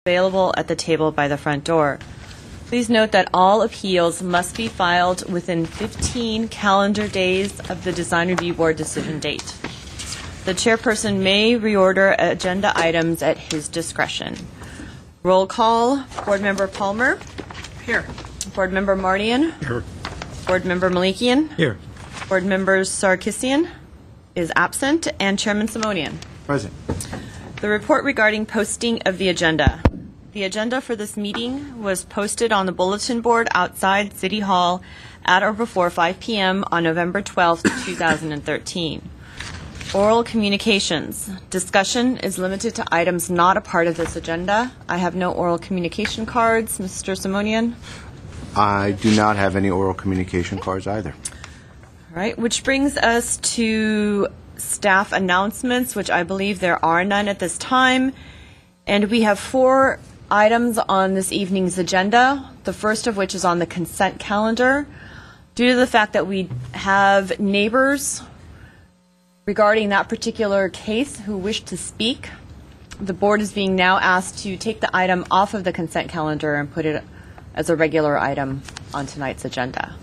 available at the table by the front door. Please note that all appeals must be filed within 15 calendar days of the Design Review Board decision date. The chairperson may reorder agenda items at his discretion. Roll call. Board Member Palmer. Here. Board Member Mardian. Here. Board Member Malikian. Here. Board Member Sarkissian is absent, and Chairman Simonian. Present. The report regarding posting of the agenda. The agenda for this meeting was posted on the bulletin board outside City Hall at or before 5 p.m. on November 12, 2013. Oral communications. Discussion is limited to items not a part of this agenda. I have no oral communication cards. Mr. Simonian? I do not have any oral communication cards either. All right, which brings us to staff announcements, which I believe there are none at this time. And we have 4 items on this evening's agenda, the first of which is on the consent calendar. Due to the fact that we have neighbors regarding that particular case who wish to speak, the board is being now asked to take the item off of the consent calendar and put it as a regular item on tonight's agenda.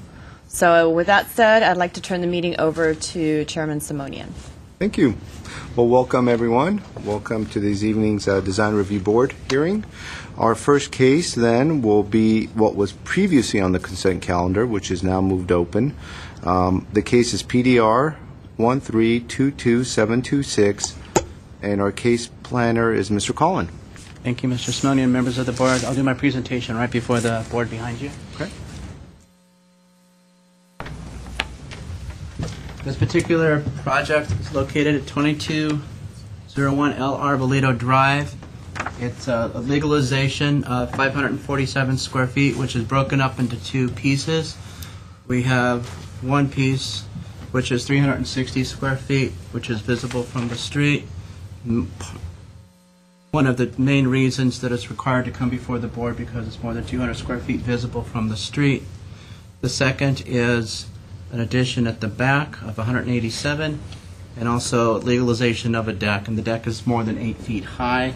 So with that said, I'd like to turn the meeting over to Chairman Simonian. Thank you. Well, welcome everyone. Welcome to this evening's Design Review Board hearing. Our first case then will be what was previously on the consent calendar, which is now moved open. The case is PDR 1322726, and our case planner is Mr. Collin. Thank you, Mr. Simonian, members of the board. I'll do my presentation right before the board behind you. Okay. This particular project is located at 2201 L. Arbolito Drive. It's a legalization of 547 square feet, which is broken up into 2 pieces. We have one piece, which is 360 square feet, which is visible from the street. One of the main reasons that it's required to come before the board because it's more than 200 square feet visible from the street. The second is an addition at the back of 187, and also legalization of a deck, and the deck is more than 8 feet high.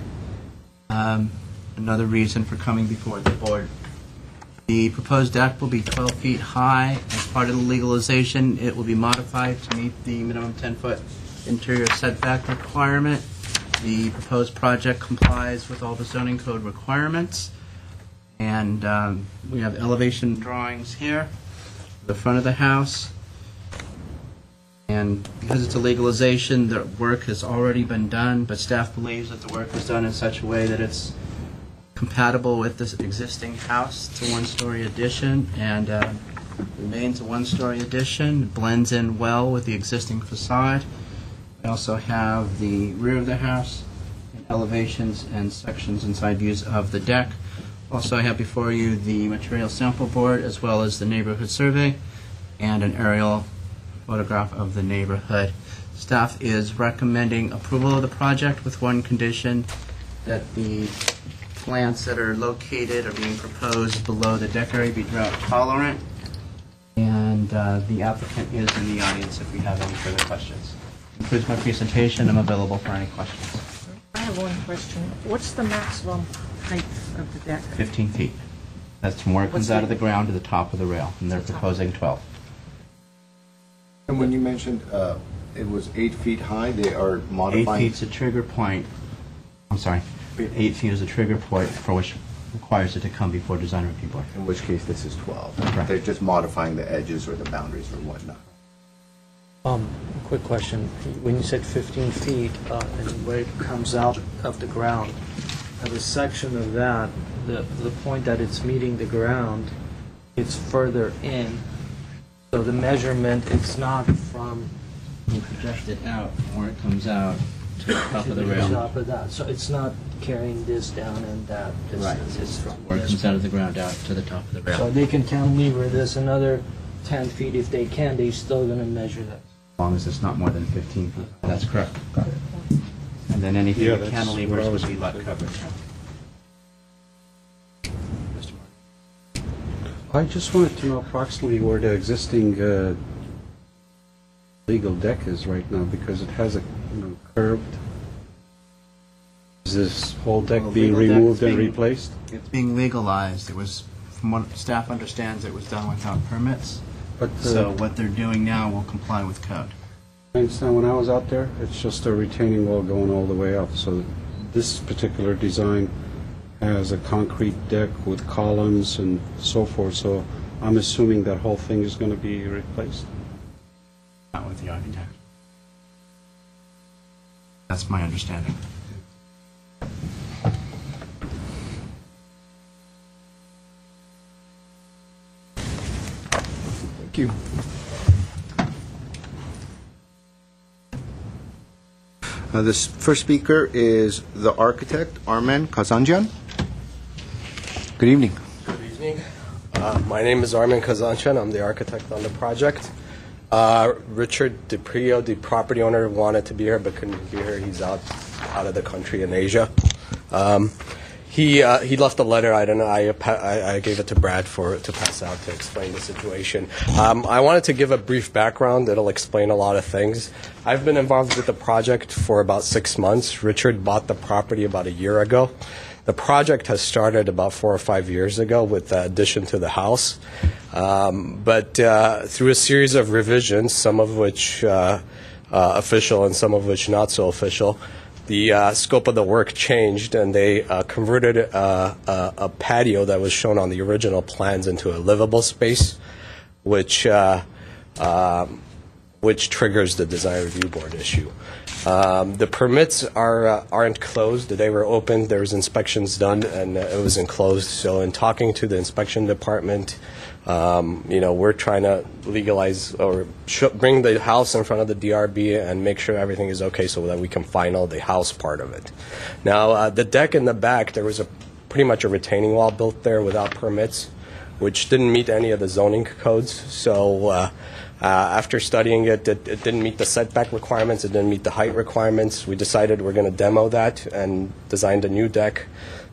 Another reason for coming before the board. The proposed deck will be 12 feet high. As part of the legalization, it will be modified to meet the minimum 10-foot interior setback requirement. The proposed project complies with all the zoning code requirements. And we have elevation drawings here, the front of the house. And because it's a legalization, the work has already been done, but staff believes that the work was done in such a way that it's compatible with this existing house. It's a 1-story addition and remains a 1-story addition. It blends in well with the existing facade. We also have the rear of the house and elevations and sections and side views of the deck. Also, I have before you the material sample board as well as the neighborhood survey and an aerial photograph of the neighborhood. Staff is recommending approval of the project with one condition, that the plants that are located or being proposed below the deck area be drought tolerant. And the applicant is in the audience if we have any further questions. Concludes my presentation. I'm available for any questions. I have one question. What's the maximum height of the deck? 15 feet. That's from where it comes out of the ground to the top of the rail, and they're proposing 12. And when you mentioned it was 8 feet high, they are modifying... 8 feet's a trigger point. I'm sorry. 8 feet is a trigger point for which requires it to come before Design Review Board. In which case this is 12. Correct. They're just modifying the edges or the boundaries or whatnot. Quick question. When you said 15 feet and where it comes out of the ground, the section of that, the point that it's meeting the ground, it's further in. So the measurement, it's not from... We project it out from where it comes out to the top of the the rail. top of that. So it's not carrying this down and that. Right. It's from Where it this comes out of the ground out to the top of the rail. So they can cantilever this another 10 feet if they can. They're still going to measure that. As long as it's not more than 15 feet. That's correct. And then anything with cantilevers would be lot coverage. I just wanted to know approximately where the existing legal deck is right now, because it has a curved. Is this whole deck Well, being legal deck removed is and being- replaced? It's being legalized. It was, from what staff understands, it was done without permits. But So what they're doing now will comply with code. I understand when I was out there, it's just a retaining wall going all the way up. So this particular design has a concrete deck with columns and so forth. So I'm assuming that whole thing is going to be replaced. Not with the architect. That's my understanding. Thank you. This first speaker is the architect, Armen Kazanjian. Good evening. Good evening. My name is Armen Kazanjian. I'm the architect on the project. Richard DiPrio, the property owner, wanted to be here but couldn't be here. He's out of the country in Asia. He left a letter. I don't know. I gave it to Brad to pass out to explain the situation. I wanted to give a brief background. It'll explain a lot of things. I've been involved with the project for about 6 months. Richard bought the property about a year ago. The project has started about 4 or 5 years ago with the addition to the house. But through a series of revisions, some of which official and some of which not so official, the scope of the work changed, and they converted a patio that was shown on the original plans into a livable space, which triggers the design review board issue. The permits aren't closed. They were opened. There was inspections done, and it was enclosed. So, in talking to the inspection department, we're trying to legalize or bring the house in front of the DRB and make sure everything is okay, so that we can final the house part of it. Now, the deck in the back, there was pretty much a retaining wall built there without permits, which didn't meet any of the zoning codes. So. After studying it, it didn't meet the setback requirements, it didn't meet the height requirements. We decided we're going to demo that and designed a new deck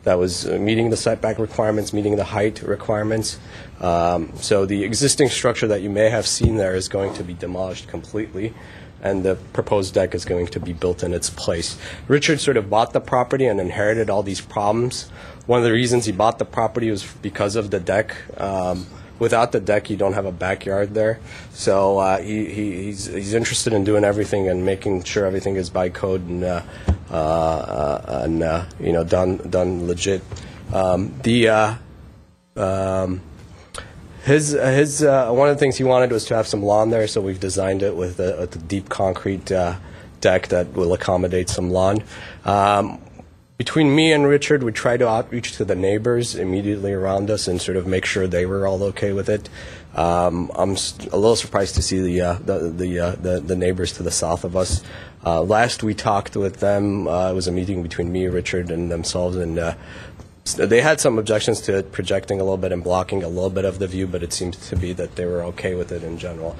that was meeting the setback requirements, meeting the height requirements. So the existing structure that you may have seen there is going to be demolished completely, and the proposed deck is going to be built in its place. Richard sort of bought the property and inherited all these problems. One of the reasons he bought the property was because of the deck. Without the deck, you don't have a backyard there. So he's interested in doing everything and making sure everything is by code and done legit. His one of the things he wanted was to have some lawn there, so we've designed it with a deep concrete deck that will accommodate some lawn. Between me and Richard, we tried to outreach to the neighbors immediately around us and sort of make sure they were all okay with it. I'm a little surprised to see the neighbors to the south of us. Last we talked with them, it was a meeting between me, Richard, and themselves, and they had some objections to it projecting a little bit and blocking a little bit of the view, but it seems to be that they were okay with it in general.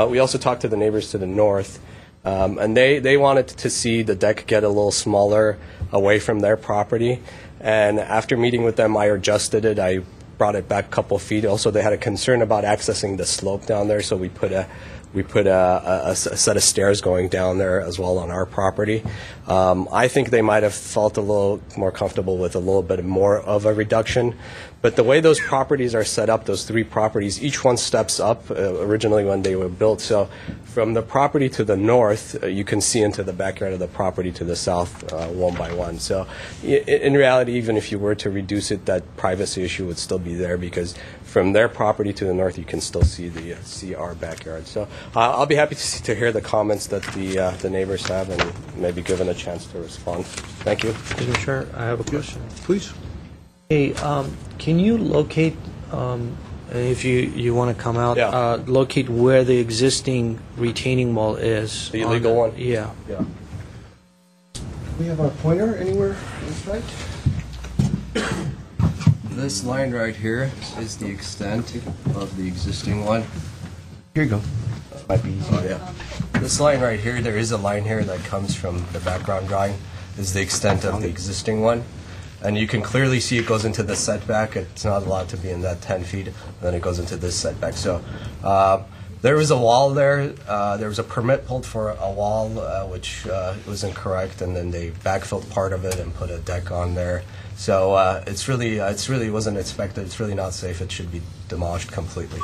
We also talked to the neighbors to the north. And they wanted to see the deck get a little smaller away from their property. And after meeting with them, I adjusted it. I brought it back a couple feet. Also, they had a concern about accessing the slope down there, so we put a set of stairs going down there as well on our property. I think they might have felt a little more comfortable with a little bit more of a reduction. But the way those properties are set up, those 3 properties, each one steps up originally when they were built. So from the property to the north, you can see into the backyard of the property to the south one by one. So in reality, even if you were to reduce it, that privacy issue would still be there, because from their property to the north, you can still see our backyard. So I'll be happy to hear the comments that the neighbors have, and maybe given a chance to respond. Thank you. Mr. Chair, I have a question. Please. Hey, can you locate, if you want to come out, Yeah. locate where the existing retaining wall is? The illegal one? Yeah. Yeah. We have our pointer anywhere in sight? This line right here is the extent of the existing one. Here you go. Might be easy. Yeah. This line right here, there is a line here that comes from the background drawing, is the extent of the existing one. And you can clearly see it goes into the setback. It's not allowed to be in that 10 feet. And then it goes into this setback. So There was a wall there. There was a permit pulled for a wall, which was incorrect, and then they backfilled part of it and put a deck on there. So it's really wasn't expected. It's really not safe. It should be demolished completely.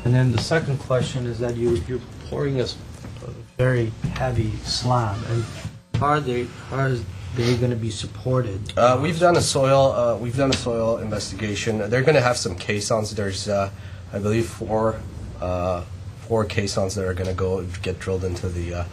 And then the second question is that you're pouring a very heavy slab, and how are they going to be supported? We've done a soil investigation. They're going to have some caissons. There's I believe four caissons that are going to get drilled into the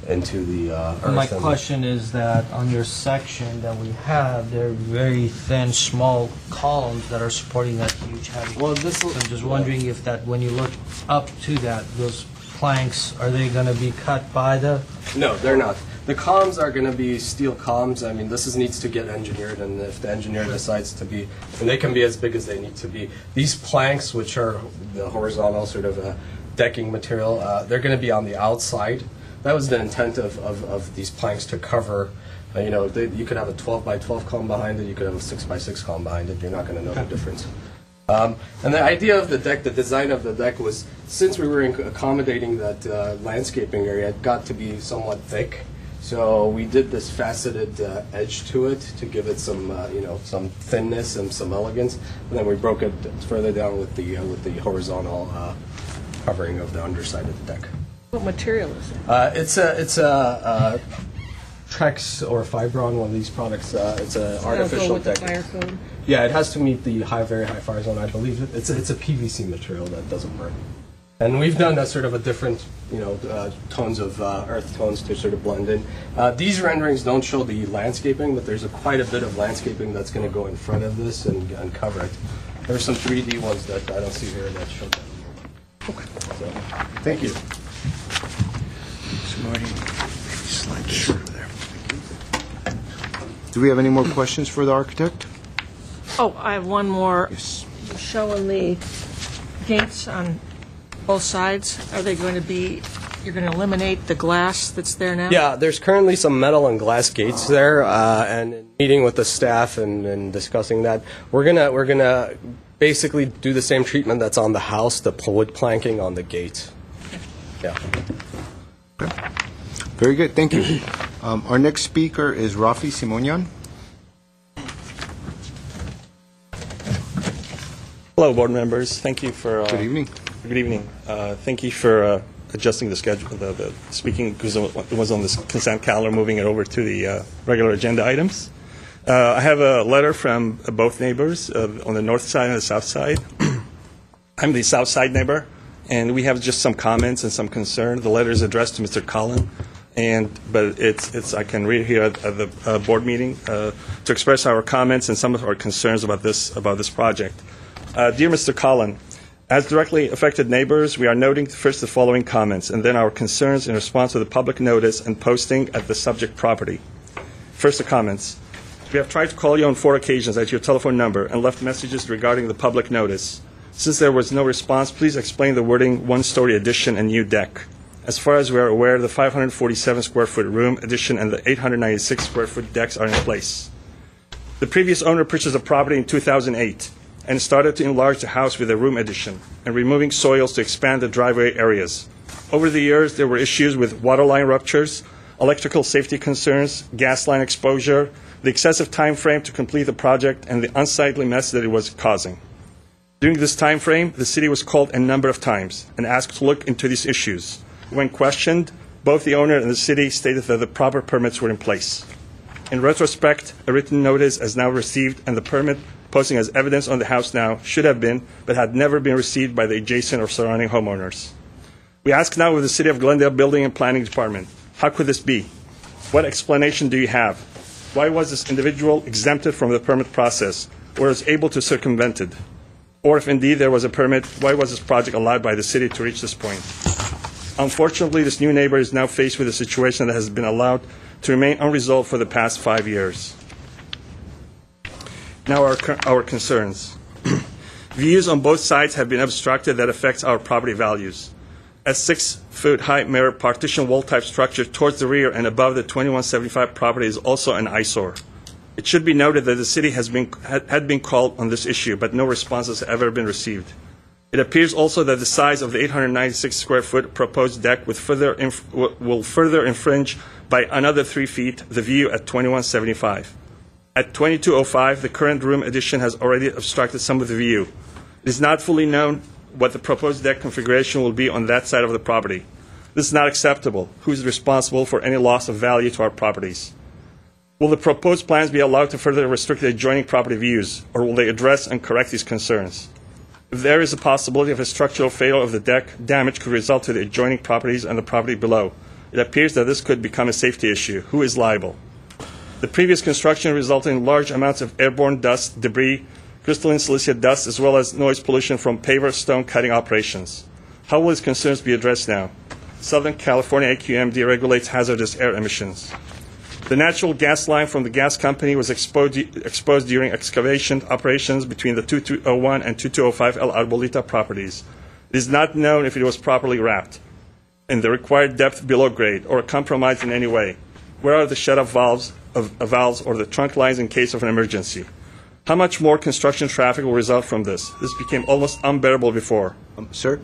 earth. My question is that on your section that we have, they're very thin, small columns that are supporting that huge heavy. Well, I'm just wondering if that, when you look up to that, those planks, are they going to be cut by the? No, they're not. The columns are going to be steel columns. I mean, this needs to get engineered, and if the engineer decides to be, and they can be as big as they need to be. These planks, which are the horizontal sort of decking material, they're going to be on the outside. That was the intent of these planks, to cover. You could have a 12 by 12 column behind it. You could have a 6 by 6 column behind it. You're not going to know the difference. And the idea of the deck, the design of the deck was, since we were accommodating that landscaping area, it got to be somewhat thick. So we did this faceted edge to it to give it some, some thinness and some elegance. And then we broke it further down with the horizontal covering of the underside of the deck. What material is it? It's a Trex or Fibron, one of these products. It's an artificial Go with deck. the fire code. Yeah, it has to meet the very high fire zone, I believe. It's a PVC material that doesn't burn. And we've done a sort of a different, tones of earth tones to sort of blend in. These renderings don't show the landscaping, but there's quite a bit of landscaping that's going to go in front of this and cover it. There's some 3D ones that I don't see here that show that. Okay. So, Thank you. Slide over there. Do we have any more questions for the architect? Oh, I have one more. Yes. Showing the gates on both sides. Are they going to be, you're going to eliminate the glass that's there now? yeah, there's currently some metal and glass gates there, and in meeting with the staff and discussing that, we're gonna basically do the same treatment that's on the house, the wood planking on the gate. Yeah. Very good, thank you. Our next speaker is Rafi Simonian. Hello, board members. Thank you for... Good evening. Good evening. Thank you for adjusting the schedule, the speaking, because it was on this consent calendar, moving it over to the regular agenda items. I have a letter from both neighbors on the north side and the south side. I'm the south side neighbor, and we have just some comments and some concern. The letter is addressed to Mr. Cullen, but it's I can read here at the board meeting to express our comments and some of our concerns about this project. Dear Mr. Cullen, as directly affected neighbors, we are noting first the following comments and then our concerns in response to the public notice and posting at the subject property. First, the comments. We have tried to call you on 4 occasions at your telephone number and left messages regarding the public notice. Since there was no response, please explain the wording one-story addition and new deck. As far as we are aware, the 547 square foot room addition and the 896 square foot decks are in place. The previous owner purchased the property in 2008. And started to enlarge the house with a room addition and removing soils to expand the driveway areas. Over the years, there were issues with water line ruptures, electrical safety concerns, gas line exposure, the excessive time frame to complete the project, and the unsightly mess that it was causing. During this time frame, the city was called a number of times and asked to look into these issues. When questioned, both the owner and the city stated that the proper permits were in place. In retrospect, a written notice is now received, and the permit posting as evidence on the house now should have been, but had never been received by the adjacent or surrounding homeowners. We ask now of the City of Glendale Building and Planning Department, how could this be? What explanation do you have? Why was this individual exempted from the permit process, or was able to circumvent it? Or if indeed there was a permit, why was this project allowed by the city to reach this point? Unfortunately, this new neighbor is now faced with a situation that has been allowed to remain unresolved for the past 5 years. Now our concerns. Views on both sides have been obstructed that affects our property values. A 6-foot-high mirror partition wall-type structure towards the rear and above the 2175 property is also an eyesore. It should be noted that the city had been called on this issue, but no response has ever been received. It appears also that the size of the 896 square foot proposed deck will further infringe by another 3 feet the view at 2175. At 2205, the current room addition has already obstructed some of the view. It is not fully known what the proposed deck configuration will be on that side of the property. This is not acceptable. Who is responsible for any loss of value to our properties? Will the proposed plans be allowed to further restrict the adjoining property views, or will they address and correct these concerns? If there is a possibility of a structural failure of the deck, damage could result to the adjoining properties and the property below. It appears that this could become a safety issue. Who is liable? The previous construction resulted in large amounts of airborne dust, debris, crystalline silicate dust, as well as noise pollution from paver stone cutting operations. How will these concerns be addressed now? Southern California AQMD regulates hazardous air emissions. The natural gas line from the gas company was exposed during excavation operations between the 2201 and 2205 El Arbolita properties. It is not known if it was properly wrapped in the required depth below grade or compromised in any way. Where are the shut-off valves or the trunk lines in case of an emergency? How much more construction traffic will result from this? This became almost unbearable before. Sir,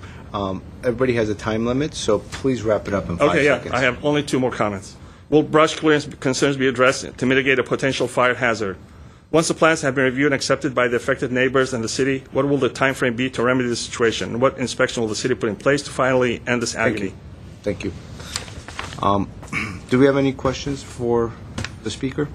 everybody has a time limit, so please wrap it up in 5 seconds. I have only 2 more comments. Will brush clearance concerns be addressed to mitigate a potential fire hazard? Once the plans have been reviewed and accepted by the affected neighbors and the city, what will the time frame be to remedy the situation? And what inspection will the city put in place to finally end this agony? Thank you. Do we have any questions for the speaker?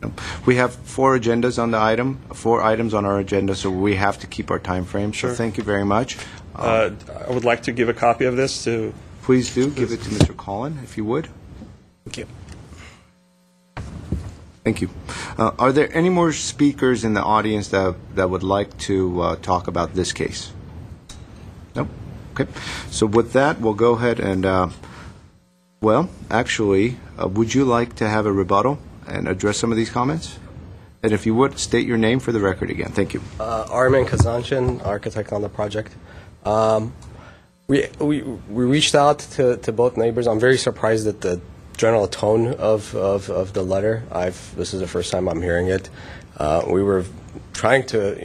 No. We have 4 agendas on the item, 4 items on our agenda, so we have to keep our time frame. Sure. So thank you very much. I would like to give a copy of this to... Please do. Give it to Mr. Collin, if you would. Thank you. Thank you. Are there any more speakers in the audience that would like to talk about this case? No? Okay. So with that, we'll go ahead and, well, actually, would you like to have a rebuttal and address some of these comments? And if you would, state your name for the record again. Thank you. Armin Kazanchan, architect on the project. We reached out to both neighbors. I'm very surprised at the general tone of the letter. This is the first time I'm hearing it. We were trying to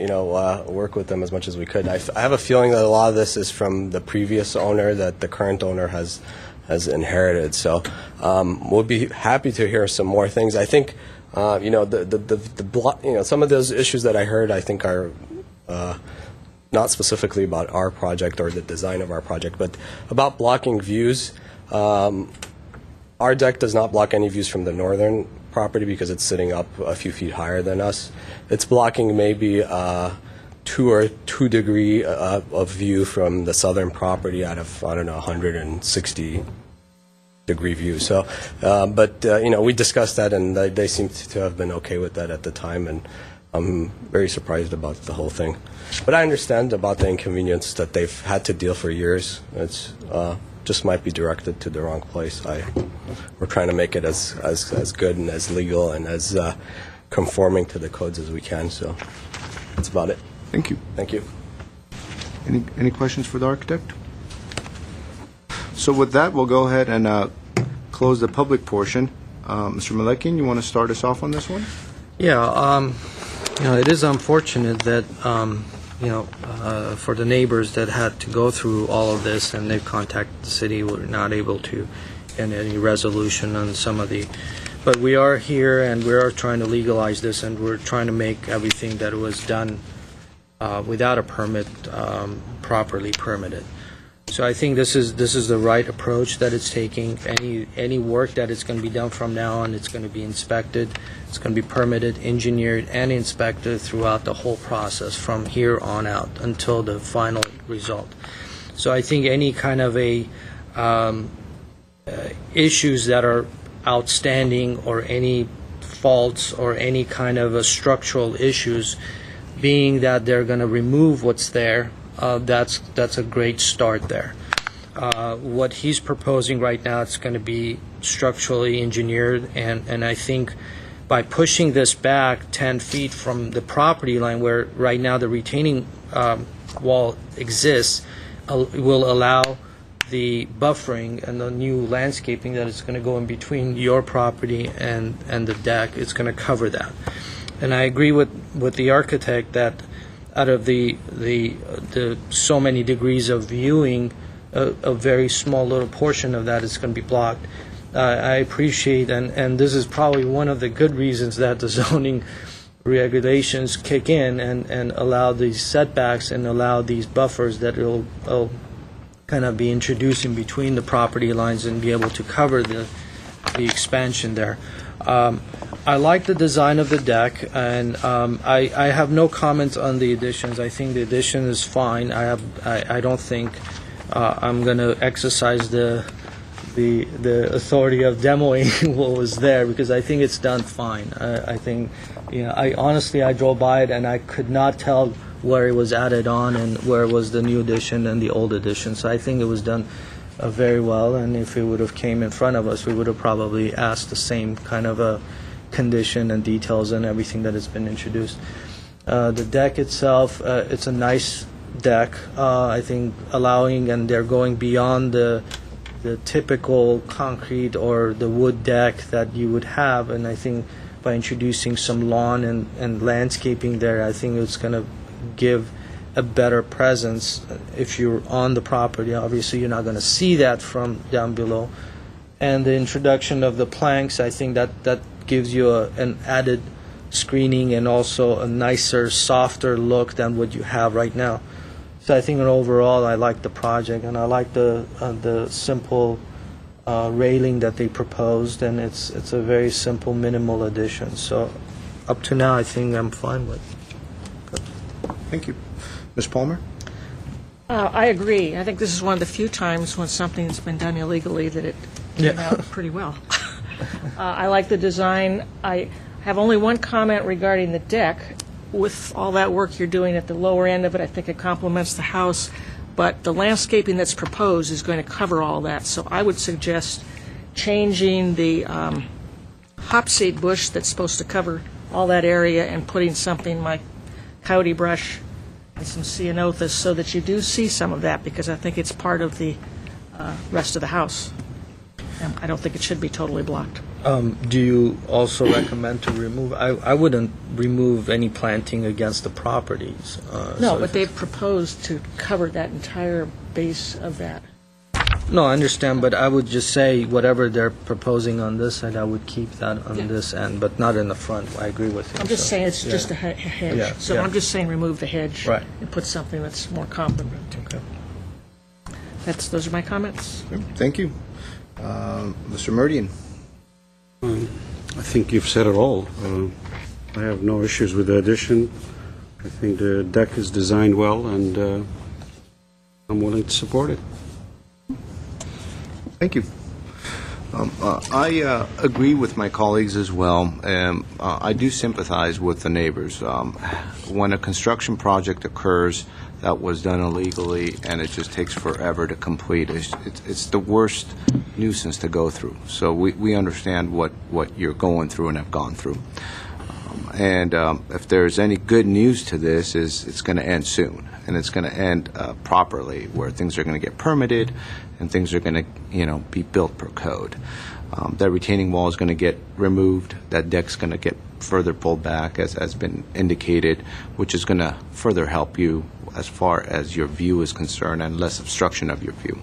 work with them as much as we could. I have a feeling that a lot of this is from the previous owner that the current owner has inherited. So we'll be happy to hear some more things. I think some of those issues that I heard I think are not specifically about our project or the design of our project, but about blocking views. Our deck does not block any views from the northern property because it's sitting up a few feet higher than us. It's blocking maybe 2 or 2 degree of view from the southern property out of, 160 degree view. So, we discussed that and they seemed to have been okay with that at the time, and I'm very surprised about the whole thing. But I understand about the inconvenience that they've had to deal for years. It's just might be directed to the wrong place. We're trying to make it as good and as legal and as conforming to the codes as we can. So that's about it. Thank you. Thank you. Any questions for the architect? So with that, we'll go ahead and close the public portion. Mr. Malekian, you want to start us off on this one? Yeah, it is unfortunate that, for the neighbors that had to go through all of this and they've contacted the city, we're not able to get any resolution on some of the... But we are here and we are trying to legalize this, and we're trying to make everything that was done without a permit properly permitted. So I think this is the right approach that it's taking. Any work that is going to be done from now on, it's going to be inspected, it's going to be permitted, engineered, and inspected throughout the whole process from here on out until the final result. So I think any kind of issues that are outstanding or any faults or any kind of structural issues, being that they're going to remove what's there, that's a great start there. What he's proposing right now, it's going to be structurally engineered, and I think by pushing this back 10 feet from the property line where right now the retaining wall exists, will allow the buffering and the new landscaping that is going to go in between your property and the deck. It's going to cover that. And I agree with the architect that out of the so many degrees of viewing, a very small little portion of that is going to be blocked. I appreciate, and this is probably one of the good reasons that the zoning regulations kick in and allow these setbacks and allow these buffers that will kind of be introduced in between the property lines and be able to cover the expansion there. I like the design of the deck, and I have no comments on the additions. I think the addition is fine. I don't think I'm going to exercise the authority of demoing what was there, because I think it's done fine. I think, I honestly drove by it and I could not tell where it was added on and where was the new addition and the old addition. So I think it was done very well, and if it would have came in front of us, we would have probably asked the same kind of a condition and details and everything that has been introduced. The deck itself, it's a nice deck. I think allowing, and they're going beyond the typical concrete or the wood deck that you would have, and I think by introducing some lawn and landscaping there, I think it's going to give a better presence. If you're on the property, obviously you're not going to see that from down below. And the introduction of the planks, I think that gives you an added screening and also a nicer, softer look than what you have right now. So I think overall I like the project, and I like the simple railing that they proposed, and it's a very simple, minimal addition. So up to now, I think I'm fine with it. Thank you. Ms. Palmer? I agree. I think this is one of the few times when something's been done illegally that it came out pretty well. I like the design. I have only one comment regarding the deck. With all that work you're doing at the lower end of it, I think it complements the house, but the landscaping that's proposed is going to cover all that. So I would suggest changing the hopseed bush that's supposed to cover all that area and putting something like coyote brush and some ceanothus so that you do see some of that, because I think it's part of the rest of the house. And I don't think it should be totally blocked. Do you also recommend to remove? I wouldn't remove any planting against the properties. No, but they've proposed to cover that entire base of that. No, I understand, but I would just say whatever they're proposing on this side, I would keep that on this end, but not in the front. I agree with you. I'm just saying it's just a hedge. Yeah, So yeah. I'm just saying remove the hedge. Right. And put something that's more complementary. Okay. Those are my comments. Thank you. Mr. Meridian? I think you've said it all. I have no issues with the addition. I think the deck is designed well, and I'm willing to support it. Thank you. I agree with my colleagues as well. I do sympathize with the neighbors. When a construction project occurs that was done illegally and it just takes forever to complete, it's the worst nuisance to go through. So we understand what you're going through and have gone through. And if there's any good news to this, is it's going to end soon, and it's going to end properly, where things are going to get permitted and things are going to be built per code. That retaining wall is going to get removed. That deck's going to get further pulled back, as has been indicated, which is going to further help you as far as your view is concerned and less obstruction of your view.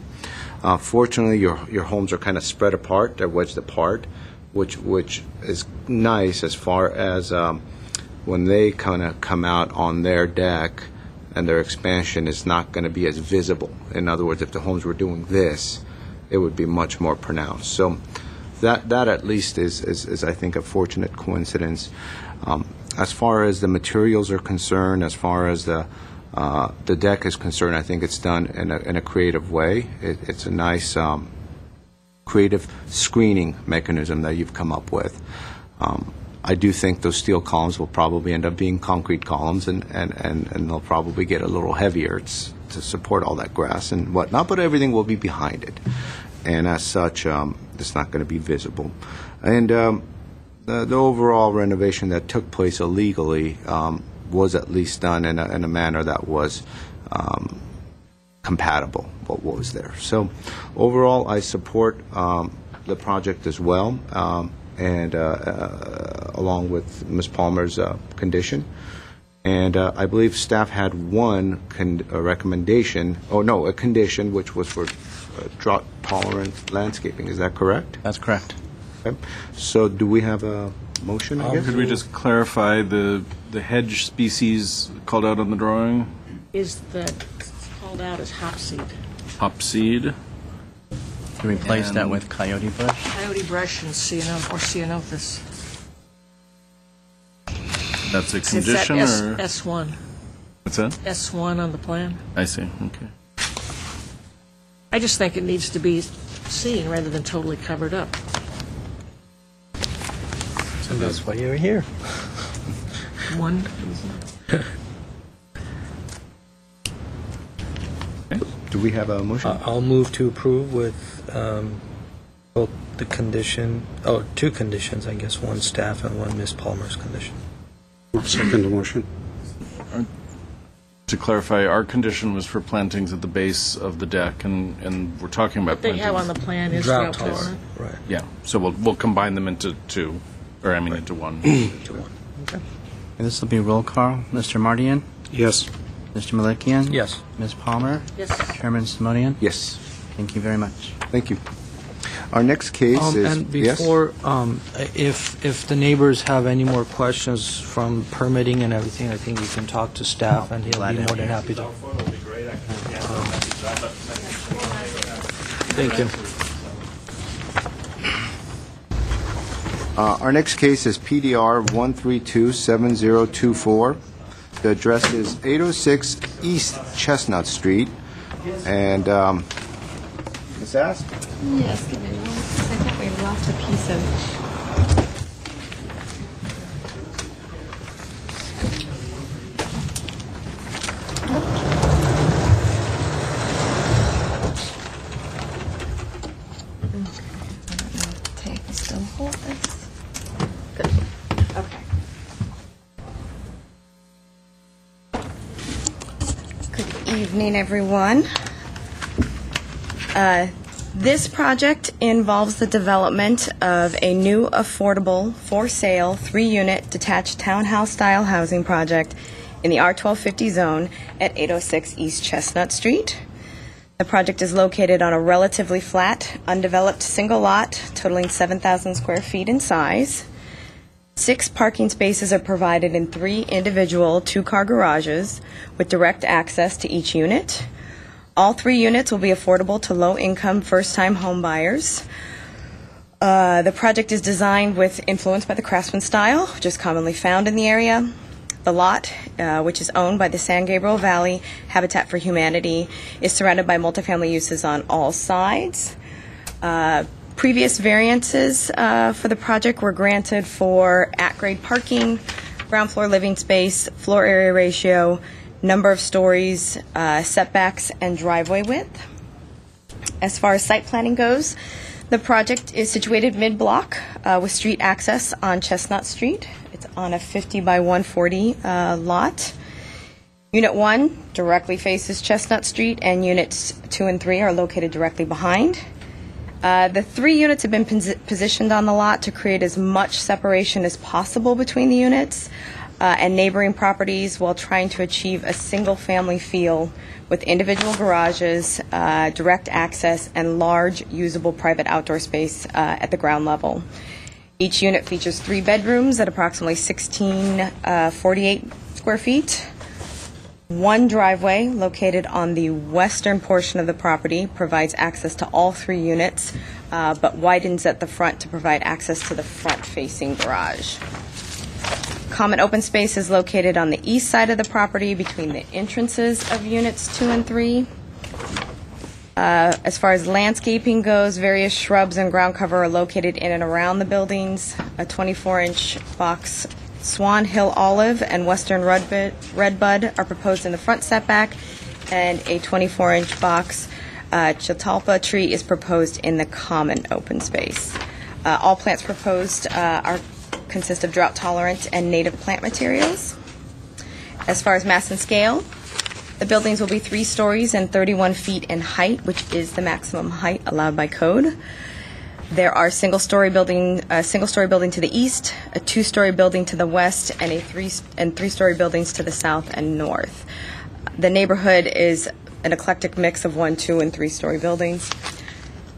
Fortunately, your homes are kind of spread apart. They're wedged apart, which is nice as far as when they kind of come out on their deck and their expansion is not going to be as visible. In other words, if the homes were doing this, it would be much more pronounced. So that at least is I think, a fortunate coincidence. As far as the materials are concerned, as far as the deck is concerned, I think it's done in a creative way. It's a nice creative screening mechanism that you've come up with. I do think those steel columns will probably end up being concrete columns, and they'll probably get a little heavier to support all that grass and whatnot, but everything will be behind it. And as such, it's not going to be visible. And the overall renovation that took place illegally was at least done in a manner that was compatible with what was there. So overall, I support the project as well, and along with Ms. Palmer's condition. And I believe staff had one recommendation, a condition, which was for drought-tolerant landscaping. Is that correct? That's correct. Okay. So do we have a motion, I guess? Could we just clarify the hedge species called out on the drawing? Is that called out as hopseed? Hopseed. To replace that with coyote bush? Coyote brush and ceanothus. That's a It's condition, at or? S1. What's that? S1 on the plan. I see, okay. I just think it needs to be seen rather than totally covered up. So that's why you're here. One. Do we have a motion? I'll move to approve with both the two conditions, I guess, one staff and one Ms. Palmer's condition. Second the motion. To clarify, our condition was for plantings at the base of the deck, and we're talking about They plantings. have on the plan is Drought drought tolerant. Right. Yeah, so we'll combine them into two, into one. Okay. And this will be roll call. Mr. Mardian? Yes. Mr. Malikian? Yes. Ms. Palmer? Yes. Chairman Simonian? Yes. Thank you very much. Thank you. Our next case is... And yes? before, if the neighbors have any more questions from permitting and everything, I think you can talk to staff, and he'll Glad be to more than hear. happy to. Thank you. Our next case is PDR 1327024. The address is 806 East Chestnut Street. And, Ms. Ask? Yes, give me 1 second. We lost a piece of... Tape still hold this. Good. Okay. Good evening, everyone. This project involves the development of a new affordable, for-sale, 3-unit detached townhouse-style housing project in the R1250 zone at 806 East Chestnut Street. The project is located on a relatively flat, undeveloped single lot totaling 7,000 square feet in size. 6 parking spaces are provided in 3 individual 2-car garages with direct access to each unit. All 3 units will be affordable to low-income, first-time home buyers. The project is designed with influence by the Craftsman style, which is commonly found in the area. The lot, which is owned by the San Gabriel Valley Habitat for Humanity, is surrounded by multifamily uses on all sides. Previous variances for the project were granted for at-grade parking, ground floor living space, floor area ratio, number of stories, setbacks, and driveway width. As far as site planning goes, the project is situated mid-block with street access on Chestnut Street. It's on a 50 by 140 lot. Unit 1 directly faces Chestnut Street, and units 2 and 3 are located directly behind. The 3 units have been positioned on the lot to create as much separation as possible between the units and neighboring properties while trying to achieve a single-family feel with individual garages, direct access, and large usable private outdoor space at the ground level. Each unit features 3 bedrooms at approximately 1,648 square feet. 1 driveway located on the western portion of the property provides access to all 3 units, but widens at the front to provide access to the front-facing garage. Common open space is located on the east side of the property between the entrances of units 2 and 3. As far as landscaping goes, various shrubs and ground cover are located in and around the buildings. A 24-inch box Swan Hill Olive and Western Redbud are proposed in the front setback, and a 24-inch box Chatalpa tree is proposed in the common open space. All plants proposed consist of drought-tolerant and native plant materials. As far as mass and scale, the buildings will be 3 stories and 31 feet in height, which is the maximum height allowed by code. There are a single-story building to the east, a two-story building to the west, and three-story buildings to the south and north. The neighborhood is an eclectic mix of one, two, and three-story buildings.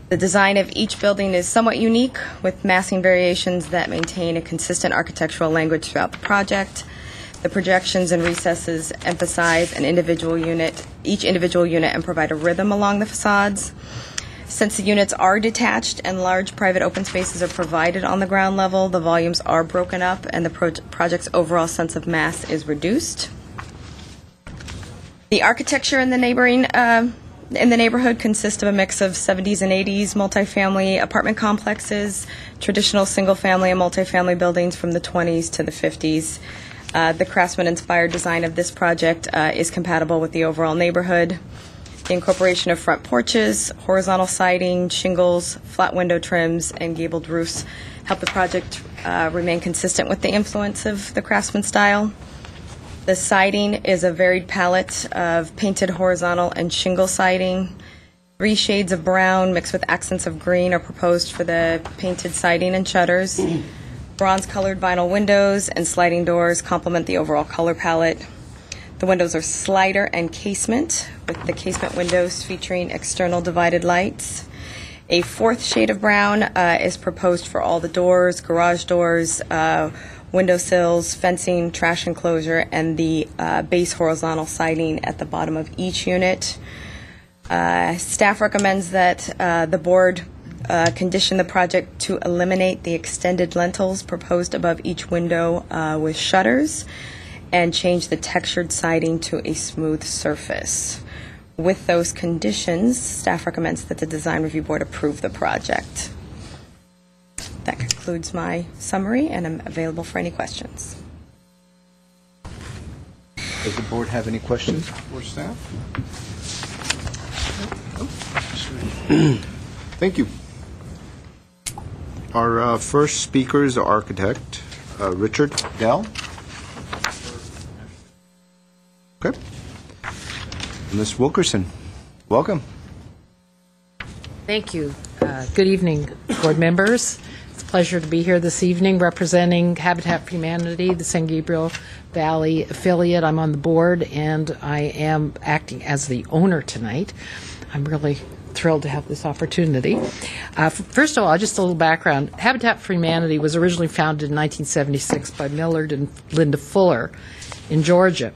The design of each building is somewhat unique, with massing variations that maintain a consistent architectural language throughout the project. The projections and recesses emphasize each individual unit and provide a rhythm along the facades. Since the units are detached and large private open spaces are provided on the ground level, the volumes are broken up and the project's overall sense of mass is reduced. The architecture in the neighborhood consists of a mix of 70s and 80s multifamily apartment complexes, traditional single-family and multifamily buildings from the 20s to the 50s. The Craftsman-inspired design of this project is compatible with the overall neighborhood. The incorporation of front porches, horizontal siding, shingles, flat window trims, and gabled roofs help the project remain consistent with the influence of the Craftsman style. The siding is a varied palette of painted horizontal and shingle siding. 3 shades of brown mixed with accents of green are proposed for the painted siding and shutters. Bronze-colored vinyl windows and sliding doors complement the overall color palette. The windows are slider and casement, with the casement windows featuring external divided lights. A 4th shade of brown is proposed for all the doors, garage doors, windowsills, fencing, trash enclosure, and the base horizontal siding at the bottom of each unit. Staff recommends that the board condition the project to eliminate the extended lintels proposed above each window with shutters and change the textured siding to a smooth surface. With those conditions, staff recommends that the Design Review Board approve the project. That concludes my summary, and I'm available for any questions. Does the board have any questions for staff? Thank you. Our first speaker is the architect, Richard Dell. Okay. Ms. Wilkerson, welcome. Thank you. Good evening, board members. It's a pleasure to be here this evening representing Habitat for Humanity, the San Gabriel Valley affiliate. I'm on the board, and I am acting as the owner tonight. I'm really thrilled to have this opportunity. First of all, just a little background. Habitat for Humanity was originally founded in 1976 by Millard and Linda Fuller in Georgia.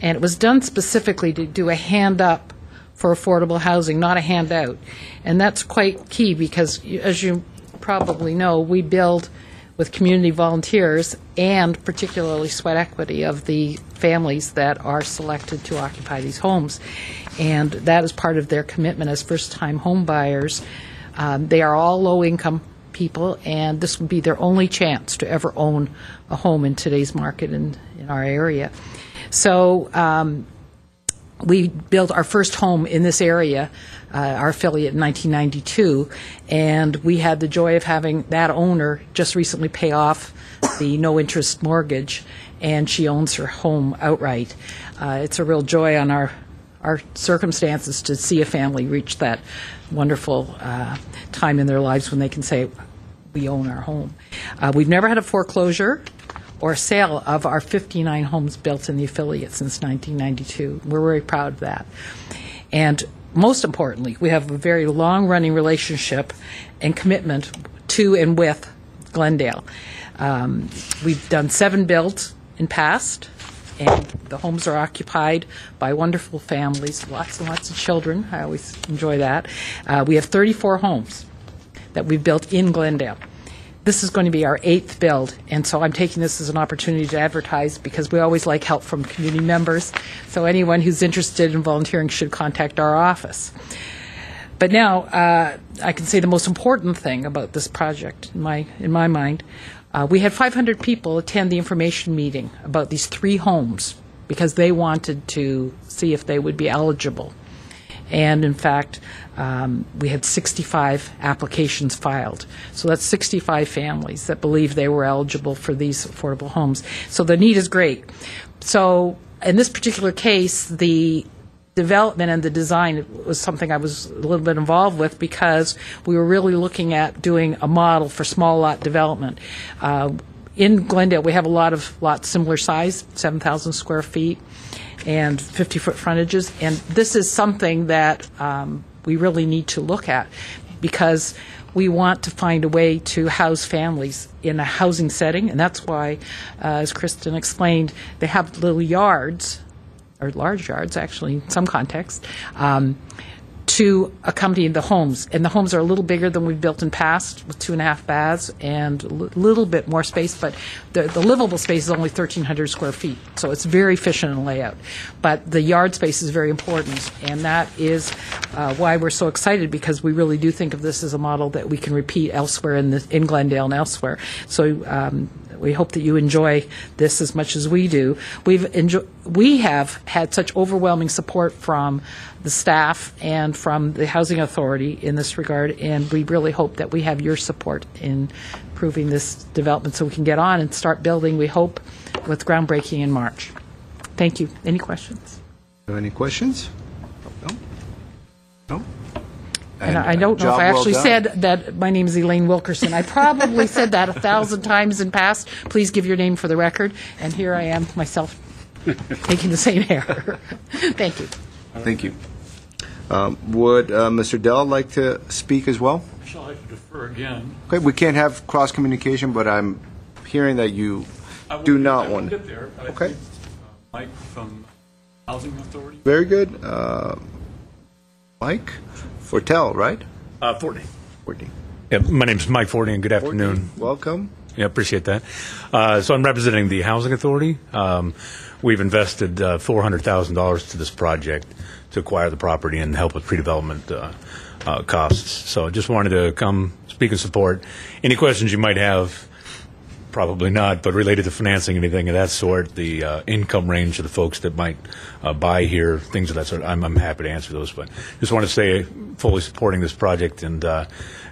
And it was done specifically to do a hand-up for affordable housing, not a handout. And that's quite key because, as you probably know, we build with community volunteers and particularly sweat equity of the families that are selected to occupy these homes. And that is part of their commitment as first-time home buyers. They are all low-income people, and this would be their only chance to ever own a home in today's market in our area. So we built our first home in this area, our affiliate, in 1992, and we had the joy of having that owner just recently pay off the no-interest mortgage, and she owns her home outright. It's a real joy on our circumstances to see a family reach that wonderful time in their lives when they can say, we own our home. We've never had a foreclosure or sale of our 59 homes built in the affiliate since 1992. We're very proud of that. And most importantly, we have a very long-running relationship and commitment to and with Glendale. We've done 7 builds in past, and the homes are occupied by wonderful families, lots and lots of children. I always enjoy that. We have 34 homes that we've built in Glendale. This is going to be our 8th build, and so I'm taking this as an opportunity to advertise because we always like help from community members. So anyone who's interested in volunteering should contact our office. But now I can say the most important thing about this project in my mind. We had 500 people attend the information meeting about these 3 homes because they wanted to see if they would be eligible. And in fact, we had 65 applications filed. So that's 65 families that believe they were eligible for these affordable homes. So the need is great. So in this particular case, the development and the design was something I was a little bit involved with because we were really looking at doing a model for small lot development. In Glendale, we have a lot of lots similar size, 7,000 square feet and 50-foot frontages, and this is something that we really need to look at because we want to find a way to house families in a housing setting, and that's why, as Kristen explained, they have little yards, or large yards actually in some contexts, to accompany the homes. And the homes are a little bigger than we've built in past, with 2.5 baths and a little bit more space, but the livable space is only 1,300 square feet, so it's very efficient in layout. But the yard space is very important, and that is why we're so excited, because we really do think of this as a model that we can repeat elsewhere in Glendale and elsewhere. So we hope that you enjoy this as much as we do. We have had such overwhelming support from the staff and from the Housing Authority in this regard, and we really hope that we have your support in approving this development so we can get on and start building, we hope, with groundbreaking in March. Thank you. Any questions? Any questions? No? No? And I don't know if I actually said that my name is Elaine Wilkerson. I probably said that 1,000 times in past. Please give your name for the record. And here I am myself making the same error. Thank you. Thank you. Would Mr. Dell like to speak as well? Shall I defer again? Okay, we can't have cross communication, but I'm hearing that you do not want to. There, okay. Mike from Housing Authority. Very good. Mike Fortell, right? Fortney. Fortney. Yeah, my name's Mike Fortney, and good afternoon. Welcome. Yeah, appreciate that. So I'm representing the Housing Authority. We've invested $400,000 to this project to acquire the property and help with pre-development costs. So I just wanted to come speak in support. Any questions you might have, probably not, but related to financing, anything of that sort, the income range of the folks that might buy here, things of that sort, I'm happy to answer those. But just want to say fully supporting this project. And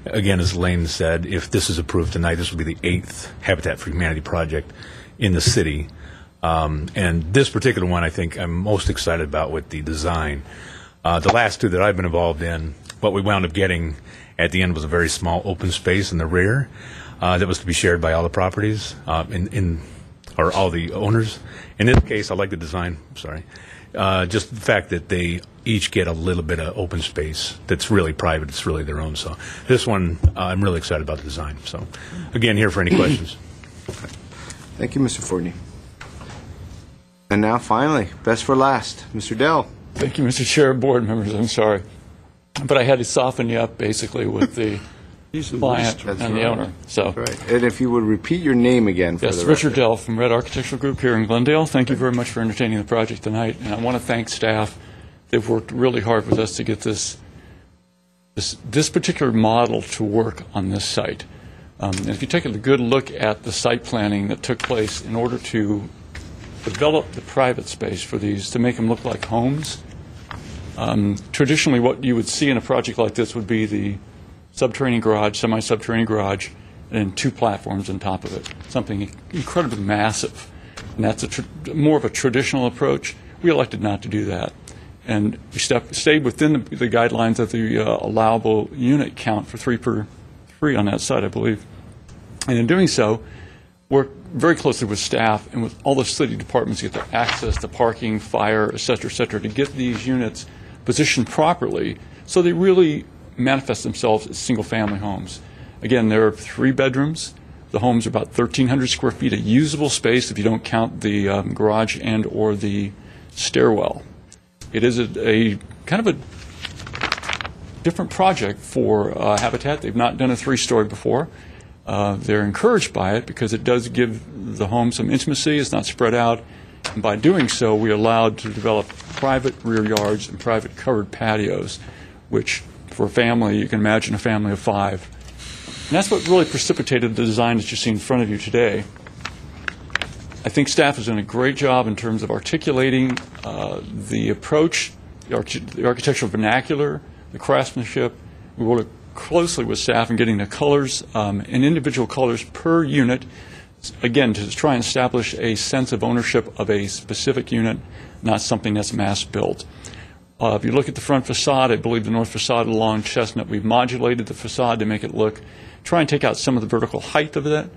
again, as Elaine said, if this is approved tonight, this will be the 8th Habitat for Humanity project in the city. And this particular one, I think I'm most excited about with the design. The last two that I've been involved in, what we wound up getting at the end was a very small open space in the rear that was to be shared by all the properties or all the owners. In this case, I like the design. Sorry, just the fact that they each get a little bit of open space that's really private. It's really their own. So this one, I'm really excited about the design. So again, here for any questions. Thank you, Mr. Fortney. And now, finally, best for last, Mr. Dell. Thank you, Mr. Chair, board members. I'm sorry, but I had to soften you up basically with the client and the owner. So, right. And if you would repeat your name again for yes, the Richard record. Dell from Red Architectural Group here in Glendale. Thank you very much for entertaining the project tonight, and I want to thank staff. They've worked really hard with us to get this particular model to work on this site. And if you take a good look at the site planning that took place in order to develop the private space for these to make them look like homes. Traditionally, what you would see in a project like this would be the subterranean garage, semi-subterranean garage, and 2 platforms on top of it, something incredibly massive. And that's more of a traditional approach. We elected not to do that. And we stayed within the guidelines of the allowable unit count for 3 per 3 on that side, I believe. And in doing so, worked very closely with staff and with all the city departments to get the access to parking, fire, et cetera, to get these units positioned properly so they really manifest themselves as single-family homes. Again, there are 3 bedrooms. The homes are about 1,300 square feet of usable space if you don't count the garage and or the stairwell. It is a kind of a different project for Habitat. They've not done a 3-story before. They're encouraged by it because it does give the home some intimacy. It's not spread out. And by doing so, we're allowed to develop private rear yards and private covered patios, which for a family, you can imagine a family of 5. And that's what really precipitated the design that you see in front of you today. I think staff has done a great job in terms of articulating the approach, the architectural vernacular, the craftsmanship. We work closely with staff in getting the colors and individual colors per unit, again, to try and establish a sense of ownership of a specific unit, not something that's mass built. If you look at the front facade, I believe the north facade along Chestnut, we've modulated the facade to make it try and take out some of the vertical height of it.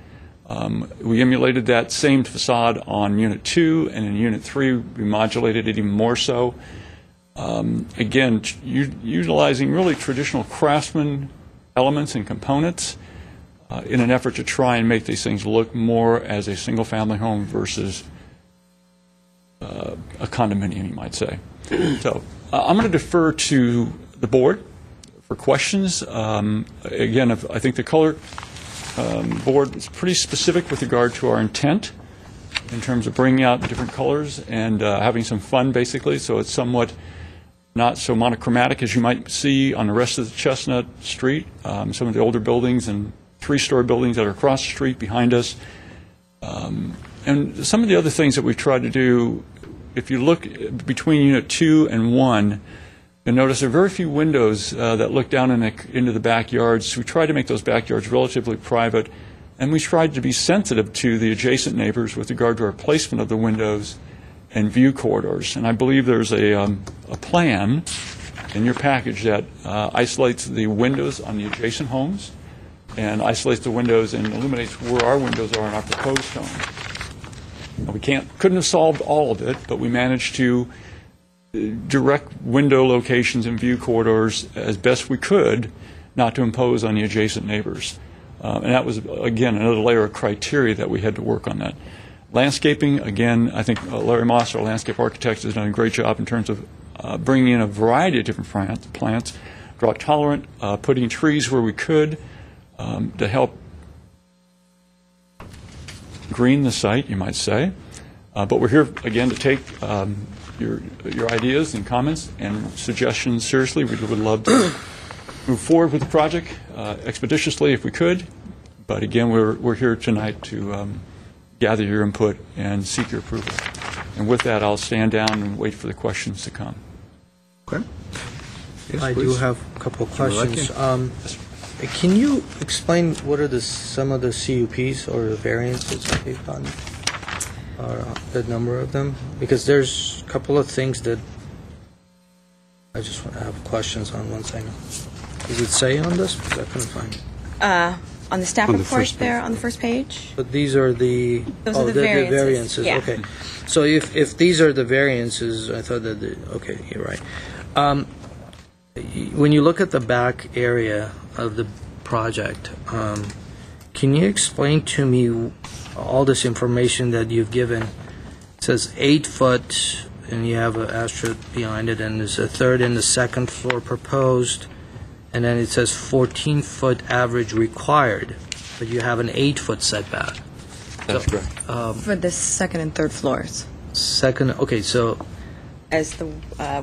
We emulated that same facade on Unit 2, and in Unit 3, we modulated it even more so. Again, utilizing really traditional craftsman elements and components in an effort to try and make these things look more as a single-family home versus a condominium, you might say. So I'm going to defer to the board for questions. Again, I think the color board is pretty specific with regard to our intent in terms of bringing out different colors and having some fun, basically. So it's somewhat not so monochromatic as you might see on the rest of the Chestnut Street, some of the older buildings and three-story buildings that are across the street behind us. And some of the other things that we've tried to do, if you look between Unit 2 and 1, you'll notice there are very few windows that look down into the backyards. We tried to make those backyards relatively private, and we tried to be sensitive to the adjacent neighbors with regard to our placement of the windows and view corridors. And I believe there's a plan in your package that isolates the windows on the adjacent homes and isolates the windows and illuminates where our windows are in our proposed home. Now, we couldn't have solved all of it, but we managed to direct window locations and view corridors as best we could, not to impose on the adjacent neighbors. And that was, again, another layer of criteria that we had to work on that. Landscaping, again, I think Larry Moss, our landscape architect, has done a great job in terms of bringing in a variety of different plants, drought tolerant, putting trees where we could to help green the site, you might say. But we're here, again, to take your ideas and comments and suggestions seriously. We would love to move forward with the project expeditiously if we could. But again, we're here tonight to gather your input and seek your approval. And with that, I'll stand down and wait for the questions to come. Okay. Yes, I please. do have a couple of questions. Yes. Can you explain what are some of the CUPs or the variances that they've done, or the number of them? Because there's a couple of things that I just want to have questions on. One second. Does it say on this? Because I couldn't find it. On the staff On the report first there, on the first page? But these are the Those are the variances. Yeah. Okay, so if these are the variances, I thought that okay, you're right. When you look at the back area of the project, can you explain to me all this information that you've given? It says 8 foot, and you have an asterisk behind it, and there's a third and the second floor proposed. And then it says 14-foot average required, but you have an 8-foot setback. That's correct. For the second and third floors. Okay, so As the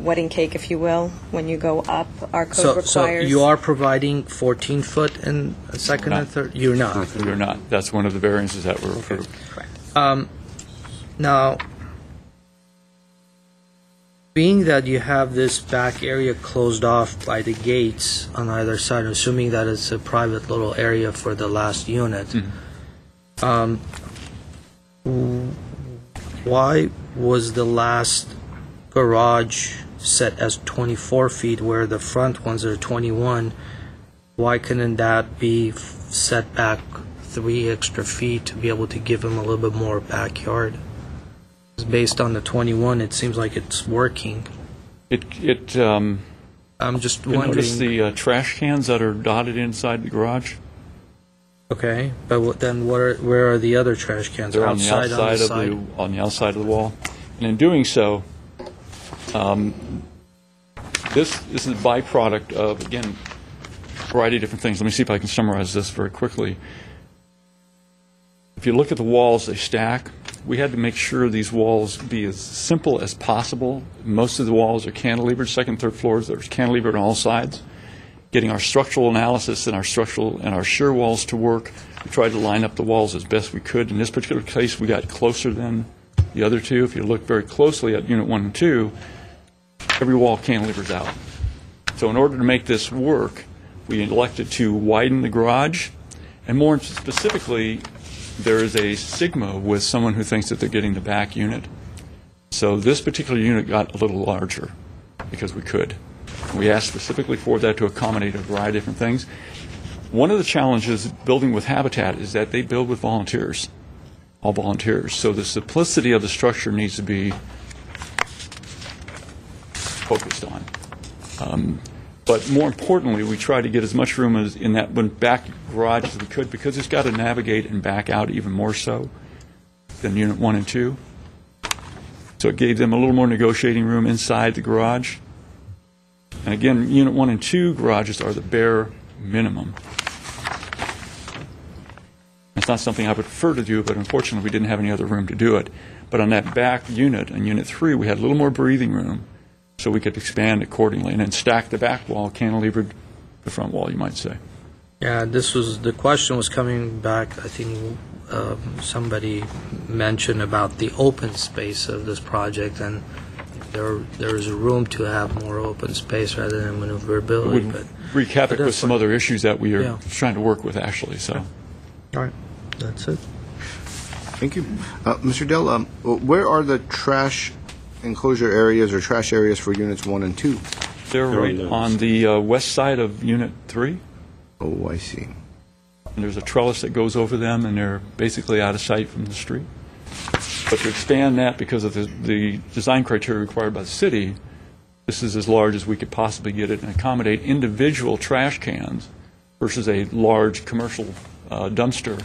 wedding cake, if you will, when you go up, our code requires... So you are providing 14-foot in a second and third? You're not? We're not. That's one of the variances that were approved. Correct. Now, being that you have this back area closed off by the gates on either side, assuming that it's a private little area for the last unit, why was the last garage set as 24 feet where the front ones are 21? Why couldn't that be set back 3 extra feet to be able to give them a little bit more backyard? Based on the 21, it seems like it's working. I'm just wondering. Notice the trash cans that are dotted inside the garage? Okay, but then where are the other trash cans? They're on the outside of the wall. And in doing so, this is a byproduct of, again, a variety of different things. Let me see if I can summarize this very quickly. If you look at the walls, they stack. We had to make sure these walls be as simple as possible. Most of the walls are cantilevered, second, third floors. There's cantilevered on all sides. Getting our structural analysis and our shear walls to work, we tried to line up the walls as best we could. In this particular case, we got closer than the other two. If you look very closely at Unit 1 and 2, every wall cantilevers out. So in order to make this work, we elected to widen the garage, and more specifically, there is a sigma with someone who thinks that they're getting the back unit. So this particular unit got a little larger. because we could. We asked specifically for that to accommodate a variety of different things. One of the challenges building with Habitat is that they build with volunteers, all volunteers. So the simplicity of the structure needs to be focused on. But more importantly, we try to get as much room as in that one back garage as we could, because it's got to navigate and back out even more so than Unit 1 and 2. So it gave them a little more negotiating room inside the garage. And again, Unit 1 and 2 garages are the bare minimum. It's not something I would prefer to do, but unfortunately we didn't have any other room to do it. But on that back unit, in Unit 3, we had a little more breathing room, so we could expand accordingly and then stack the back wall, cantilevered the front wall, you might say. Yeah, the question was coming back, I think somebody mentioned about the open space of this project, and there is room to have more open space rather than maneuverability. It would wreak havoc with some other issues that we are trying to work with, actually. So, all right, that's it. Thank you. Mr. Dell, where are the trash enclosure areas or trash areas for Units 1 and 2? They're right on the west side of Unit 3. Oh, I see. And there's a trellis that goes over them, and they're basically out of sight from the street. But to expand that, because of the design criteria required by the city, this is as large as we could possibly get it and accommodate individual trash cans versus a large commercial dumpster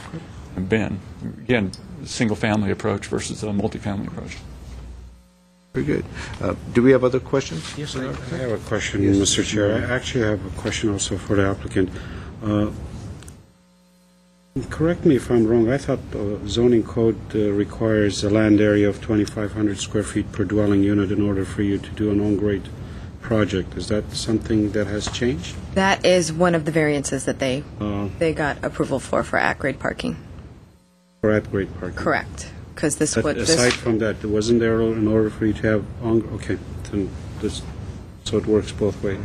and bin. Again, single-family approach versus a multi-family approach. Very good. Do we have other questions? Yes, I have a question, Mr. Chair. I actually have a question also for the applicant. Correct me if I'm wrong. I thought zoning code requires a land area of 2,500 square feet per dwelling unit in order for you to do an on-grade project. Is that something that has changed? That is one of the variances that they got approval for at-grade parking. For at-grade parking? Correct. Because this But aside from that, wasn't there in order for you to have okay, then so it works both ways.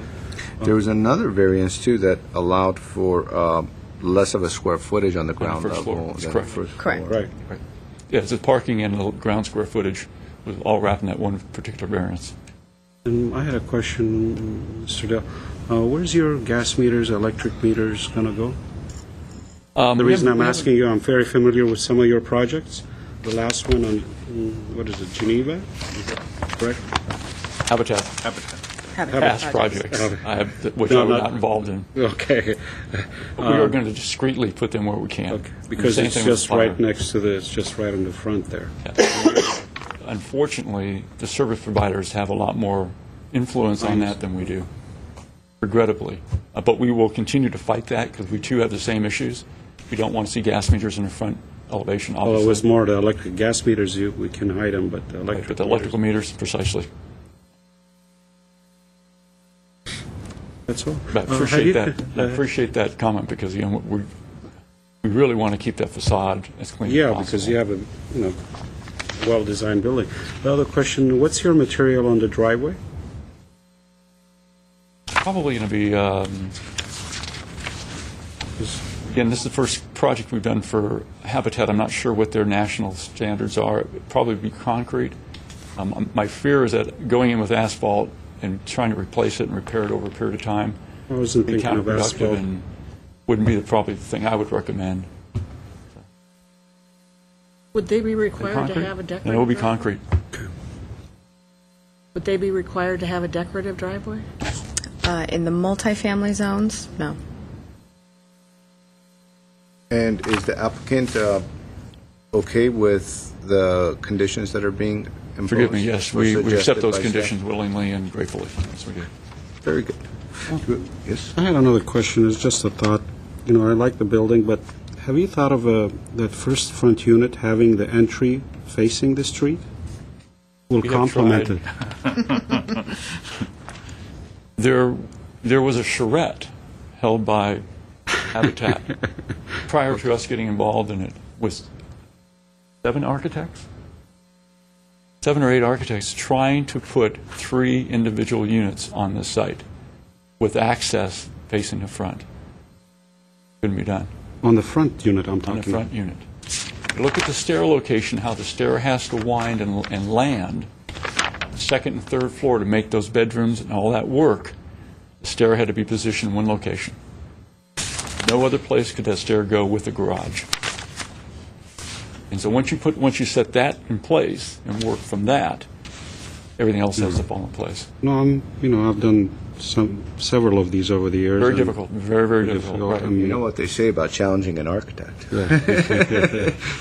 There was another variance, too, that allowed for less of a square footage on the ground level than the first floor. Right. Yeah, it's the parking and the ground square footage was all wrapped in that one particular variance. And I had a question, Mr. Dell. Where's your gas meters, electric meters going to go? The reason I'm asking you, I'm very familiar with some of your projects. The last one on, what is it, Geneva? Correct? Habitat. Past projects, which I was not involved in. Okay. But we are going to discreetly put them where we can. Okay. Because it's just right next to it's just right in the front there. Yeah. Unfortunately, the service providers have a lot more influence on that than we do, regrettably. But we will continue to fight that because we too have the same issues. We don't want to see gas meters in the front elevation, obviously. Well, it was more the electric gas meters, we can hide them, but the electric But the electrical meters, precisely. That's all. But I appreciate that comment because, you know, we really want to keep that facade as clean as possible. Yeah, because you have a well-designed building. The other question, what's your material on the driveway? Probably going to be, again, this is the first project we've done for Habitat. I'm not sure what their national standards are. It would probably be concrete. My fear is that going in with asphalt and trying to replace it and repair it over a period of time I wasn't would be thinking of counterproductive asphalt. and wouldn't be probably the thing I would recommend. Would they be required to have a decorative And it will be driveway? concrete. Would they be required to have a decorative driveway? In the multifamily zones, no. And is the applicant okay with the conditions that are being imposed? Forgive me, yes, or we suggested accept those by conditions staff? willingly and gratefully. Yes, we do. Very good. Yes? I had another question. It's just a thought. You know, I like the building, but have you thought of that first front unit having the entry facing the street? Will We have complement it. tried. There was a charrette held by Habitat prior to us getting involved in it with 7 architects? 7 or 8 architects trying to put 3 individual units on this site with access facing the front. Couldn't be done. On the front unit, I'm talking On the front unit. Look at the stair location, how the stair has to wind and land second and third floor to make those bedrooms and all that work, the stair had to be positioned in one location. No other place could that stair go with the garage. And so once you set that in place and work from that, everything else has to fall in place. No, I've done several of these over the years. Very and difficult, very difficult. Right. I mean, You know what they say about challenging an architect.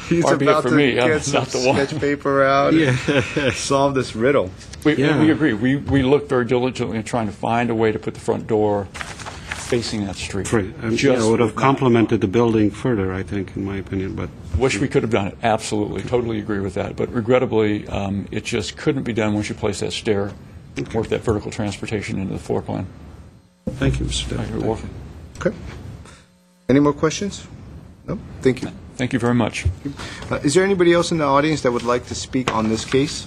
He's Far be it about for to me, I'm get some not the one. sketch paper out and solve this riddle. We Yeah. agree. We look very diligently at trying to find a way to put the front door facing that street. Right. I Just would have not- complemented the building further, I think, in my opinion, but Wish we could have done it, absolutely, totally agree with that. But regrettably, it just couldn't be done once you place that stair, work that vertical transportation into the floor plan. thank you, Mr. Deputy. You're welcome. Okay. Any more questions? No? Thank you. Thank you very much. Is there anybody else in the audience that would like to speak on this case?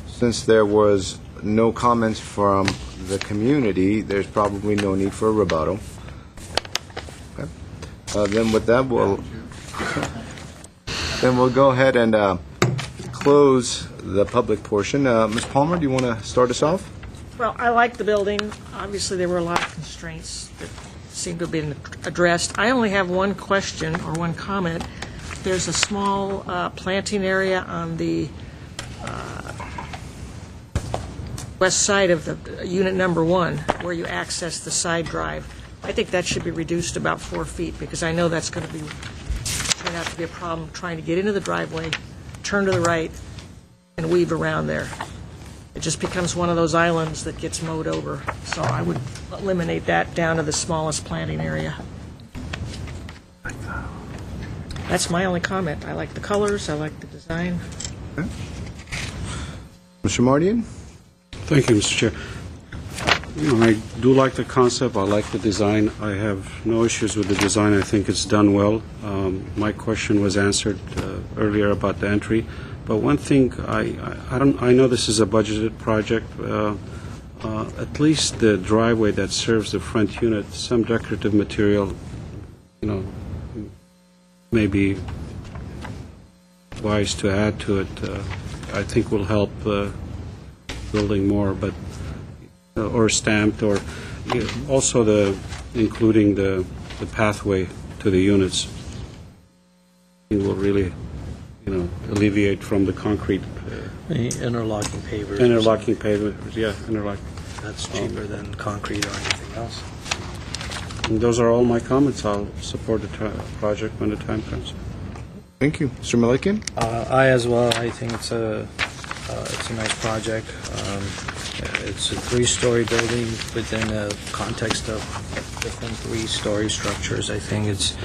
Since there was no comments from the community, there's probably no need for a rebuttal. Okay. Then with that, we'll go ahead and close the public portion. Ms. Palmer, do you want to start us off? Well, I like the building. Obviously, there were a lot of constraints that seem to have been addressed. I only have one question or one comment. There's a small planting area on the west side of the unit number 1 where you access the side drive. I think that should be reduced about 4 feet because I know that's going to turn out to be a problem trying to get into the driveway, turn to the right, and weave around there. It just becomes one of those islands that gets mowed over. So I would eliminate that down to the smallest planting area. That's my only comment. I like the colors, I like the design. Okay. Mr. Mardian? Thank you, Mr. Chair. I do like the concept. I like the design. I have no issues with the design. I think it's done well. My question was answered earlier about the entry. But one thing, I know this is a budgeted project. At least the driveway that serves the front unit, some decorative material, may be wise to add to it. I think will help building more, but or stamped, or also including the pathway to the units. It will really, alleviate from the concrete. The interlocking pavers. Interlocking pavement, yeah, interlocking. That's cheaper than concrete or anything else. And those are all my comments. I'll support the project when the time comes. Thank you. Mr. Malikian? I as well. I think it's a nice project. It's a 3-story building within a context of different 3-story structures. I think it's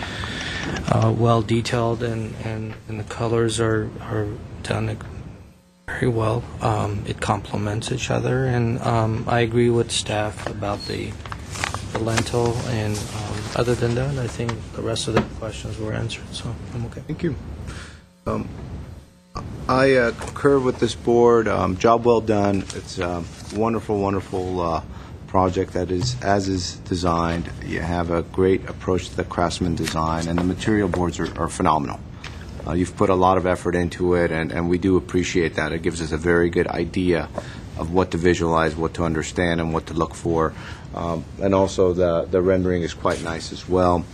well detailed and the colors are done very well. It complements each other, and I agree with staff about the lentil, and other than that, I think the rest of the questions were answered, so I'm okay. Thank you. I concur with this board. Job well done. It's a wonderful, wonderful project that is as is designed. You have a great approach to the craftsman design, and the material boards are phenomenal. You've put a lot of effort into it, and we do appreciate that. It gives us a very good idea of what to visualize, what to understand, and what to look for. And also the rendering is quite nice as well.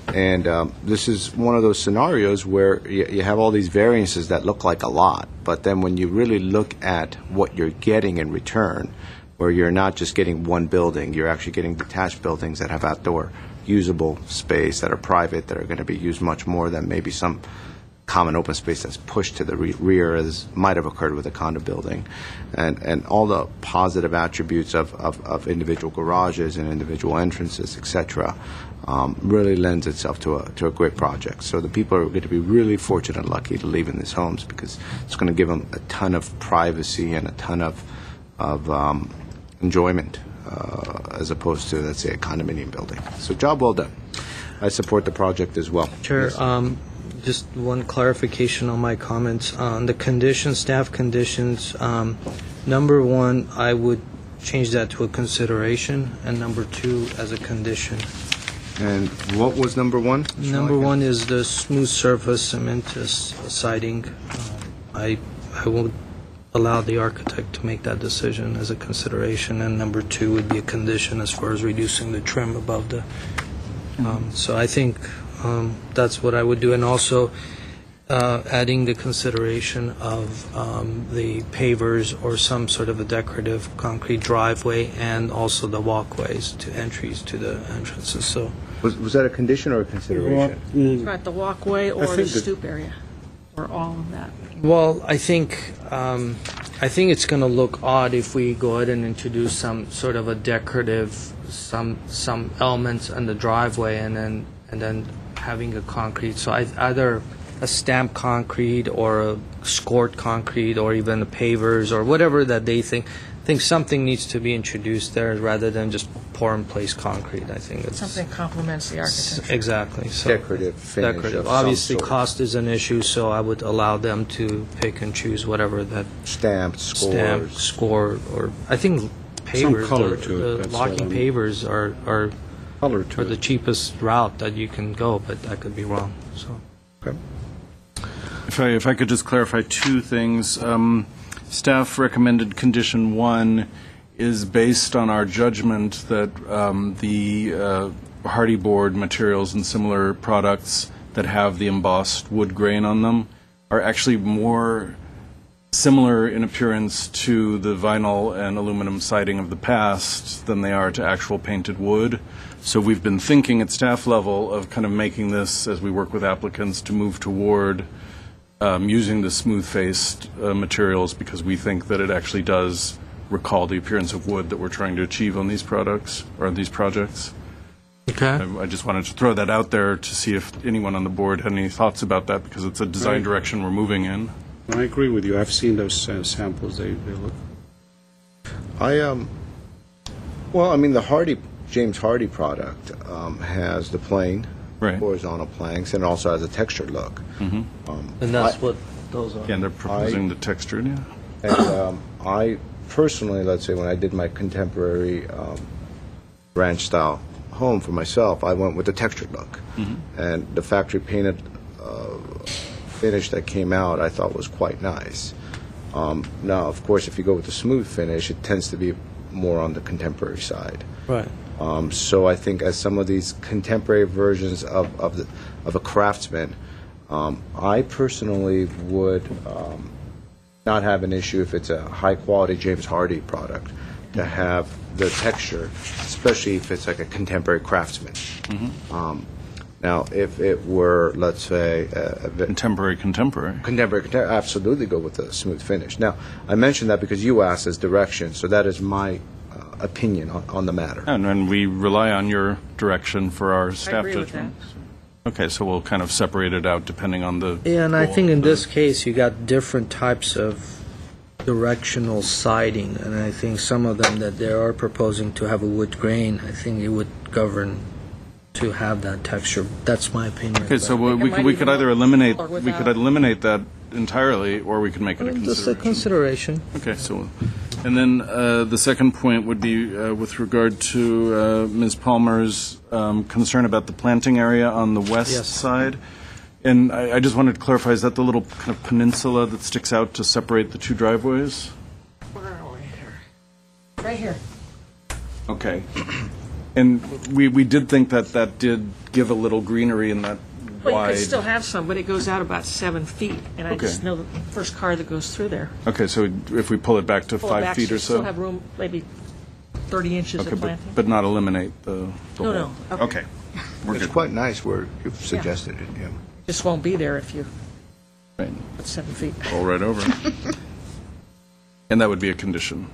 And this is one of those scenarios where you have all these variances that look like a lot, but then when you really look at what you're getting in return, where you're not just getting one building, you're actually getting detached buildings that have outdoor usable space, that are private, that are going to be used much more than maybe some common open space that's pushed to the rear, as might have occurred with a condo building, and all the positive attributes of individual garages and individual entrances, etc., really lends itself to a great project. So the people are going to be really fortunate and lucky to live in these homes, because it's going to give them a ton of privacy and a ton of enjoyment, as opposed to, let's say, a condominium building. So job well done. I support the project as well. Chair, Yes. just one clarification on my comments. On the conditions, staff conditions, number 1, I would change that to a consideration, and number 2 as a condition. And what was number 1? Number 1 is the smooth surface cementous siding. I I would allow the architect to make that decision as a consideration, and number 2 would be a condition as far as reducing the trim above the. So I think that's what I would do, and also adding the consideration of the pavers or some sort of a decorative concrete driveway, and also the walkways to entries to the entrances. So. Was that a condition or a consideration? Right, the walkway or the think that- stoop area, or all of that. Well, I think it's going to look odd if we go ahead and introduce some sort of a decorative, some elements in the driveway, and then having a concrete. So either a stamped concrete or a scored concrete or even the pavers or whatever that they think. I think something needs to be introduced there rather than just pour in place concrete. I think it's Something complements the architecture. exactly so Decorative finish decorative. of some Obviously, sort. cost is an issue, so I would allow them to pick and choose whatever that Stamped, stamp, scores. score, or I think pavers, color the, to it, the that's locking what I mean. pavers are Color to the it. cheapest route that you can go, but I could be wrong. So. If I could just clarify 2 things. Staff recommended condition 1 is based on our judgment that the hardy board materials and similar products that have the embossed wood grain on them are actually more similar in appearance to the vinyl and aluminum siding of the past than they are to actual painted wood. So we've been thinking at staff level of kind of making this, as we work with applicants, to move toward using the smooth-faced materials, because we think that it actually does recall the appearance of wood that we're trying to achieve on these products or these projects. Okay. I just wanted to throw that out there to see if anyone on the board had any thoughts about that, because it's a design Right. direction we're moving in. I agree with you. I've seen those samples. They look. Well, I mean, the James Hardy product has the plain Right. horizontal planks, and it also has a textured look. And that's I- what those are. Yeah, and they're proposing the textured, yeah. And I personally, let's say, when I did my contemporary ranch-style home for myself, I went with the textured look. And the factory painted finish that came out, I thought was quite nice. Now, of course, if you go with the smooth finish, it tends to be more on the contemporary side. Right. So I think as some of these contemporary versions of a craftsman, I personally would not have an issue if it's a high-quality James Hardy product to have the texture, especially if it's like a contemporary craftsman. Now, if it were, let's say, Contemporary. contemporary, absolutely go with the smooth finish. Now, I mentioned that because you asked as direction, so that is my opinion on the matter. And we rely on your direction for our staff agree with judgment. Okay, so we'll kind of separate it out depending on the. Yeah, and I goal think of in the- this case, you got different types of directional siding, and I think some of them that they are proposing to have a wood grain, I think it would govern to have that texture. That's my opinion. Okay, so think it we might we could even either work eliminate, or we could without. eliminate that entirely, or we could make it a Just a consideration. consideration. Okay, so, and then the second point would be with regard to Ms. Palmer's concern about the planting area on the west Yes. side. And I just wanted to clarify, is that the little kind of peninsula that sticks out to separate the 2 driveways? Where are we here? Right here. Okay. And we did think that that did give a little greenery in that Well, you wide. could still have some, but it goes out about 7 feet, and I just Okay. know the first car that goes through there. Okay, so if we pull it back to Pull it 5 back, feet you or Still so? have room, maybe 30 inches Okay, of planting. but not eliminate the No, whole. no, okay. Okay. We're It's good. quite nice where you've suggested it, yeah. Just won't be there if you Right. put 7 feet. Roll right over. And that would be a condition.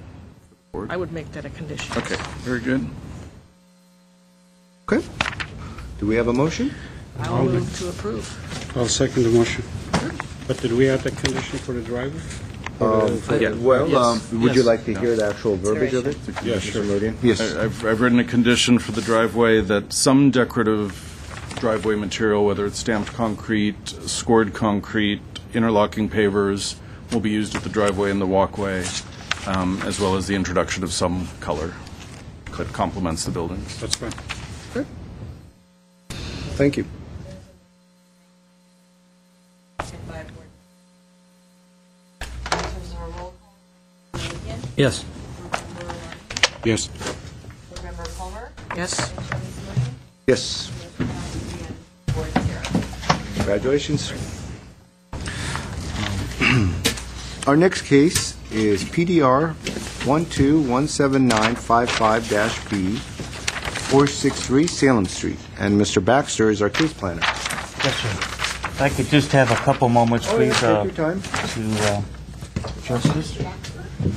I would make that a condition. Okay, very good. Okay. Do we have a motion? I will move to approve. I'll second the motion. But did we add the condition for the driver? Well, would you Yes. like to hear the actual verbiage of it? Yeah, sure. Yes. I've written a condition for the driveway that some decorative driveway material, whether it's stamped concrete, scored concrete, interlocking pavers, will be used at the driveway and the walkway, as well as the introduction of some color that complements the buildings. That's fine. Thank you. Yes. Yes. Board Member Palmer? Yes. Yes. Congratulations. Our next case is PDR 12-17955-B, 463 Salem Street, and Mr. Baxter is our case planner. Yes, sir. If I could just have a couple moments, please, Take your time. to adjust this. You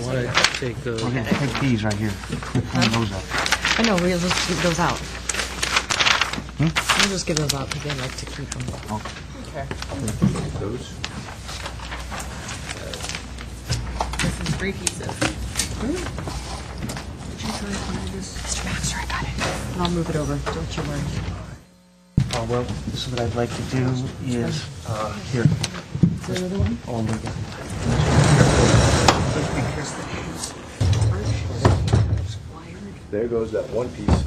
want to take We're going to take these right here. Clean those up. I know, we'll just give those out. We'll just give those out because they like to keep them. Those. This is 3 pieces. Mr. Baxter, I got it. And I'll move it over. Don't you worry. Well, this is what I'd like to do is, here. Is there another one? Oh, look at There goes that one piece.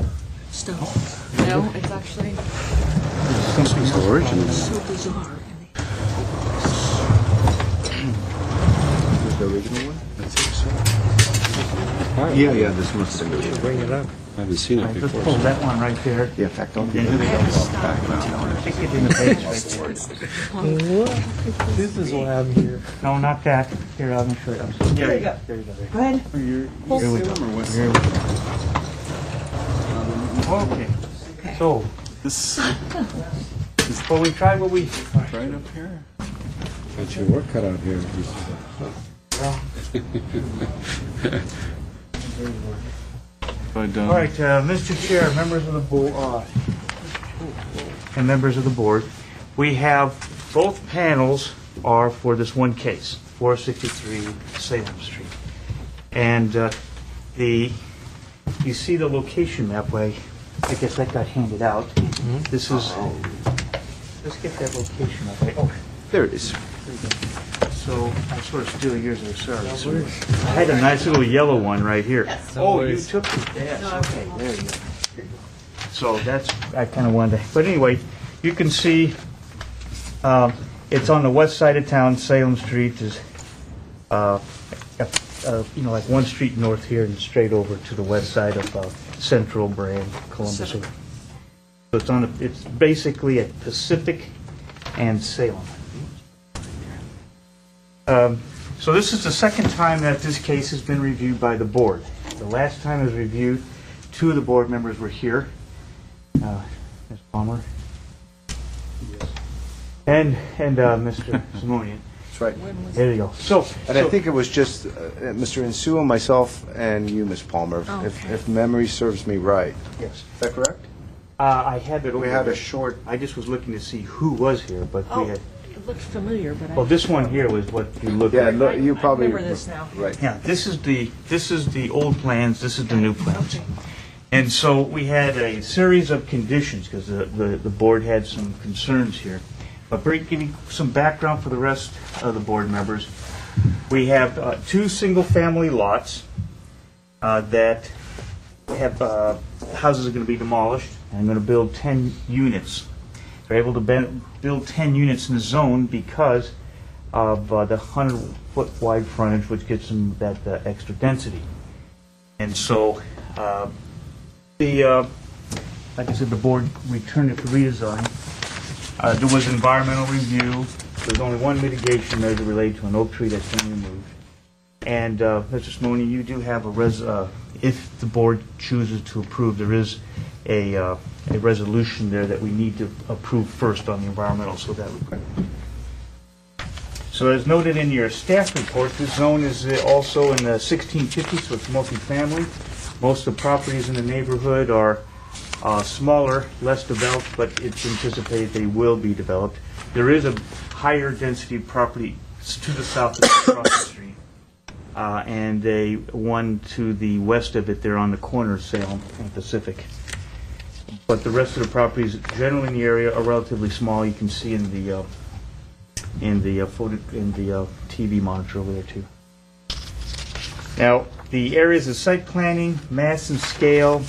No, it's actually... This is the original. So bizarre. Is the original one? I think so. Yeah, this must have been. bring it up. I haven't seen it Let's before. pull that one right there. Yeah, in fact, I'll Then give here we it go. back now. Stick it in the base right there. This is what I'm here. No, not that. Here, let me show you. There you go. There you go. Go ahead. Here we go. Here we go. Okay. So, well, we tried what we... Right up here. Got your work cut out here. All right, Mr. Chair, members of the board, and members of the board, we have both panels are for this one case, 463 Salem Street. And you see the location map way, I guess that got handed out. This is, let's get that location map. Oh, There it is. so I sort of steal yours there, sorry. I had a nice little yellow one right here. Oh, you took it, yes, okay, there you go. So that's, I kind of wanted to, but anyway, you can see, it's on the west side of town. Salem Street is, like one street north here and straight over to the west side of Central, Brand, Columbus. So it's basically at Pacific and Salem. So this is the second time that this case has been reviewed by the board. The last time it was reviewed, 2 of the board members were here. Ms. Palmer. And Mr. Simonian. That's right. There you go. So, And I think it was just Mr. Insuo, myself, and you, Ms. Palmer, if memory serves me right. yes. Is that correct? I had it over. We had there. a short... I just was looking to see who was here, but we had. It looks familiar, but Well, this one here was what you looked Yeah, at. look, you probably... remember this now. Right. Yeah, this is the old plans, this is the new plans. And so we had a series of conditions, because the board had some concerns here. But give you some background for the rest of the board members. We have 2 single-family lots that have, houses are going to be demolished, and I'm going to build 10 units. They're able to build 10 units in the zone because of the 100-foot wide frontage, which gets them that extra density. And so, like I said, the board returned it for redesign. There was environmental review. There's only one mitigation measure related to an oak tree that's been removed. And Mr. Simoni, you do have if the board chooses to approve, there is a resolution there that we need to approve first on the environmental, so that would... So as noted in your staff report, this zone is also in the 1650, so it's multifamily. Most of the properties in the neighborhood are smaller, less developed, but it's anticipated they will be developed. There is a higher density property to the south across the street, and one to the west of it there on the corner of Salem and Pacific. But the rest of the properties generally in the area are relatively small. You can see in the TV monitor over there too. Now, the areas of site planning, mass and scale,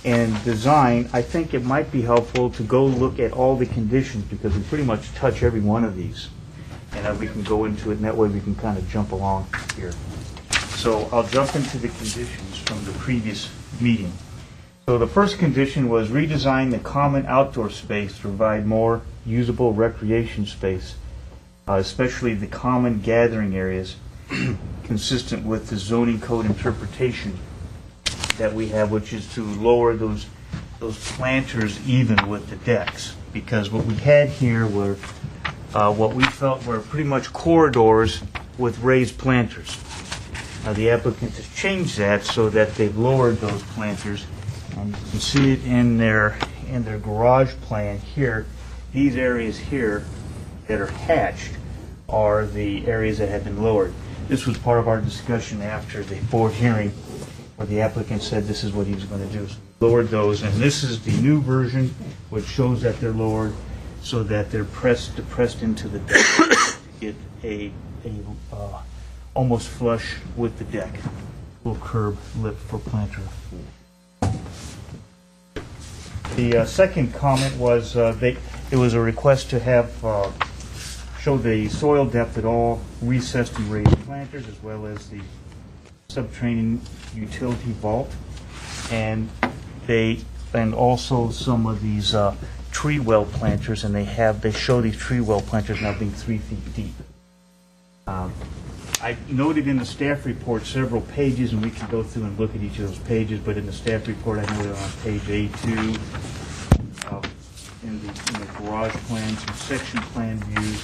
and design, I think it might be helpful to go look at all the conditions because we pretty much touch every one of these. and we can go into it, and that way we can kind of jump along here. So I'll jump into the conditions from the previous meeting. So the first condition was redesign the common outdoor space to provide more usable recreation space, especially the common gathering areas, consistent with the zoning code interpretation that we have, which is to lower those planters even with the decks. Because what we had here were what we felt were pretty much corridors with raised planters. The applicant has changed that so that they've lowered those planters, and you can see it in their garage plan here. These areas here that are hatched are the areas that have been lowered. This was part of our discussion after the board hearing, where the applicant said this is what he was going to do. So we lowered those, and this is the new version, which shows that they're lowered so that they're depressed into the deck to get a almost flush with the deck. Little curb lip for planter. The second comment was it was a request to have show the soil depth at all recessed and raised planters, as well as the subterranean utility vault, and also some of these tree well planters, and they show these tree well planters now being 3 feet deep. I noted in the staff report several pages, and we can go through and look at each of those pages, but in the staff report I noted on page A2, in the garage plans and section plan views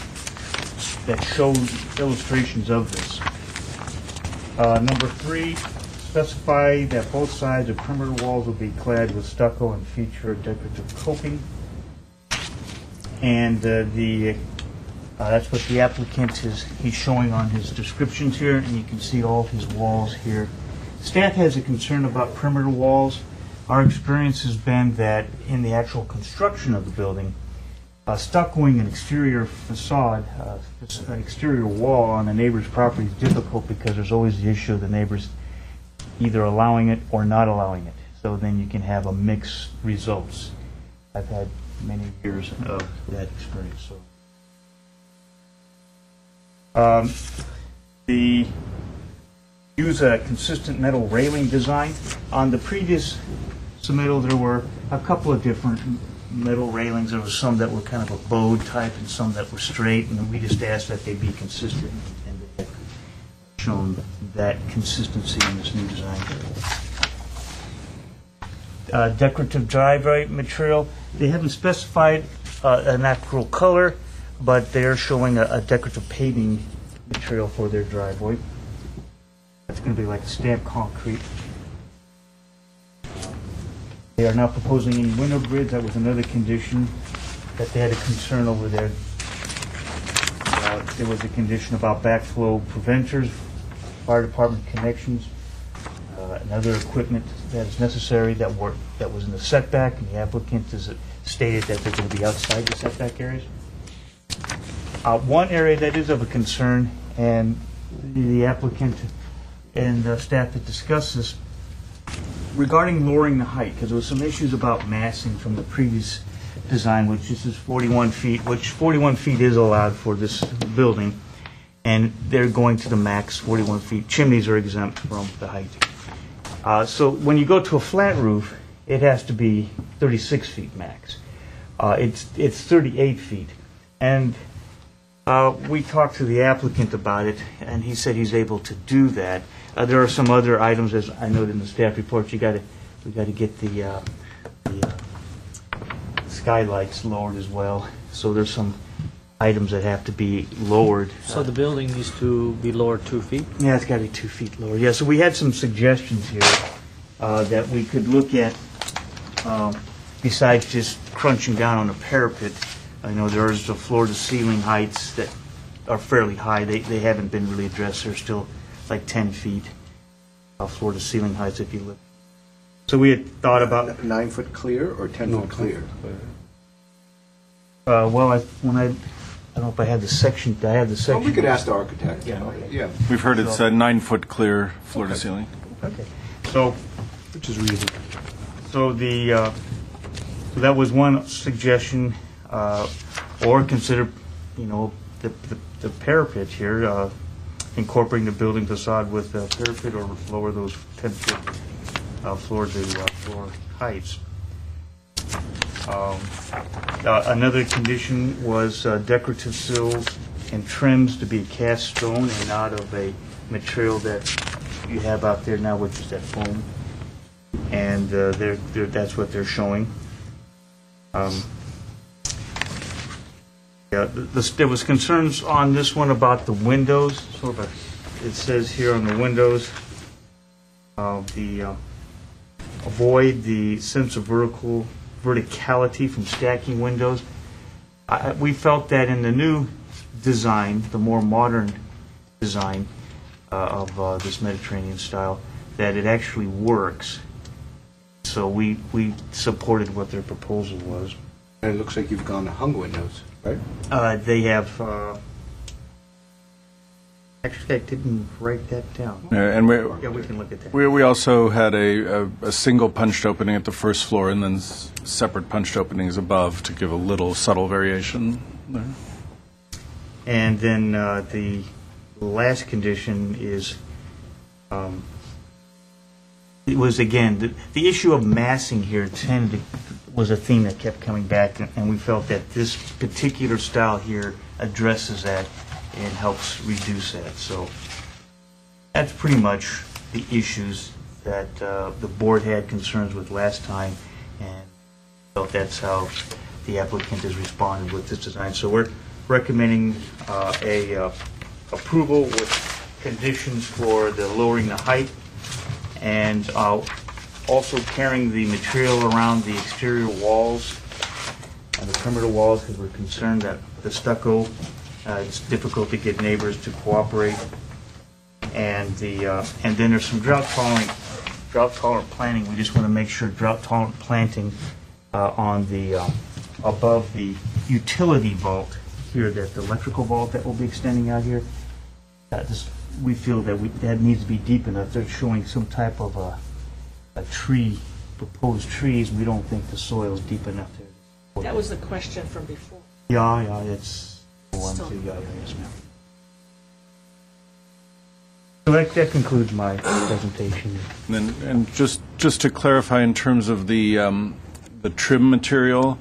that show illustrations of this. Number 3, specify that both sides of perimeter walls will be clad with stucco and feature decorative coping. And that's what the applicant he's showing on his descriptions here, and you can see all his walls here. Staff has a concern about perimeter walls. Our experience has been that in the actual construction of the building, stuccoing an exterior facade, an exterior wall on a neighbor's property is difficult because there's always the issue of the neighbors either allowing it or not allowing it. So then you can have a mixed results. I've had many years of that experience. So. Use a consistent metal railing design. On the previous submittal, there were a couple of different metal railings. There were some that were kind of a bowed type and some that were straight, and we just asked that they be consistent, and they have shown that consistency in this new design. Decorative driveway material. They haven't specified an actual color, but they're showing a decorative paving material for their driveway. That's going to be like stamped concrete. They are not proposing any window grids. That was another condition that they had a concern over there. There was a condition about backflow preventers, fire department connections, and other equipment that is necessary that was in the setback, and the applicant has stated that they're going to be outside the setback areas. One area that is of a concern, and the applicant and staff had discussed this, regarding lowering the height, because there was some issues about massing from the previous design, which this is 41 feet, which 41 feet is allowed for this building, and they're going to the max 41 feet. Chimneys are exempt from the height. So when you go to a flat roof, it has to be 36 feet max. It's 38 feet. And we talked to the applicant about it, and he said he's able to do that. There are some other items, as I noted in the staff report. We got to get the skylights lowered as well. So there's some items that have to be lowered. So the building needs to be lowered 2 feet? Yeah, it's got to be 2 feet lower. Yeah, so we had some suggestions here that we could look at besides just crunching down on a parapet. I know there's the floor-to-ceiling heights that are fairly high. They haven't been really addressed. They're still like 10 feet floor-to-ceiling heights if you look. So we had thought about 9 foot clear or 10 foot clear? Well, I don't know if I had the section. I had the section. Well, we could ask the architect. Yeah. Okay. Yeah. We've heard it's 9 foot clear floor to ceiling. Okay. So, Which is reasonable. so so that was one suggestion, or consider, the parapet here, incorporating the building facade with the parapet or lower those 10-foot floor heights. Another condition was decorative sills and trims to be cast stone and not of a material that you have out there now, which is that foam. And that's what they're showing. There was concerns on this one about the windows. It says here on the windows, avoid the sense of verticality from stacking windows. We felt that in the new design, the more modern design of this Mediterranean style, that it actually works. So we supported what their proposal was. And it looks like you've gone to hung windows, right? They have. Actually, I didn't write that down. And we can look at that. we also had a single punched opening at the first floor and then separate punched openings above to give a little subtle variation there. And then the last condition is, it was again the issue of massing here was a theme that kept coming back, and we felt that this particular style here addresses that and helps reduce that. So that's pretty much the issues that the board had concerns with last time, and felt that's how the applicant has responded with this design. So we're recommending approval with conditions for the lowering the height and also carrying the material around the exterior walls and the perimeter walls, because we're concerned that the stucco, it's difficult to get neighbors to cooperate. And then there's some drought tolerant planting. We just want to make sure drought tolerant planting on the above the utility vault here, that the electrical vault that will be extending out here. We feel that needs to be deep enough. They're showing some type of a tree, proposed trees. We don't think the soil is deep enough there. That was the question from before. Yeah, it's one, two, yes, ma'am. So that concludes my presentation. And just to clarify, in terms of the trim material,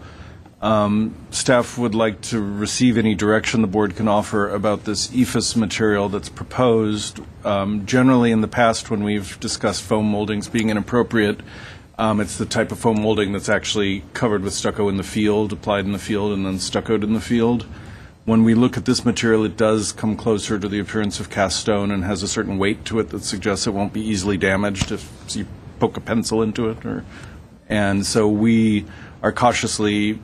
staff would like to receive any direction the board can offer about this EFIS material that's proposed. Generally, in the past, when we've discussed foam moldings being inappropriate, it's the type of foam molding that's actually covered with stucco in the field, applied in the field, and then stuccoed in the field. When we look at this material, it does come closer to the appearance of cast stone and has a certain weight to it that suggests it won't be easily damaged if you poke a pencil into it. And so we are cautiously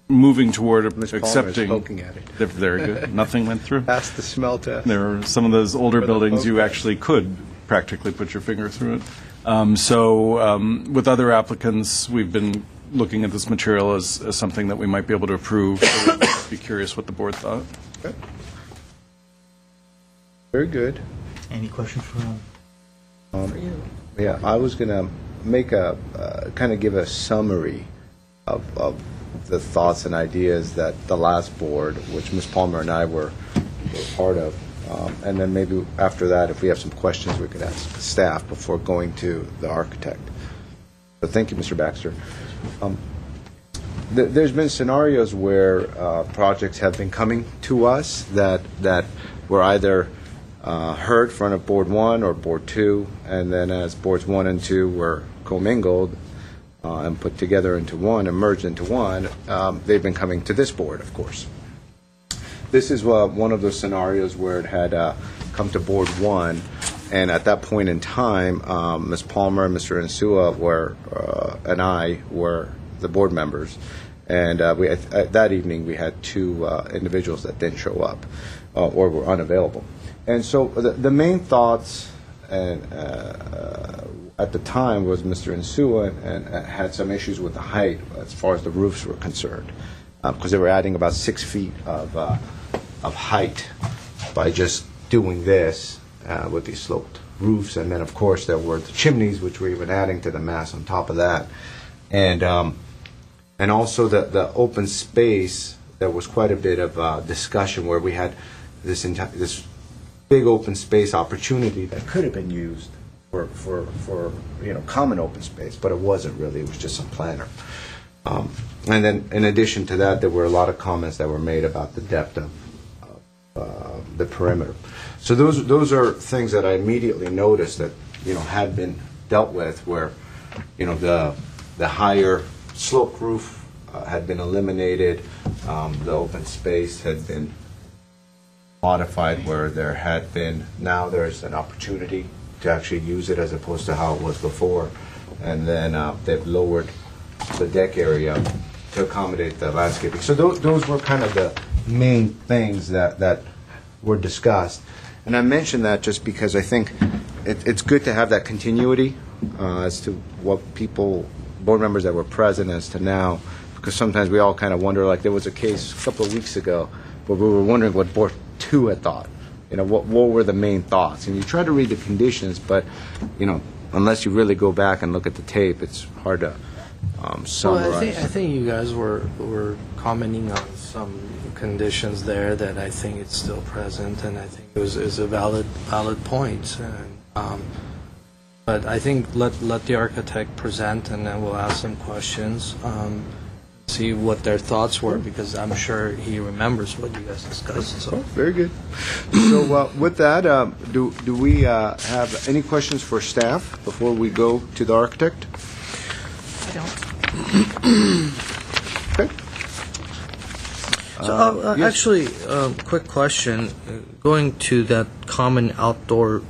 moving toward Ms. accepting. Palmer's poking at it. They're very good. Nothing went through. That's the smell test. There are some of those older buildings you actually could practically put your finger through it. With other applicants, we've been looking at this material as something that we might be able to approve. So we'd be curious what the board thought. Okay. Very good. Any questions for you? Yeah, I was going to make kind of give a summary of the thoughts and ideas that the last board, which Ms. Palmer and I were part of, and then maybe after that, if we have some questions, we could ask staff before going to the architect. So thank you, Mr. Baxter. There's been scenarios where projects have been coming to us that were either heard front of Board 1 or Board 2, and then as Boards 1 and 2 were commingled and put together into one and merged into one, they've been coming to this board, of course. This is one of those scenarios where it had come to Board 1, and at that point in time, Ms. Palmer, Mr. Insua and I were the board members, and that evening we had two individuals that didn't show up or were unavailable. And so the main thoughts at the time was Mr. Insua and had some issues with the height as far as the roofs were concerned, because they were adding about 6 feet of height by just doing this with these sloped roofs. And then, of course, there were the chimneys, which were even adding to the mass on top of that. And also the open space there was quite a bit of discussion where we had this big open space opportunity that could have been used for common open space, but it wasn't really. It was just some planner. And then, in addition to that, there were a lot of comments that were made about the depth of the perimeter. So those are things that I immediately noticed that had been dealt with, where the higher sloped roof had been eliminated, the open space had been modified where there had been. Now there's an opportunity to actually use it as opposed to how it was before, and then they've lowered the deck area to accommodate the landscaping. So those were kind of the main things that were discussed. And I mention that just because I think it's good to have that continuity as to what board members that were present as to now, because sometimes we all kind of wonder, like there was a case a couple of weeks ago where we were wondering what Board 2 had thought. What were the main thoughts? And you try to read the conditions, but, unless you really go back and look at the tape, it's hard to summarize. Well, I think you guys were commenting on some conditions there that I think it's still present, and I think it was a valid point. And, but I think let the architect present, and then we'll ask some questions, see what their thoughts were, because I'm sure he remembers what you guys discussed. So. Very good. So with that, do we have any questions for staff before we go to the architect? I don't. Okay. So yes. actually, quick question. Going to that common outdoor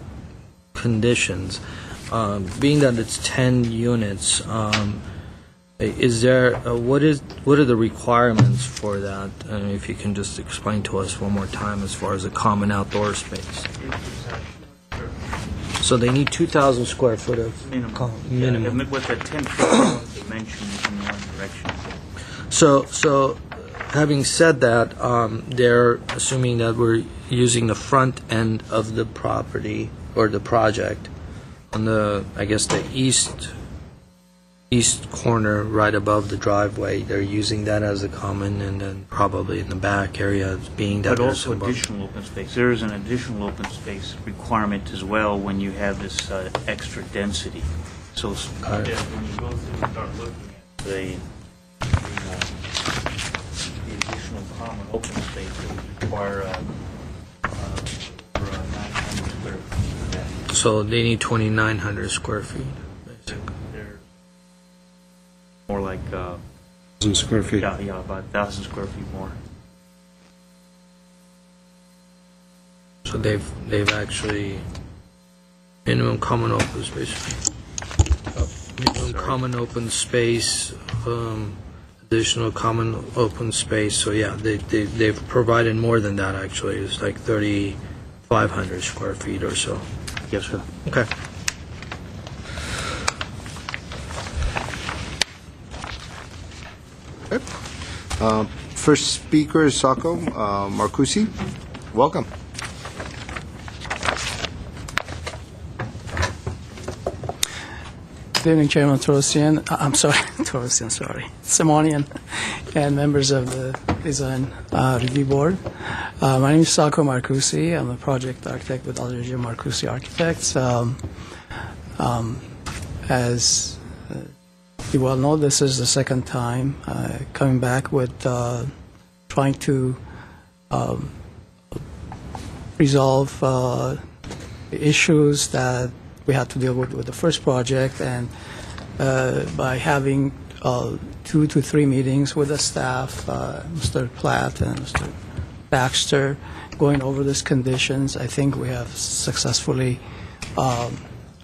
conditions, being that it's 10 units, is there what are the requirements for that? If you can just explain to us one more time as far as a common outdoor space. So they need 2,000 square foot of minimum. Yeah, with a 10-foot dimension in one direction. So having said that, they're assuming that we're using the front end of the property or the project on the, I guess, the east corner right above the driveway. They're using that as a common, and then probably in the back area being that. But also additional open space. There is an additional open space requirement as well when you have this extra density. So when you go through and start looking at the additional common open space, it would require for 900 square feet. So they need 2,900 square feet, basically. More like 1,000 square feet. yeah, about 1,000 square feet more. So they've actually minimum common open space. Minimum common open space, additional common open space. So yeah, they've provided more than that actually. It's like 3,500 square feet or so. Yes, sir. Okay. First speaker is Sako Marcusi. Welcome. Good evening, Chairman Torosian. I'm sorry, Torosian, sorry. Simonian and members of the Design Review Board. My name is Sako Marcusi. I'm a project architect with Algeria Marcusi Architects. As you well know, this is the second time coming back with trying to resolve the issues that we had to deal with the first project, and by having 2 to 3 meetings with the staff, Mr. Platt and Mr. Baxter, going over these conditions, I think we have successfully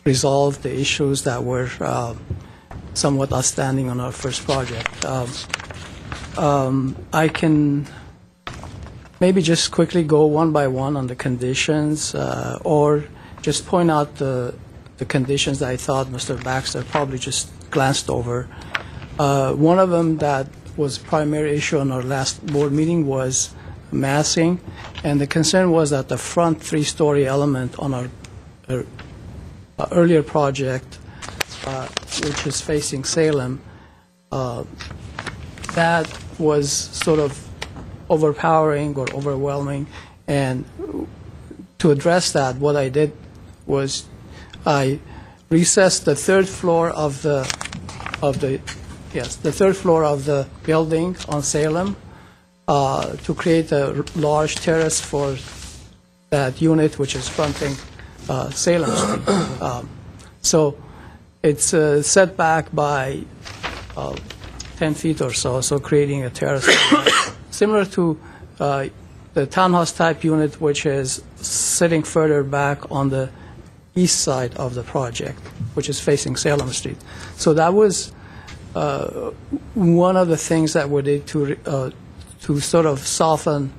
resolved the issues that were somewhat outstanding on our first project. I can maybe just quickly go one by one on the conditions, or just point out the conditions that I thought Mr. Baxter probably just glanced over. One of them that was primary issue on our last board meeting was massing, and the concern was that the front 3-story element on our earlier project, which is facing Salem, that was sort of overpowering or overwhelming. And to address that, what I did was I recessed the third floor of the third floor of the building on Salem to create a large terrace for that unit, which is fronting Salem Street. So it's set back by 10 feet or so creating a terrace. Similar to the townhouse type unit, which is sitting further back on the east side of the project, which is facing Salem Street. So that was one of the things that we did to sort of soften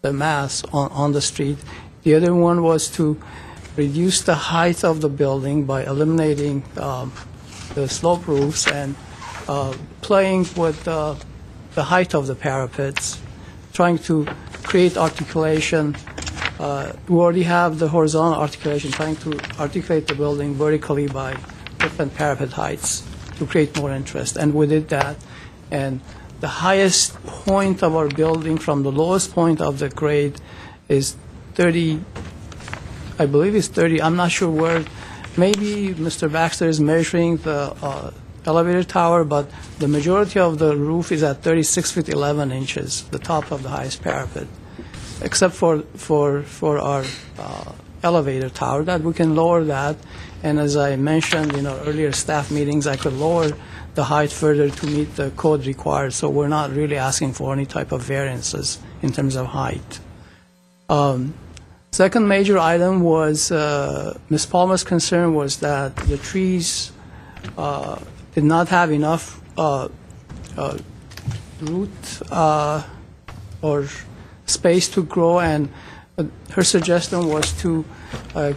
the mass on the street. The other one was to reduce the height of the building by eliminating the slope roofs and playing with the height of the parapets, trying to create articulation. We already have the horizontal articulation, trying to articulate the building vertically by different parapet heights to create more interest. And we did that. And the highest point of our building from the lowest point of the grade is 30, I believe it's 30. I'm not sure where. Maybe Mr. Baxter is measuring the elevator tower, but the majority of the roof is at 36 feet 11 inches, the top of the highest parapet, except for our elevator tower, that we can lower that. And as I mentioned in our earlier staff meetings, I could lower the height further to meet the code required, so we're not really asking for any type of variances in terms of height. Second major item was Ms. Palmer's concern was that the trees did not have enough root or space to grow, and her suggestion was to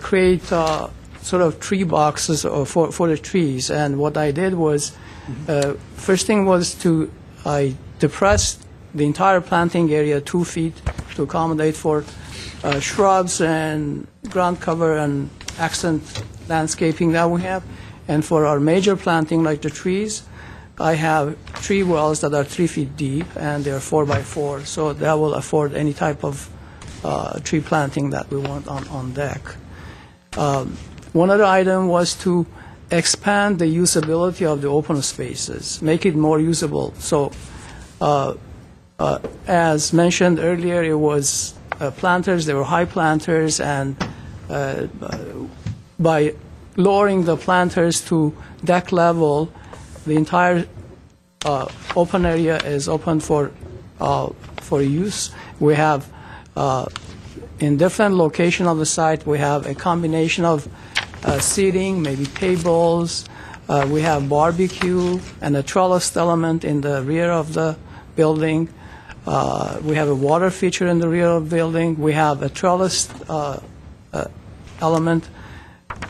create sort of tree boxes for the trees. And what I did was, first thing was I depressed the entire planting area 2 feet to accommodate for shrubs and ground cover and accent landscaping that we have. And for our major planting, like the trees, I have tree wells that are 3 feet deep, and they're 4 by 4, so that will afford any type of tree planting that we want on deck. One other item was to expand the usability of the open spaces, make it more usable. So, as mentioned earlier, it was planters, they were high planters, and by lowering the planters to deck level, the entire open area is open for use. We have, in different location of the site, we have a combination of seating, maybe tables. We have barbecue and a trellis element in the rear of the building. We have a water feature in the rear of the building. We have a trellis element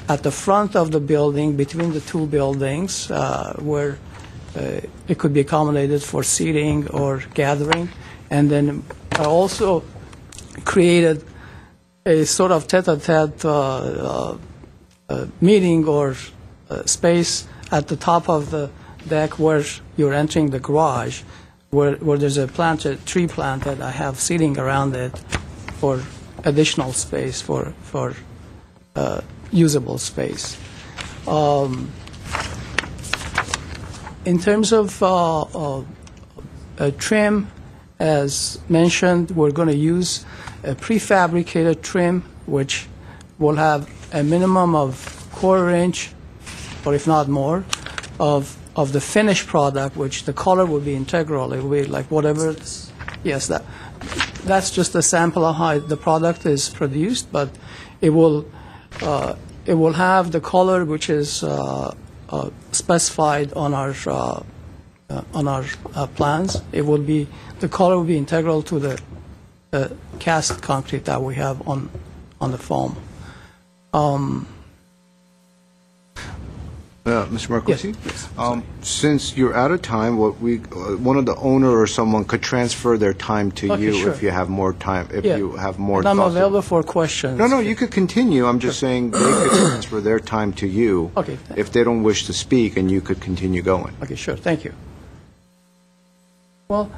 at the front of the building between the two buildings where it could be accommodated for seating or gathering. And then I also created a sort of tete-a-tete meeting or space at the top of the deck where you're entering the garage, where there's a tree planted. I have seating around it for additional space, for usable space. In terms of trim, as mentioned, we're going to use a prefabricated trim, which will have a minimum of 1/4 inch, or if not more, of the finished product, which the color will be integral. It will be like whatever. Yes, that's just a sample of how the product is produced, but it will have the color which is specified on our plans. The color will be integral to the cast concrete that we have on the foam. Mr. Marcosi? Yes. Since you're out of time, one of the owner or someone could transfer their time to Okay, you sure. if you have more time, if you have more And I'm thoughts. available for questions. No, you could continue. I'm just saying they could transfer their time to you Okay. if they don't wish to speak, and you could continue going. Okay, sure. Thank you. Well,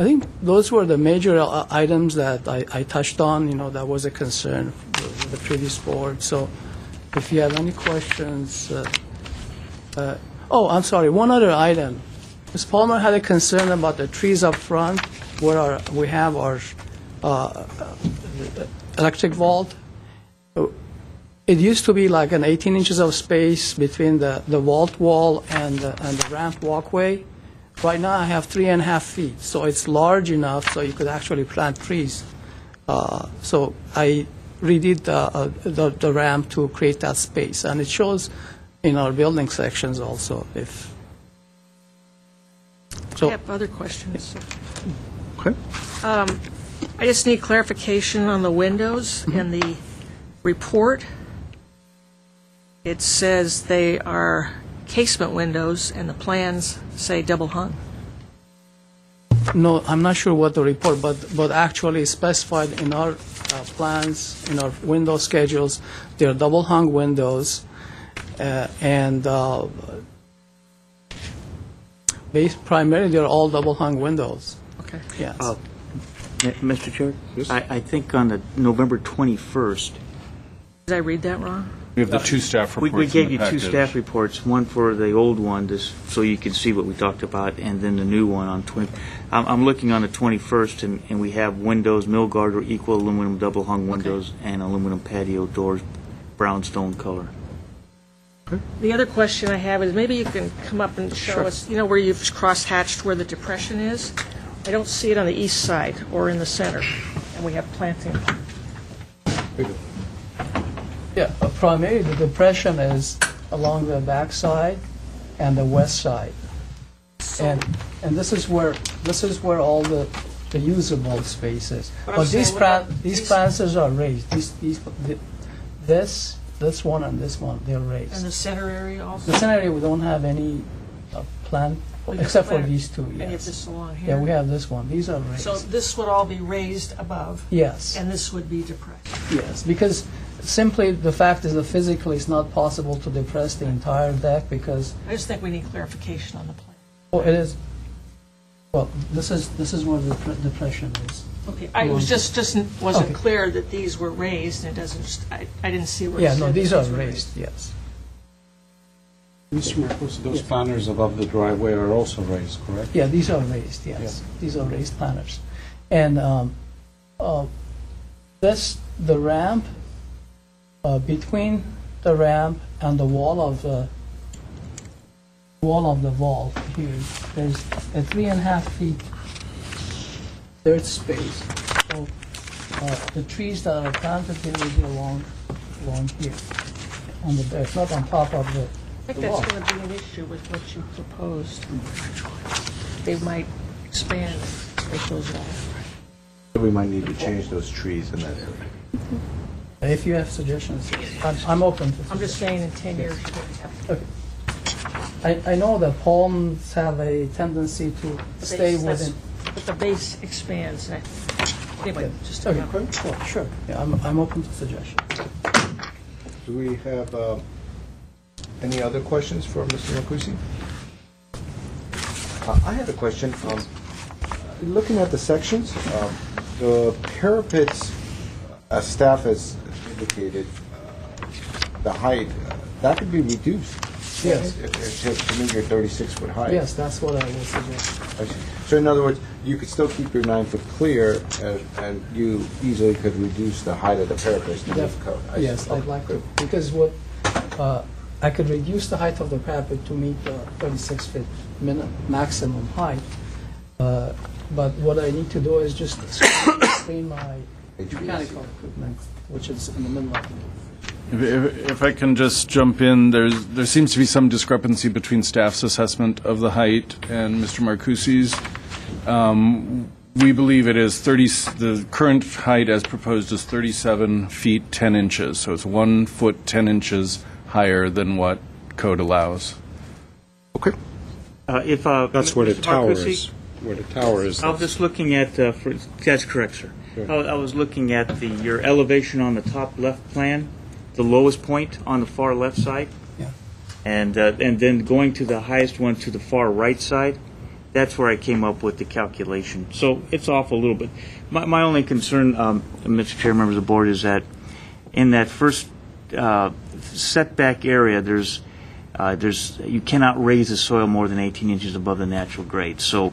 I think those were the major items that I touched on, that was a concern with the previous board. So if you have any questions, I'm sorry, one other item. Ms. Palmer had a concern about the trees up front where we have our electric vault. It used to be like an 18 inches of space between the vault wall and the ramp walkway. Right now I have 3.5 feet, so it's large enough so you could actually plant trees. So I redid the ramp to create that space, and it shows in our building sections also. I have other questions. Okay. I just need clarification on the windows. In the report, it says they are casement windows, and the plans say double hung. No, I'm not sure what the report, but actually specified in our plans, in our window schedules, they're double hung windows, and primarily they're all double hung windows. Okay. Yes. Mr. Chair? Yes. I think on the November 21st, Did I read that wrong? We have the two staff reports we gave in you the two package. staff reports, one for the old one, so you can see what we talked about, and then the new one on 20. I'm looking on the 21st, and we have windows, mill guard or equal aluminum double hung windows, and aluminum patio doors, brownstone color. The other question I have is maybe you can come up and show us, where you've cross-hatched where the depression is. I don't see it on the east side or in the center, and we have planting. Yeah, primarily the depression is along the back side and the west side. And this is where all the usable space is. But these planters are raised. This one and this one, they're raised. And the center area also? The center area, we don't have any plant, except for these two, And you have yes. this along here? Yeah, we have this one. These are raised. So this would all be raised above? Yes. And this would be depressed? Yes, because simply the fact is that physically it's not possible to depress the entire deck because, I just think we need clarification on the plan. it is, this is where the depression is. Okay, I was just wasn't Okay. clear that these were raised, and it doesn't, I didn't see where it Yeah, said no, that these are were raised, yes. Mr. Marcos, those planters above the driveway are also raised, correct? Yeah, these are raised, yes. These are raised planters. And the ramp, between the ramp and the wall of the vault here, there's a 3.5 feet dirt space. So the trees that are planted here will be along here on the dirt, not on top of the I think wall. that's going to be an issue with what you proposed. They might expand and take those off. We might need to change those trees in that area. If you have suggestions, I'm open to I'm just saying in 10 years, you're going to have I know that palms have a tendency to stay within. But the base expands. Anyway, just a Okay, comment. sure. Yeah, I'm open to suggestions. Do we have any other questions for Mr. Marcucci? I have a question. Looking at the sections, the parapets, as staff has indicated, the height, that could be reduced. Yes. To meet your 36-foot height. Yes, that's what I will suggest. I see. So in other words, you could still keep your 9-foot clear, and you easily could reduce the height of the parapet to meet the code. I see. Yes, I'd like to, because I could reduce the height of the parapet to meet the 36-foot maximum height, but what I need to do is just screen my mechanical equipment, which is in the middle of the If I can just jump in, there seems to be some discrepancy between staff's assessment of the height and Mr. Marcucci's. We believe it is the current height as proposed is 37 feet 10 inches, so it's 1 foot 10 inches higher than what code allows. Okay. That's where the Mr. tower Marcucci, is. Where the tower is. I was just looking at, that's correct, sir. I was looking at your elevation on the top left plan, the lowest point on the far left side. Yeah. And then going to the highest one to the far right side, That's where I came up with the calculation. So it's off a little bit. My only concern, Mr. Chair, members of the board, is that in that first setback area, there's you cannot raise the soil more than 18 inches above the natural grade. So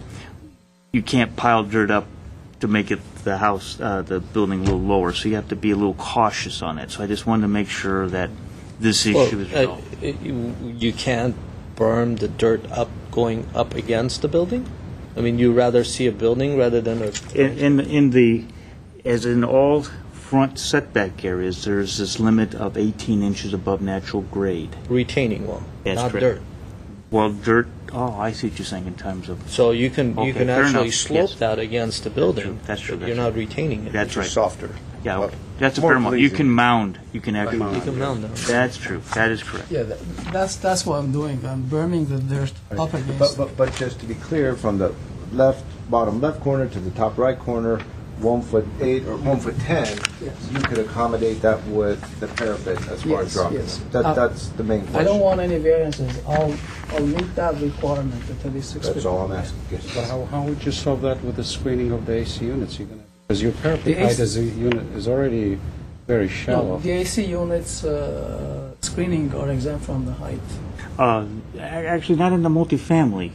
you can't pile dirt up to make it the house, the building a little lower. So you have to be a little cautious on it. So I just wanted to make sure that this issue is resolved. You can't berm the dirt up going up against the building? I mean, you rather see a building rather than a... As in all front setback areas, there's this limit of 18 inches above natural grade. Retaining wall, That's not correct. dirt. Well, dirt, I see what you're saying in terms of... So you can fair actually enough. slope Yes. that against the building. That's true. But you're not retaining it. That's right. Softer. Yeah, Well, that's a more fair amount. You pleasing. can mound. You can actually... You can mound that. That's true. That is correct. Yeah, that's what I'm doing. I'm burning the dirt up against. But just to be clear, from the bottom left corner to the top right corner, 1'8" or 1'10", Yes. you could accommodate that with the parapet as far as Yes, dropping. yes. That's the main question. I don't want any variances. I'll meet that requirement, the 36 feet. That's all I'm asking. Yes. But how would you solve that with the screening of the AC units? Because your parapet The height AC as a unit is already very No, shallow. the AC units screening are exempt from the height. Actually, not in the multifamily.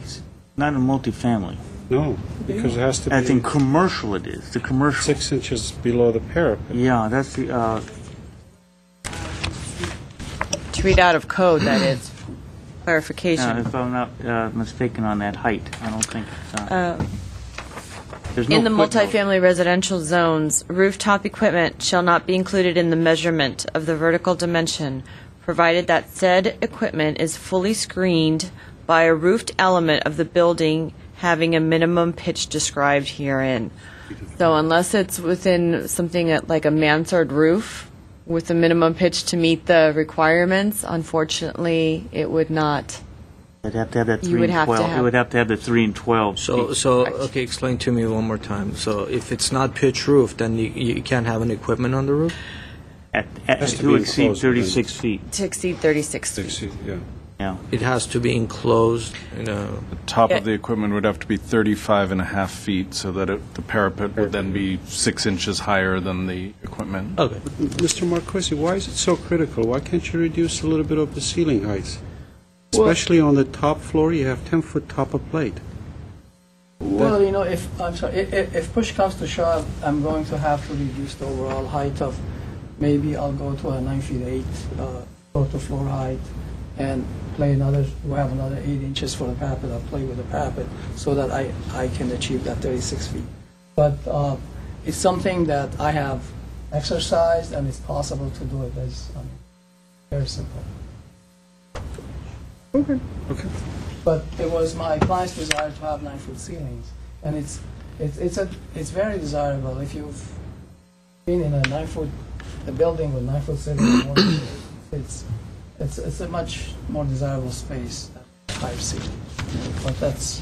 Not in multifamily. No, because it has to I think be commercial it is. The commercial. 6 inches below the parapet. Yeah, that's the... To read out of code, that is. Clarification. if I'm not mistaken on that height, I don't think it's... there's no In the footnote. multifamily residential zones, rooftop equipment shall not be included in the measurement of the vertical dimension, provided that said equipment is fully screened by a roofed element of the building having a minimum pitch described herein. So unless it's within something like a mansard roof with a minimum pitch to meet the requirements, unfortunately, it would not. It'd have to have that 3 You would and have to 12. have- It would have to have the 3 and 12. Okay, explain to me one more time. So if it's not pitch roof, then you can't have an equipment on the roof? Has to To be exceed enclosed 36 feet. To exceed 36 feet. 6 feet, yeah. Yeah. It has to be enclosed in a... The top Yeah. of the equipment would have to be 35.5 feet, so that the parapet would then be 6 inches higher than the equipment. Okay. Mr. Marquesi, why is it so critical? Why can't you reduce a little bit of the ceiling heights? Especially on the top floor, you have 10-foot top of plate. Well, if push comes to shove, I'm going to have to reduce the overall height of, maybe I'll go to a 9 feet 8 floor to floor height, and we'll have another 8 inches for the parapet. I'll play with the parapet so that I can achieve that 36 feet. But it's something that I have exercised, and it's possible to do it. Very simple. Okay. But it was my client's desire to have 9-foot ceilings, and it's very desirable. If you've been in a building with 9-foot ceilings, it's a much more desirable space than higher ceiling. But that's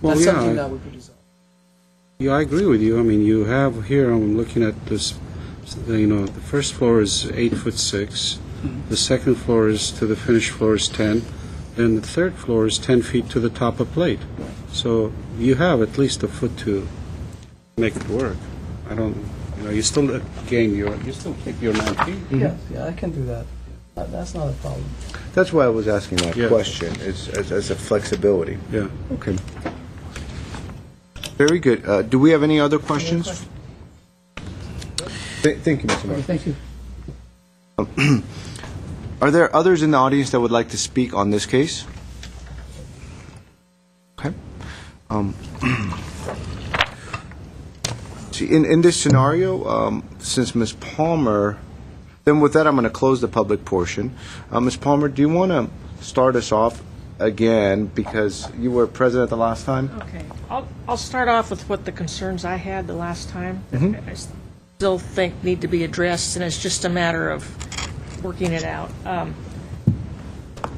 something that we could resolve. Yeah, I agree with you. I mean, you have here, I'm looking at this, the first floor is 8'6", the second floor is to the finished floor is 10, then the third floor is 10 feet to the top of plate. So you have at least a foot to make it work. You still gain you still keep your 9 feet. Yeah, I can do that. That's not a problem. That's why I was asking that Yeah. question, as a flexibility. Yeah. Okay. Very good. Do we have any other questions? Thank you, Mr. Mark. Thank you. Are there others in the audience that would like to speak on this case? Okay. See, in this scenario, since Ms. Palmer, then with that, I'm going to close the public portion. Ms. Palmer, do you want to start us off again, because you were president the last time? Okay. I'll start off with what the concerns I had the last time. Mm-hmm. I still think need to be addressed, and it's just a matter of working it out.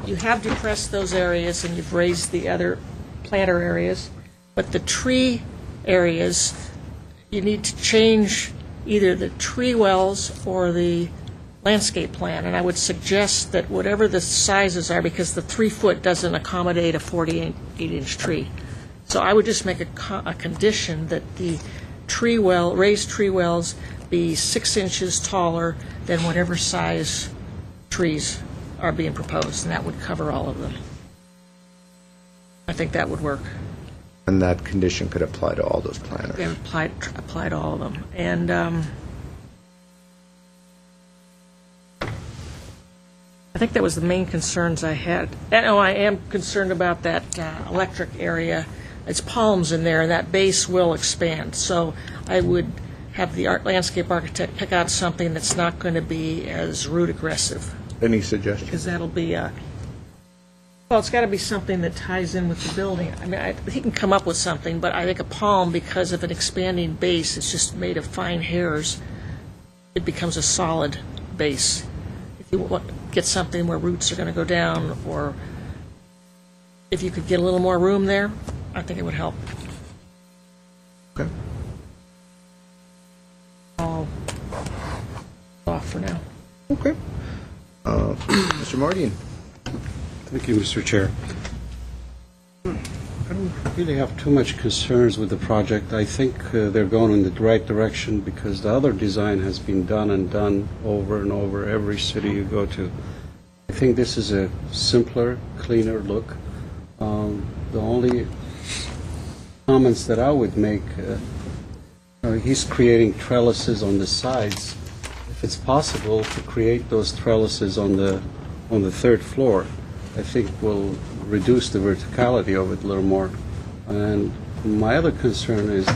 You have depressed those areas, and you've raised the other planter areas, but the tree areas, you need to change either the tree wells or the landscape plan, and I would suggest that whatever the sizes are, because the 3 foot doesn't accommodate a 48-inch tree. So I would just make a condition that the raised tree wells be 6 inches taller than whatever size trees are being proposed, and that would cover all of them. I think that would work. And that condition could apply to all those planners. They would apply to all of them. And I think that was the main concerns I had. And, I am concerned about that electric area. It's palms in there, and that base will expand. So I would have the landscape architect pick out something that's not going to be as root aggressive. Any suggestions? Because that'll be well, it's got to be something that ties in with the building. I mean, he can come up with something, but I think a palm, because of an expanding base, it's just made of fine hairs, it becomes a solid base. If you get something where roots are going to go down, or if you could get a little more room there, I think it would help. Okay. I'll off for now. Okay. Mr. Mardian. Thank you, Mr. Chair. I don't really have too much concerns with the project. I think they're going in the right direction because the other design has been done and done over and over every city you go to. I think this is a simpler, cleaner look. The only comments that I would make, he's creating trellises on the sides. If it's possible to create those trellises on the third floor, I think will reduce the verticality of it a little more. And my other concern is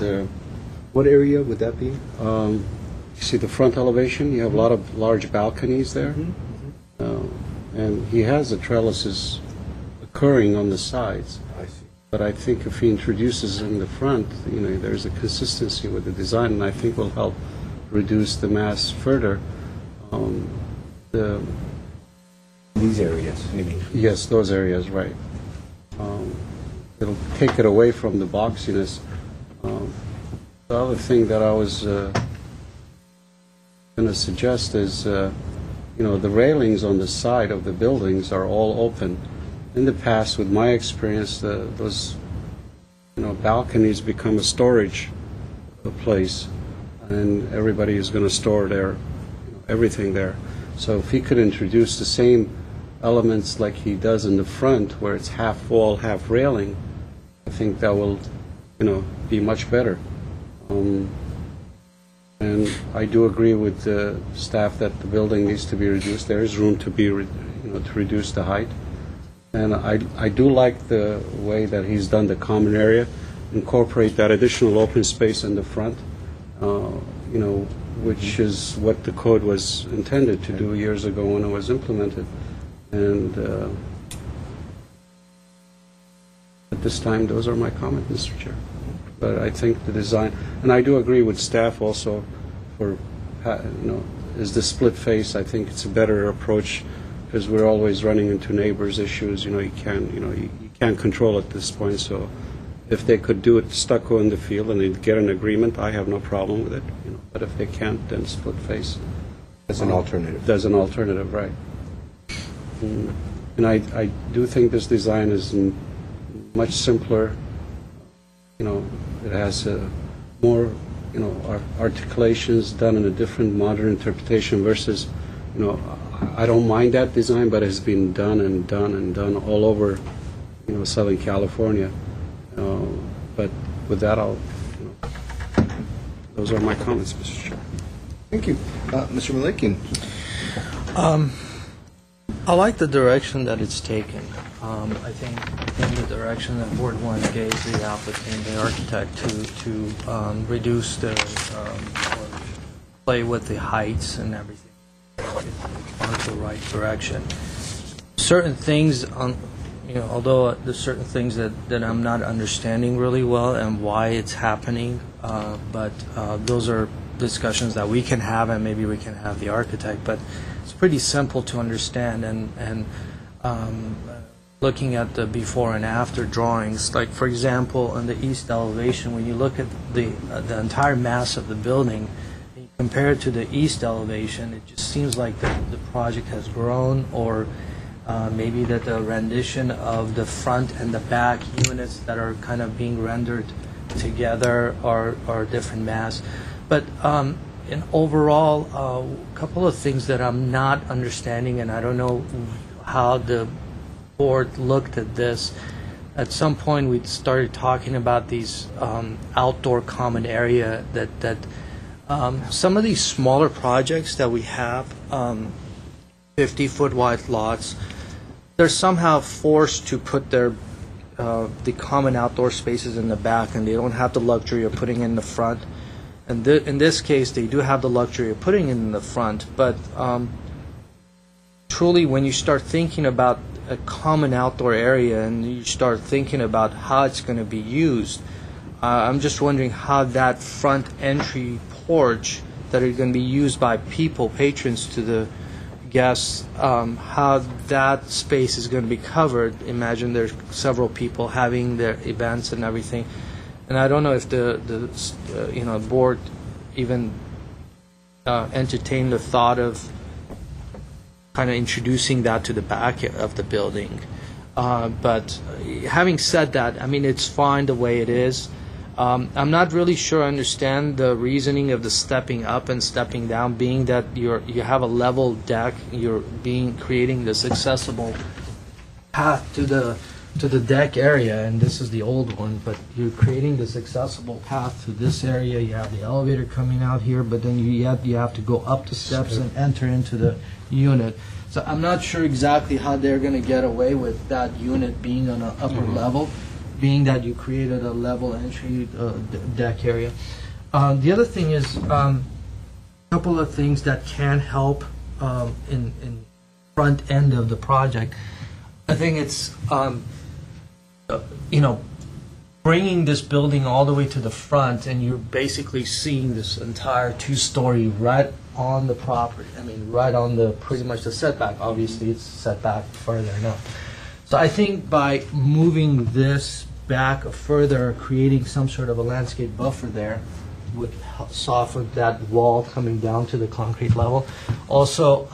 What area would that be? you see the front elevation, you have a lot of large balconies there. And he has the trellises occurring on the sides. I see. But I think if he introduces in the front, there's a consistency with the design, and I think will help reduce the mass further. These areas, maybe. Yes, those areas, right. It'll take it away from the boxiness. The other thing that I was going to suggest is, the railings on the side of the buildings are all open. In the past, with my experience, those balconies become a storage place, and everybody is going to store everything there. So if he could introduce the same elements like he does in the front, where it's half wall, half railing, I think that will, be much better. And I do agree with the staff that the building needs to be reduced. There is room to to reduce the height. And I do like the way that he's done the common area, incorporate that additional open space in the front, which is what the code was intended to do years ago when it was implemented. And at this time, those are my comments, Mr. Chair. But I think the design, and I do agree with staff also for, is the split face. I think it's a better approach because we're always running into neighbors' issues. You can't control at this point. So if they could do it stucco in the field and they'd get an agreement, I have no problem with it. But if they can't, then split face. As an alternative. As an alternative, right. And I do think this design is much simpler. It has more, articulations done in a different modern interpretation versus, I don't mind that design, but it's been done and done and done all over, Southern California. But with that, those are my comments, Mr. Chair. Thank you. Mr. Malikian. I like the direction that it's taken. I think in the direction that Board 1 gave the applicant, the architect, to reduce the, or play with the heights and everything, it's gone to the right direction. Certain things, although there's certain things that I'm not understanding really well and why it's happening, but those are discussions that we can have, and maybe we can have the architect, but it's pretty simple to understand. And looking at the before and after drawings, like for example on the east elevation, when you look at the entire mass of the building, and you compare it to the east elevation, it just seems like the project has grown, or maybe that the rendition of the front and the back units that are kind of being rendered together are different mass. But in overall, a couple of things that I'm not understanding, and I don't know how the board looked at this. At some point, we started talking about these outdoor common area that some of these smaller projects that we have, 50-foot wide lots, they're somehow forced to put their the common outdoor spaces in the back, and they don't have the luxury of putting in the front. And in this case, they do have the luxury of putting it in the front, but truly, when you start thinking about a common outdoor area and you start thinking about how it's going to be used, I'm just wondering how that front entry porch that are going to be used by people, patrons to the guests, how that space is going to be covered. Imagine there's several people having their events and everything. And I don't know if the board even entertained the thought of kind of introducing that to the back of the building. But having said that, I mean, it's fine the way it is. I'm not really sure I understand the reasoning of the stepping up and stepping down, being that you have a level deck, you're creating this accessible path to the deck area, and this is the old one, but you're creating this accessible path to this area. You have the elevator coming out here, but then you have to go up the steps and enter into the unit. So I'm not sure exactly how they're going to get away with that unit being on an upper level, being that you created a level entry deck area. The other thing is a couple of things that can help in front end of the project. I think it's bringing this building all the way to the front, and you're basically seeing this entire two-story right on the property. I mean, right on the pretty much the setback. Obviously, it's set back further now. So I think by moving this back further, creating some sort of a landscape buffer there would soften that wall coming down to the concrete level. Also,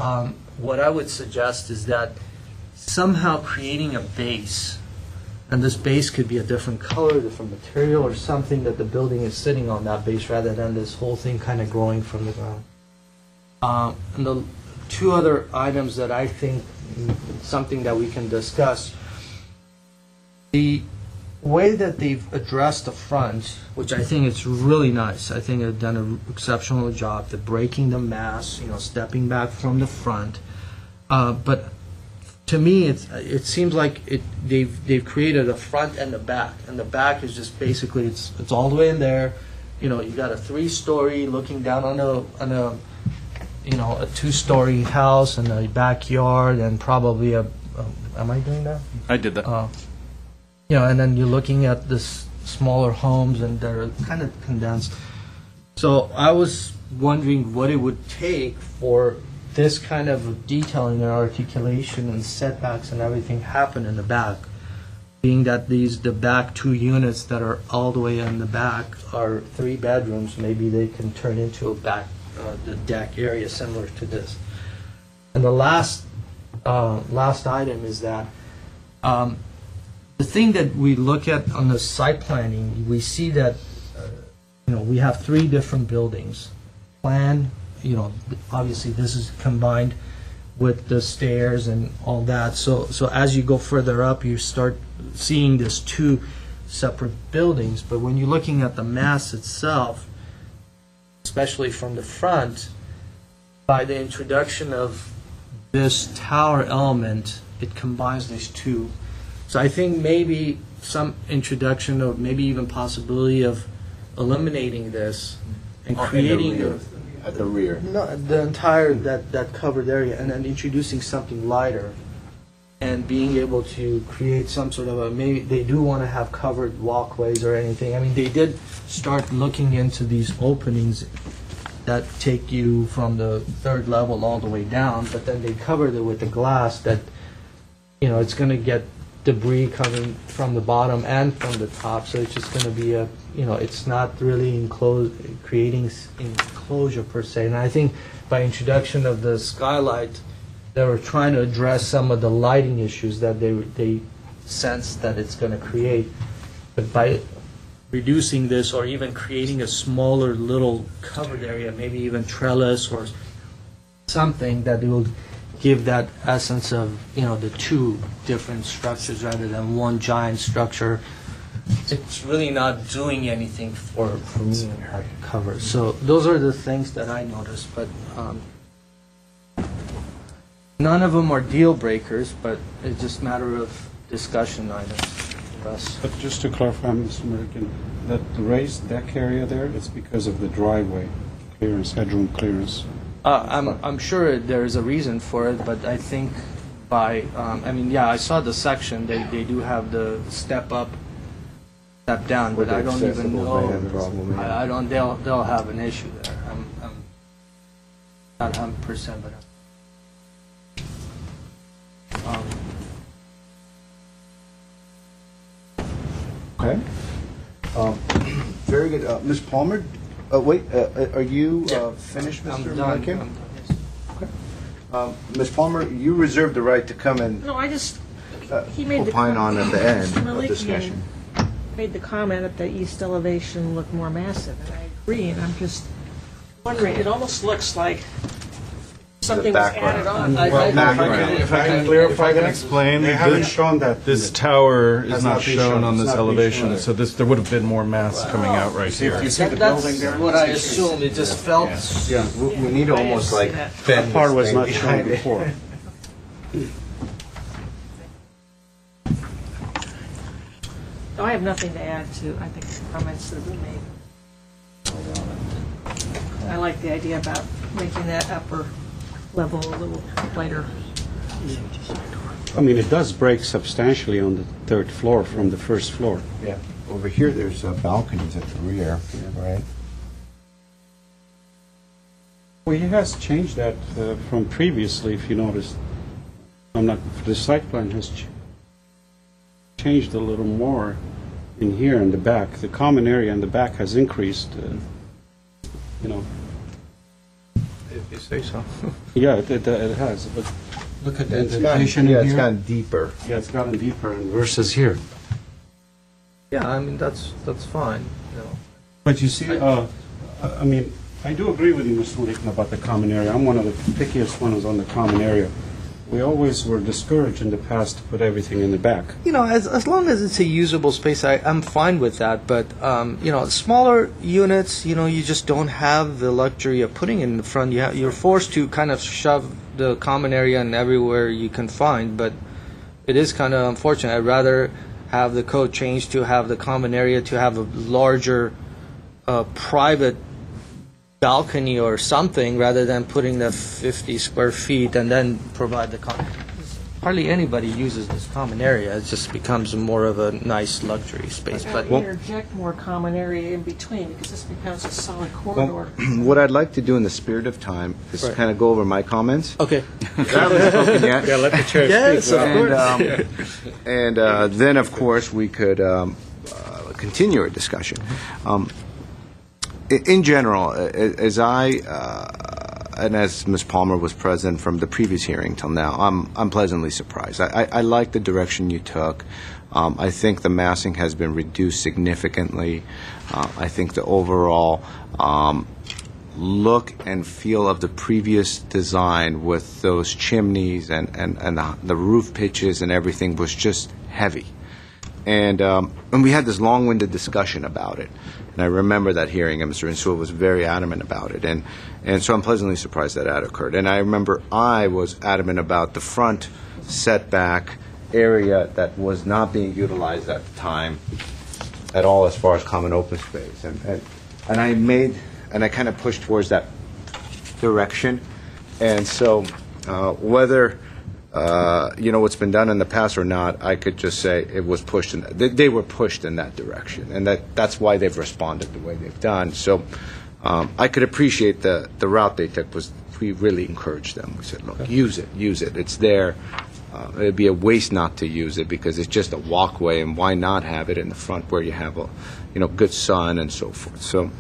what I would suggest is that somehow creating a base, and this base could be a different color, different material, or something that the building is sitting on that base rather than this whole thing kind of growing from the ground. And the two other items that I think something that we can discuss, the way that they've addressed the front, which I think is really nice. I think they've done an exceptional job. They're breaking the mass, stepping back from the front. But to me, it seems like they've created a front and a back, and the back is just basically it's all the way in there. You got a 3-story looking down on a a 2-story house and a backyard and probably am I doing that? I did that. And then you're looking at this smaller homes and they're kind of condensed. So I was wondering what it would take for this kind of detailing and articulation and setbacks and everything happen in the back, being that the back 2 units that are all the way in the back are 3 bedrooms. Maybe they can turn into a back the deck area similar to this. And the last item is that the thing that we look at on the site planning, we see that we have 3 different buildings. Plan, obviously this is combined with the stairs and all that. So as you go further up, you start seeing this 2 separate buildings. But when you're looking at the mass itself, especially from the front, by the introduction of this tower element, it combines these 2. So I think maybe some introduction of maybe even possibility of eliminating this and creating at the rear. No, the entire that covered area, and then introducing something lighter, and being able to create some sort of maybe they do want to have covered walkways or anything. I mean, they did start looking into these openings that take you from the 3rd level all the way down, but then they covered it with the glass that it's going to get debris coming from the bottom and from the top, so it's just going to be it's not really creating enclosure per se. And I think by introduction of the skylight they were trying to address some of the lighting issues that they sense that it's going to create. But by reducing this or even creating a smaller little covered area, maybe even trellis or something that will give that essence of, the two different structures rather than one giant structure. It's really not doing anything for me in that cover. So those are the things that I noticed, but none of them are deal breakers, but it's just a matter of discussion items for us. But just to clarify, Mr. American, that the raised deck area there, it's because of the driveway clearance, headroom clearance. I'm sure there's a reason for it, but I think by, I saw the section, they do have the step up, step down, but I don't even know. I don't, they'll have an issue there. I'm not 100%, but Okay. Very good. Ms. Palmer, are you finished, Mr. I'm American? done, yes. Ms. Palmer, you reserve the right to come and No, he made the opine on at the end of Malikian discussion. made the comment that the east elevation looked more massive, and I agree, and I'm just wondering, it almost looks like something was added on. If I can explain, They haven't shown that. this tower is Has not not been shown shown. on It's this not been elevation, shown. so there would have been more mass coming out right here. That's what I assumed. It just felt. Yeah, We need to almost like bend that part this was thing not shown behind it. before. I have nothing to add to, I think, the comments that have been made. I like the idea about making that upper level a little lighter. I mean, it does break substantially on the third floor from the first floor. Yeah. Over here, there's balconies at the rear, right? Well, he has changed that from previously, if you noticed. The site plan has changed a little more in here in the back. The common area in the back has increased, If you say so. Yeah, it has, but look at the It's indentation in here. it's gotten deeper. Yeah, it's gotten deeper versus here. Yeah, I mean that's fine. But you see, I mean, I do agree with you, Mr. Malikan, about the common area. I'm one of the pickiest ones on the common area. We always were discouraged in the past to put everything in the back. As long as it's a usable space, I'm fine with that. But smaller units, you just don't have the luxury of putting it in the front. You're forced to kind of shove the common area in everywhere you can find. But it is kind of unfortunate. I'd rather have the code changed to have the common area to have a larger private balcony or something rather than putting the 50 square feet and then provide the hardly anybody uses this common area. It just becomes more of a nice luxury space. But Interject more common area in between, because this becomes a solid corridor. What I'd like to do in the spirit of time is kind of go over my comments. okay. I haven't spoken yet. Yeah, let the chair Yes, speak. of course. And then, of course, we could continue our discussion. In general, as and as Ms. Palmer was present from the previous hearing till now, I'm pleasantly surprised. I like the direction you took. I think the massing has been reduced significantly. I think the overall look and feel of the previous design with those chimneys and the roof pitches and everything was just heavy. And we had this long-winded discussion about it. And I remember that hearing, and Mr. Insua was very adamant about it. And so I'm pleasantly surprised that occurred. And I remember I was adamant about the front setback area that was not being utilized at the time at all as far as common open space. And I kind of pushed towards that direction. And so whether what's been done in the past or not, I could just say it was pushed. They were pushed in that direction, and that's why they've responded the way they've done. So I could appreciate the route they took. We really encouraged them. We said, look, use it. It's there. It'd be a waste not to use it because it's just a walkway, and why not have it in the front where you have a good sun and so forth. So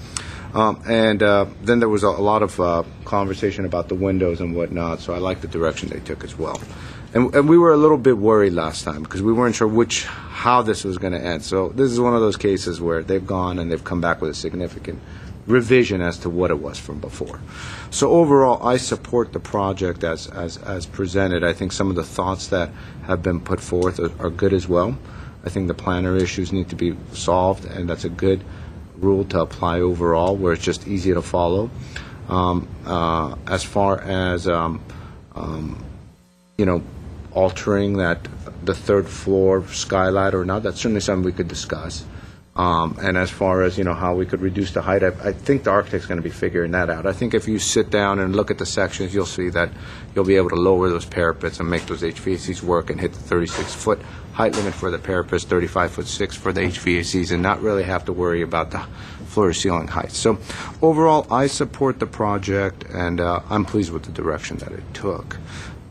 Then there was a lot of conversation about the windows and whatnot, so I like the direction they took as well. And we were a little bit worried last time because we weren't sure how this was going to end. So this is one of those cases where they've gone and they've come back with a significant revision as to what it was from before. So overall, I support the project as presented. I think some of the thoughts that have been put forth are good as well. I think the planner issues need to be solved, and that's a good rule to apply overall, where it's just easy to follow. As far as altering the third floor skylight or not, that's certainly something we could discuss. And as far as how we could reduce the height, I think the architect's going to be figuring that out. I think if you sit down and look at the sections, you'll see that you'll be able to lower those parapets and make those HVACs work and hit the 36-foot height limit for the parapets, 35'6" for the HVACs, and not really have to worry about the floor-to-ceiling height. So overall, I support the project, and I'm pleased with the direction that it took.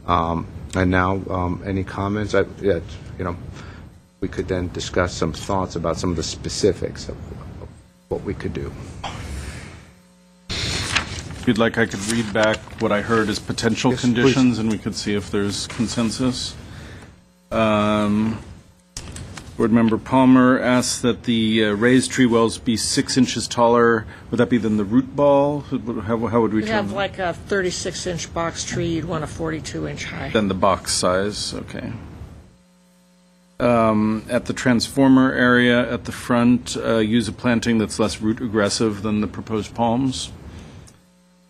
And now, any comments? We could then discuss some thoughts about some of the specifics of what we could do. If you'd like, I could read back what I heard as potential conditions, and we could see if there's consensus. Board Member Palmer asked that the raised tree wells be 6 inches taller. Would that be than the root ball? How would we You have like a 36-inch box tree, you'd want a 42-inch high. Then the box size, okay. At the transformer area at the front, use a planting that's less root aggressive than the proposed palms.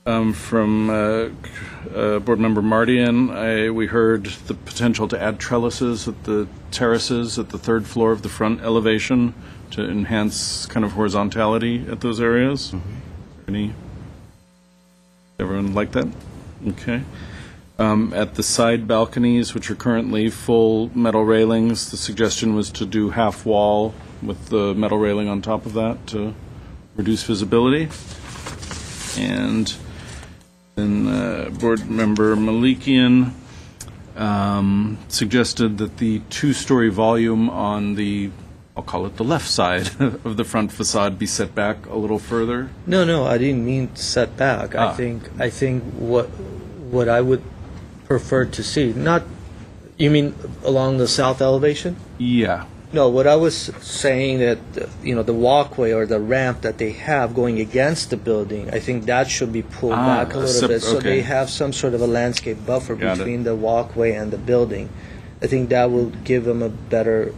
From Board Member Mardian, we heard the potential to add trellises at the terraces at the third floor of the front elevation to enhance kind of horizontality at those areas. Everyone like that? Okay. At the side balconies, which are currently full metal railings, the suggestion was to do half wall with the metal railing on top of that to reduce visibility. And then Board Member Malikian suggested that the 2-story volume on the, I'll call it the left side of the front facade, be set back a little further. No, I didn't mean set back. I think what I would prefer to see, not, you mean along the south elevation? Yeah. No, what I was saying that, the walkway or the ramp that they have going against the building, I think that should be pulled back a little bit so they have some sort of a landscape buffer between the walkway and the building. I think that will give them a better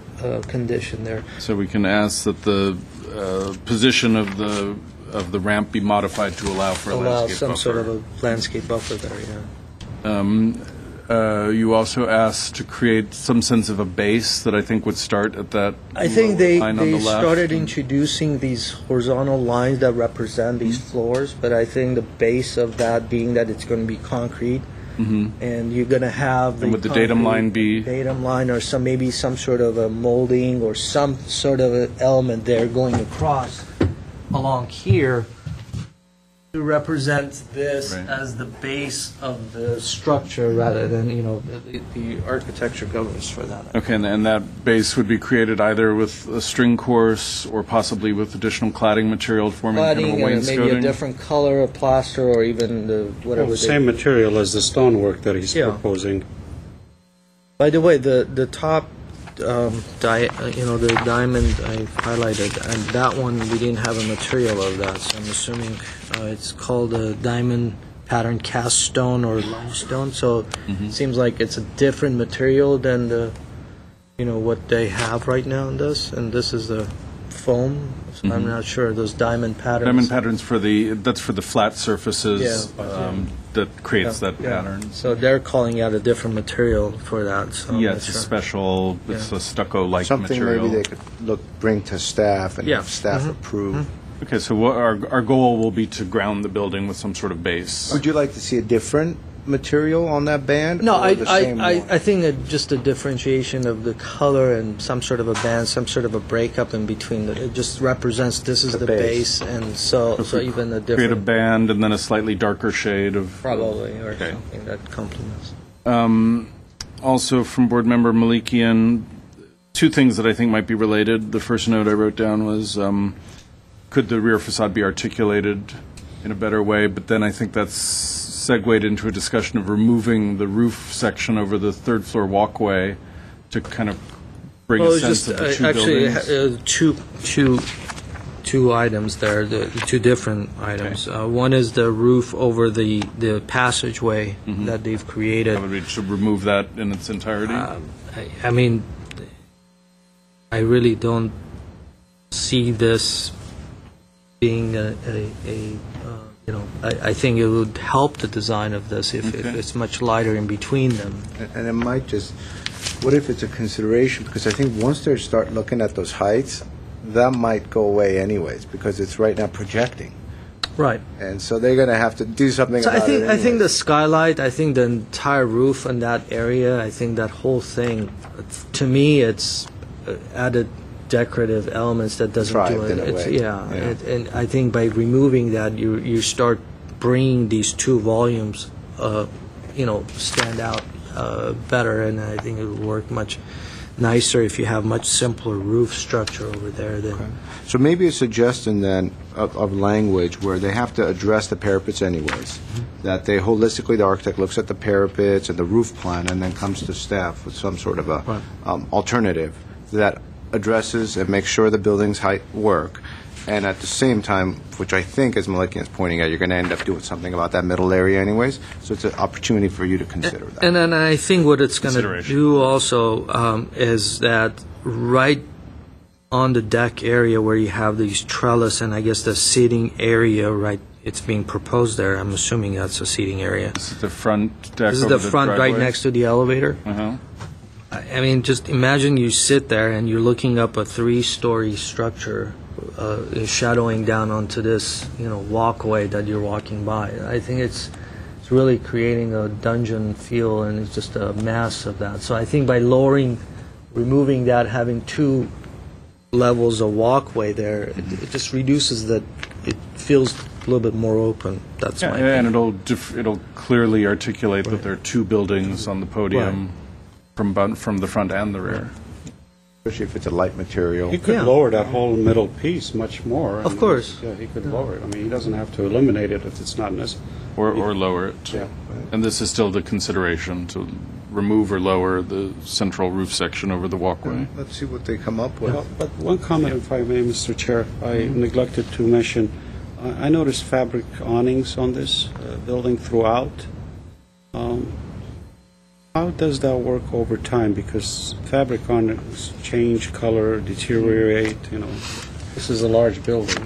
condition there. So we can ask that the position of the ramp be modified to allow for a landscape buffer. Allow some sort of a landscape buffer there, yeah. You also asked to create some sense of a base that I think would start at that I think they line on the left. started introducing these horizontal lines that represent these floors, but I think the base of that being that it's going to be concrete, and you're going to have the would the datum line be datum line or maybe some sort of a molding or some sort of an element there going across along here to represent this as the base of the structure rather than, the architecture governs for that. Okay, and that base would be created either with a string course or possibly with additional cladding material forming kind of a wainscoting? Maybe a different color of plaster or even the whatever. The same material as the stonework that he's proposing. By the way, the top the diamond I highlighted, and that one we didn't have a material of that, so I'm assuming it's called a diamond pattern cast stone or limestone. So it seems like it's a different material than the what they have right now in this, and this is the foam. So I'm not sure those diamond patterns. Diamond patterns for that's for the flat surfaces that creates that pattern. So they're calling out a different material for that. So it's a special, it's a stucco-like Something material. maybe they could bring to staff and have staff approve. Okay, so our goal will be to ground the building with some sort of base. Would you like to see a different material on that band? No, or the same one? I think just a differentiation of the color and some sort of a band, some sort of a breakup in between. It just represents this is the base, and so even a different... Create a band and then a slightly darker shade of... Probably, or something that complements. Also from Board Member Malikian, 2 things that I think might be related. The first note I wrote down was could the rear facade be articulated in a better way? But then I think that's segued into a discussion of removing the roof section over the third floor walkway to kind of bring a sense of the two buildings. Two items there, the two different items. Okay. One is the roof over the passageway that they've created. Would we should remove that in its entirety? I mean, I really don't see this being I think it would help the design of this if it's much lighter in between them. And it might just, what if it's a consideration? Because I think once they start looking at those heights, that might go away anyways, because it's right now projecting. Right. And so they're going to have to do something So about it I think the anyways. skylight, I think the entire roof in that area, I think that whole thing, to me, it's added decorative elements that doesn't do Deprived it. in a way. Yeah. And I think by removing that, you start bringing these two volumes, stand out better, and I think it would work much nicer if you have much simpler roof structure over there. So maybe a suggestion then of language where they have to address the parapets anyways, that they holistically, the architect looks at the parapets and the roof plan and then comes to staff with some sort of a alternative that addresses and makes sure the building's height work. And at the same time, which I think, as Malikian is pointing out, you're going to end up doing something about that middle area anyways, so it's an opportunity for you to consider that. And then I think what it's going to do also is that right on the deck area where you have these trellis and I guess the seating area, right, it's being proposed there. I'm assuming that's a seating area. This is the front deck. This is over the front right driveways? next to the elevator. Uh-huh. I mean, just imagine you sit there and you're looking up a 3-story structure, shadowing down onto this, walkway that you're walking by. I think it's really creating a dungeon feel, and it's just a mass of that. So I think by removing that, having 2 levels of walkway there, it just reduces that. It feels a little bit more open. That's my opinion. And it'll clearly articulate that there are 2 buildings on the podium. From the front and the rear. Especially if it's a light material. He could lower that whole middle piece much more. Of course. Yeah, he could lower it. I mean, he doesn't have to eliminate it if it's not necessary. Or lower it. Yeah. And this is still the consideration, to remove or lower the central roof section over the walkway. Let's see what they come up with. Well, but one comment, if I may, Mr. Chair, I neglected to mention, I noticed fabric awnings on this building throughout. How does that work over time? Because fabric awnings change color, deteriorate, This is a large building.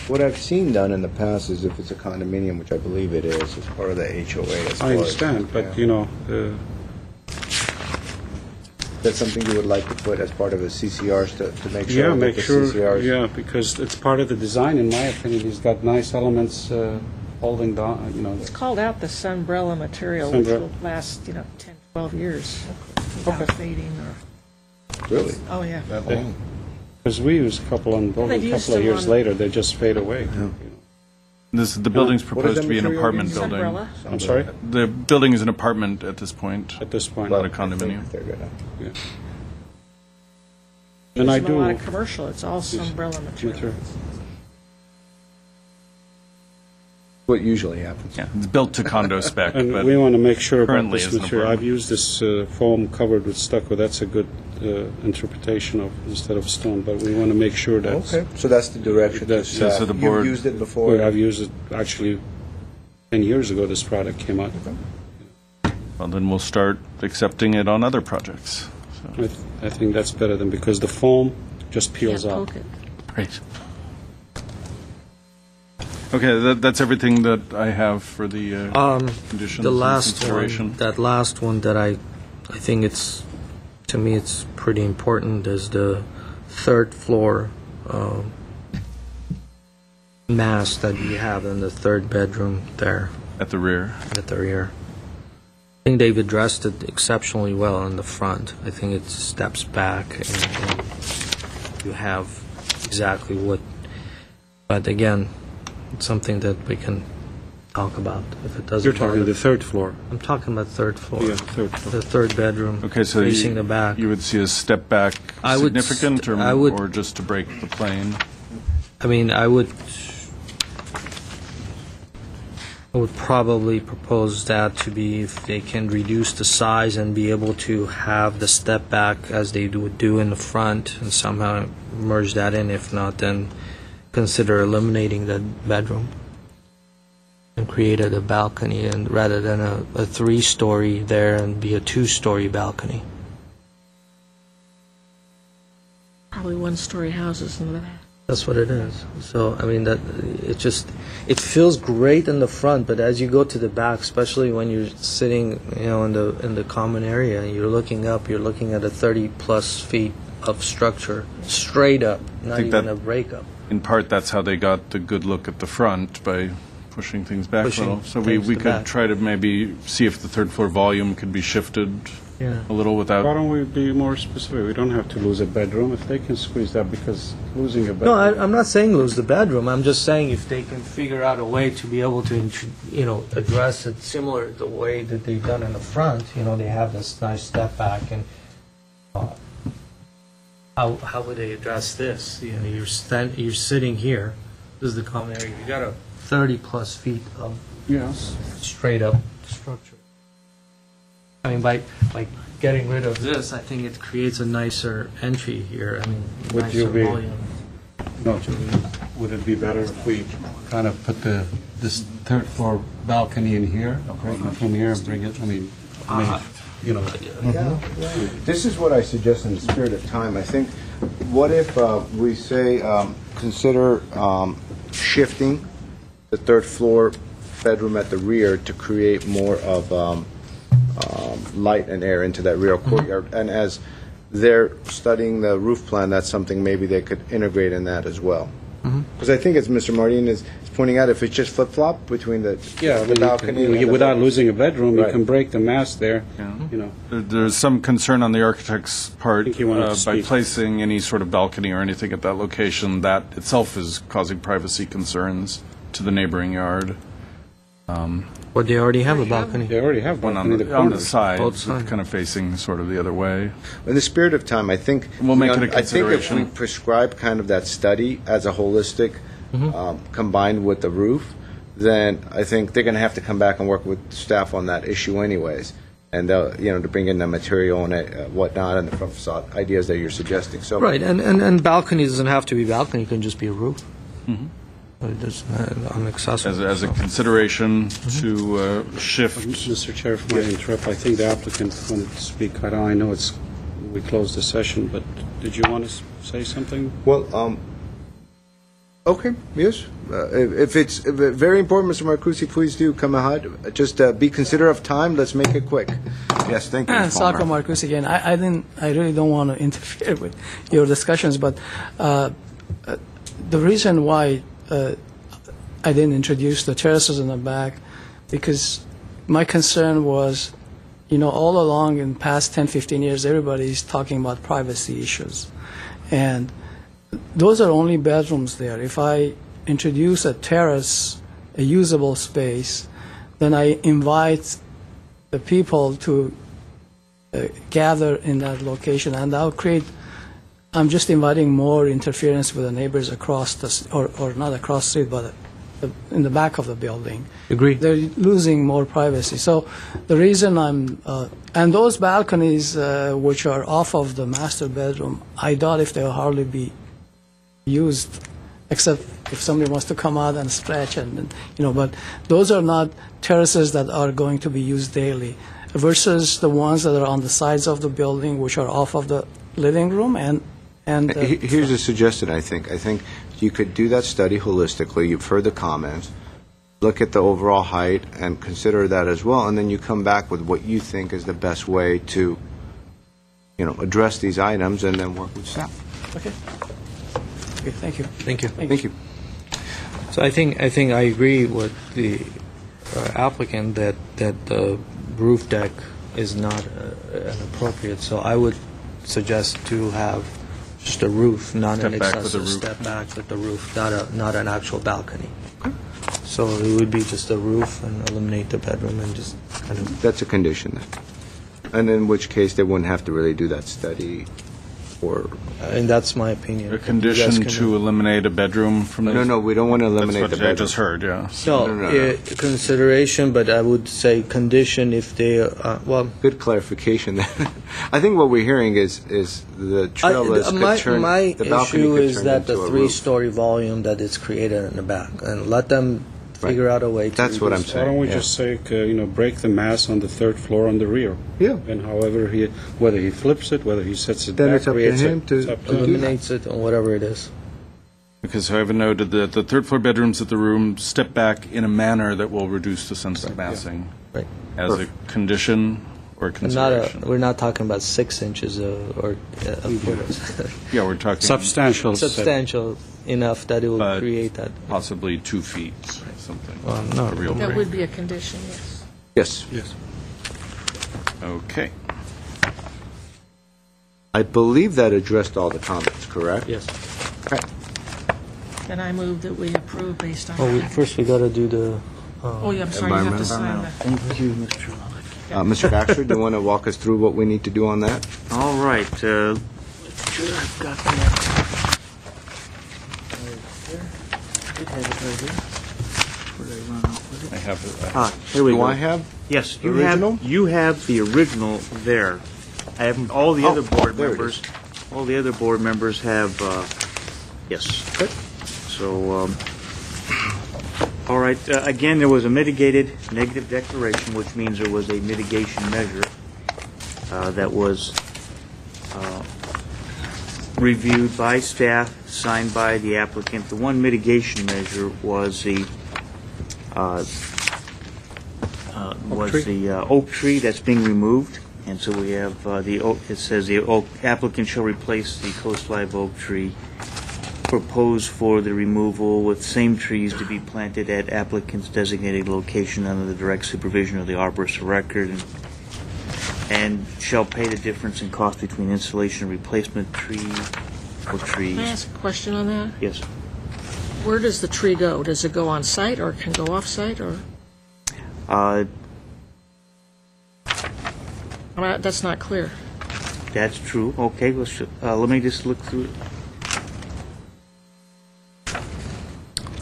What I've seen done in the past is if it's a condominium, which I believe it is, as part of the HOA. I understand, but, That's something you would like to put as part of the CCRs to make sure yeah, that make the sure, CCRs... yeah, because it's part of the design, in my opinion. He's got nice elements holding down, It's called out the sunbrella material, which will last, 10, 12 years without fading or... Really? Oh, yeah. Because we use a couple on building, They've a used couple of them years on- later, they just fade away. The building's What is proposed that to be an material apartment again? building. Sunbrella. I'm sorry? The building is an apartment at this point, At this point. not a condominium. They're gonna... Yeah. Use And I them a lot do... of commercial, it's all sunbrella material. What usually happens. Yeah, it's built to condo spec, And but we want to make sure about currently this is an material. I've apartment. used this foam covered with stucco. That's a good interpretation of instead of stone, but we want to make sure that Okay, so that's the direction. That's- so the board- You've used it before? I've used it actually 10 years ago. This product came out. well, then we'll start accepting it on other projects. So. I think that's better than because the foam just peels Can't out. poke it. Great. Okay, that's everything that I have for the conditions The and last consideration. one, that last one that I think to me it's pretty important is the 3rd floor mass that you have in the 3rd bedroom there At the rear. at the rear. I think they've addressed it exceptionally well in the front. I think it steps back and you have exactly what, but again, it's something that we can talk about if it doesn't. You're talking the 3rd floor. I'm talking about 3rd floor. Yeah, 3rd floor. The 3rd bedroom. Okay, so facing the back. you would see a step back I would significant, I would- or just to break the plane? I mean, I would probably propose that to be if they can reduce the size and be able to have the step back as they would do in the front and somehow merge that in. If not, then consider eliminating the bedroom and created a balcony, and rather than a 3-story there and be a 2-story balcony. Probably 1-story houses in the back. That's what it is. So I mean, that it feels great in the front, but as you go to the back, especially when you're sitting, in the common area, and you're looking up, you're looking at a 30+ feet of structure straight up, not even a breakup. In part, that's how they got the good look at the front, by pushing things back a little. So we things to could back. try to maybe see if the third floor volume could be shifted a little without. Why don't we be more specific? We don't have to lose a bedroom if they can squeeze that, because losing a bedroom. No, I'm not saying lose the bedroom. I'm just saying if they can figure out a way to be able to, address it similar to the way that they've done in the front. They have this nice step back, and how would they address this? You're sitting here. This is the common area. You got a 30+ feet of straight up structure. I mean, by getting rid of this, I think it creates a nicer entry here. I mean, Would nicer you be- volume. No, would it be better if we kind of put this third floor balcony in here, right from here, and bring it, This is what I suggest in the spirit of time. I think, what if we say, consider shifting the third floor bedroom at the rear to create more of light and air into that rear courtyard. And as they're studying the roof plan, that's something maybe they could integrate in that as well. Because I think, as Mr. Martin is pointing out, if it's just flip-flop between the balcony and the without losing a bedroom, Right. you can break the mass there. There's some concern on the architect's part think he wanted to by speak. placing any sort of balcony or anything at that location. That itself is causing privacy concerns to the neighboring yard. But they already have a balcony. They already have One one on in the the, on the corners. side, Both sides. kind of facing sort of the other way. In the spirit of time, I think We'll make it a I think if consideration. we prescribe kind of that study as a holistic, combined with the roof, then I think they're going to have to come back and work with staff on that issue anyways, and to bring in the material and whatnot and the front facade ideas that you're suggesting. So Right, and balcony doesn't have to be balcony. It can just be a roof. It is unaccessible. As a consideration to shift. Mr. Chair, if I may interrupt, I think the applicant wanted to speak. I know we closed the session, but did you want to say something? Well, okay, yes. If it's very important, Mr. Marcucci, please do come ahead. Just be considerate of time. Let's make it quick. Yes, thank you, Ms. Sacco Palmer. Marcus again. I really don't want to interfere with your discussions, but the reason why I didn't introduce the terraces in the back, because my concern was, all along in the past 10, 15 years, everybody's talking about privacy issues. And those are only bedrooms there. If I introduce a terrace, a usable space, then I invite the people to gather in that location, and I'm just inviting more interference with the neighbors across or not across the street, but in the back of the building. Agree. They're losing more privacy. So the reason and those balconies which are off of the master bedroom, I doubt if they'll hardly be used, except if somebody wants to come out and stretch, but those are not terraces that are going to be used daily, versus the ones that are on the sides of the building, which are off of the living room and Here's a suggestion, I think. I think you could do that study holistically. You've heard the comments. Look at the overall height and consider that as well, and then you come back with what you think is the best way to, address these items, and then work with staff. Okay, thank you. Thank you. Thank you. So I think I agree with the applicant that the roof deck is not appropriate. So I would suggest to have just a roof, not an Step back with the excessive roof. step back with the roof, not an actual balcony. So it would be just a roof and eliminate the bedroom and just kind of. That's a condition then. And in which case, they wouldn't have to really do that study or, and that's my opinion. A You guys condition can- to eliminate a bedroom from the... No, we don't want to eliminate the That's what I bedroom. just heard, yeah. No, consideration, but I would say condition if they, well, Good clarification. I think what we're hearing is the trellis could turn, my the balcony issue could is turn that the into a roof. three-story volume that is created in the back, and let them figure out a way to. That's what I'm reduce saying. Why don't we yeah. just say, break the mass on the third floor on the rear? Yeah. And however whether he flips it, whether he sets it Then back, it's up to creates him it, to- it's up it. to him. Eliminates it, or whatever it is. Because I have noted that the third floor bedrooms at the room step back in a manner that will reduce the sense of massing. Right. As a condition or And consideration. we're not talking about 6 inches or a foot. Yeah, we're talking Substantial enough that it will But- create that. possibly 2 feet, something. Well, no. A real That break. would be a condition, yes. Yes. Okay. I believe that addressed all the comments, correct? Yes. Then I move that we approve based on. Oh, first we got to do the. Oh, yeah, I'm sorry, you have to sign that. Thank you, Mr. Mr. Baxter, do you want to walk us through what we need to do on that? All right, sure, I've got that. Did have it right here. Where did I run off with it? I have it. Ah, here we Do go. I have? Yes, the original? You have the original there. I have all the other board there it members. All the other board members have. Yes. Okay. So, all right. Again, there was a mitigated negative declaration, which means there was a mitigation measure that was reviewed by staff, signed by the applicant. The one mitigation measure was the oak tree that's being removed, and so we have the oak. It says the oak applicant shall replace the coast live oak tree proposed for the removal with same trees to be planted at applicant's designated location under the direct supervision of the arborist of record, and shall pay the difference in cost between installation and replacement tree or trees. Can I ask a question on that? Yes. Where does the tree go? Does it go on site or can go off site or? That's not clear. That's true. Okay, let me just look through it.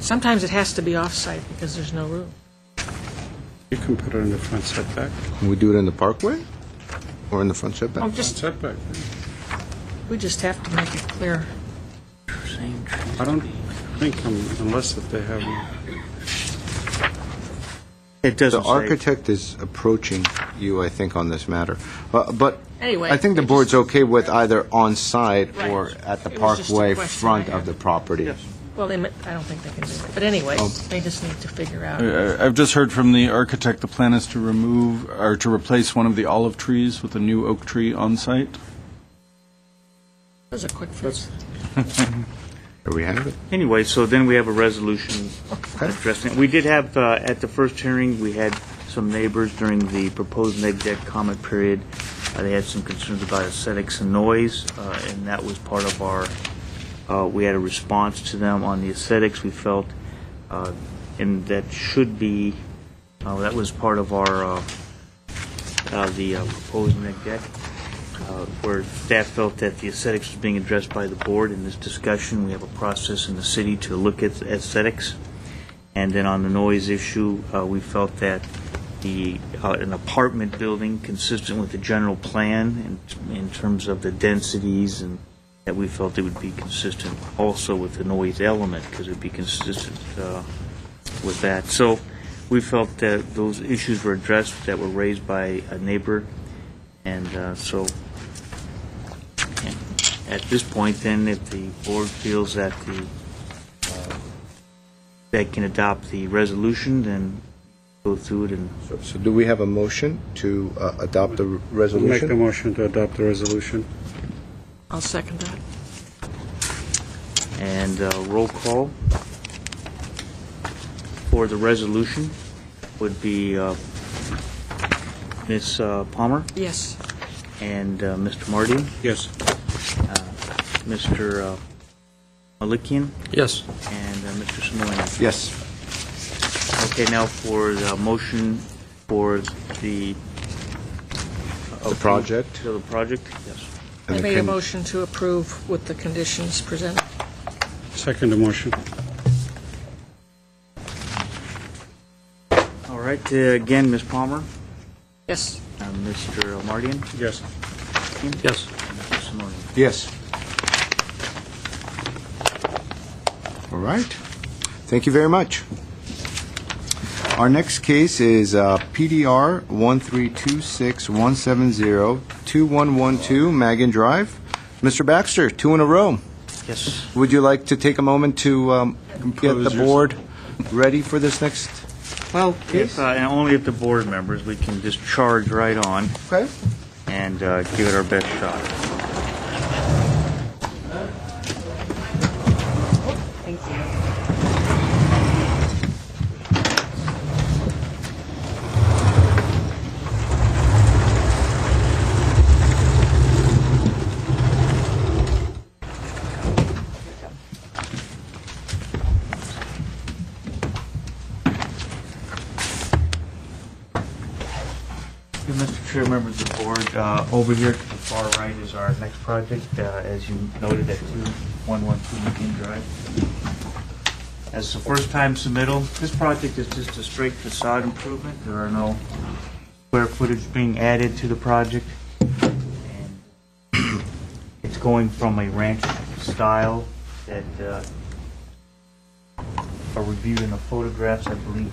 Sometimes it has to be off site because there's no room. You can put it in the front setback. Can we do it in the parkway? Or in the front setback? Oh, Front setback. we just have to make it clear. Same tree. I don't think, unless if they have, It doesn't The say. architect is approaching you, I think, on this matter. But Anyway, I think the they board's just- okay with either on-site Right. or at the It was just a parkway question front I of had. the property. Yes. Well, I don't think they can do it. But anyway, they just need to figure out. I've just heard from the architect, the plan is to remove, or to replace one of the olive trees with a new oak tree on site. That was a quick fix. Here we have it. Anyway, so then we have a resolution addressing it. We did have, at the first hearing, we had some neighbors during the proposed neg deck comment period. They had some concerns about aesthetics and noise, and that was part of our, we had a response to them on the aesthetics. We felt, and that should be, that was part of our, the proposed neg deck. Where staff felt that the aesthetics was being addressed by the board in this discussion. We have a process in the city to look at aesthetics. And then on the noise issue, we felt that an apartment building consistent with the general plan in terms of the densities, and that we felt it would be consistent also with the noise element because it would be consistent with that. So we felt that those issues were addressed that were raised by a neighbor. And so at this point, then, if the board feels that that can adopt the resolution, then go through it and So do we have a motion to adopt the make the resolution? motion to adopt the resolution. I'll second that. Roll call for the resolution would be Ms. Palmer Yes. and Mr. Marty, Yes. Mr. Malikian, Yes. and Mr. Simonia. Yes. Okay, now for the motion for the... The project? For the project, yes. I made a motion to approve with the conditions presented. Second motion. All right, again, Ms. Palmer, Yes. Mr. Mardian, Yes. Yes. Mr. Norton. Yes. All right. Thank you very much. Our next case is PDR 1326170-2112 Magan Drive. Mr. Baxter, 2 in a row. Yes. Would you like to take a moment to get the Compose board ready for this next? Well, and only if the board members, we can just charge right on Okay. and give it our best shot. Thank you. Mr. Chair, members of the board, over here to the far right is our next project, as you noted at 2112 Magan Drive. As the first time submittal, this project is just a straight facade improvement. There are no square footage being added to the project. And it's going from a ranch style that are reviewed in the photographs, I believe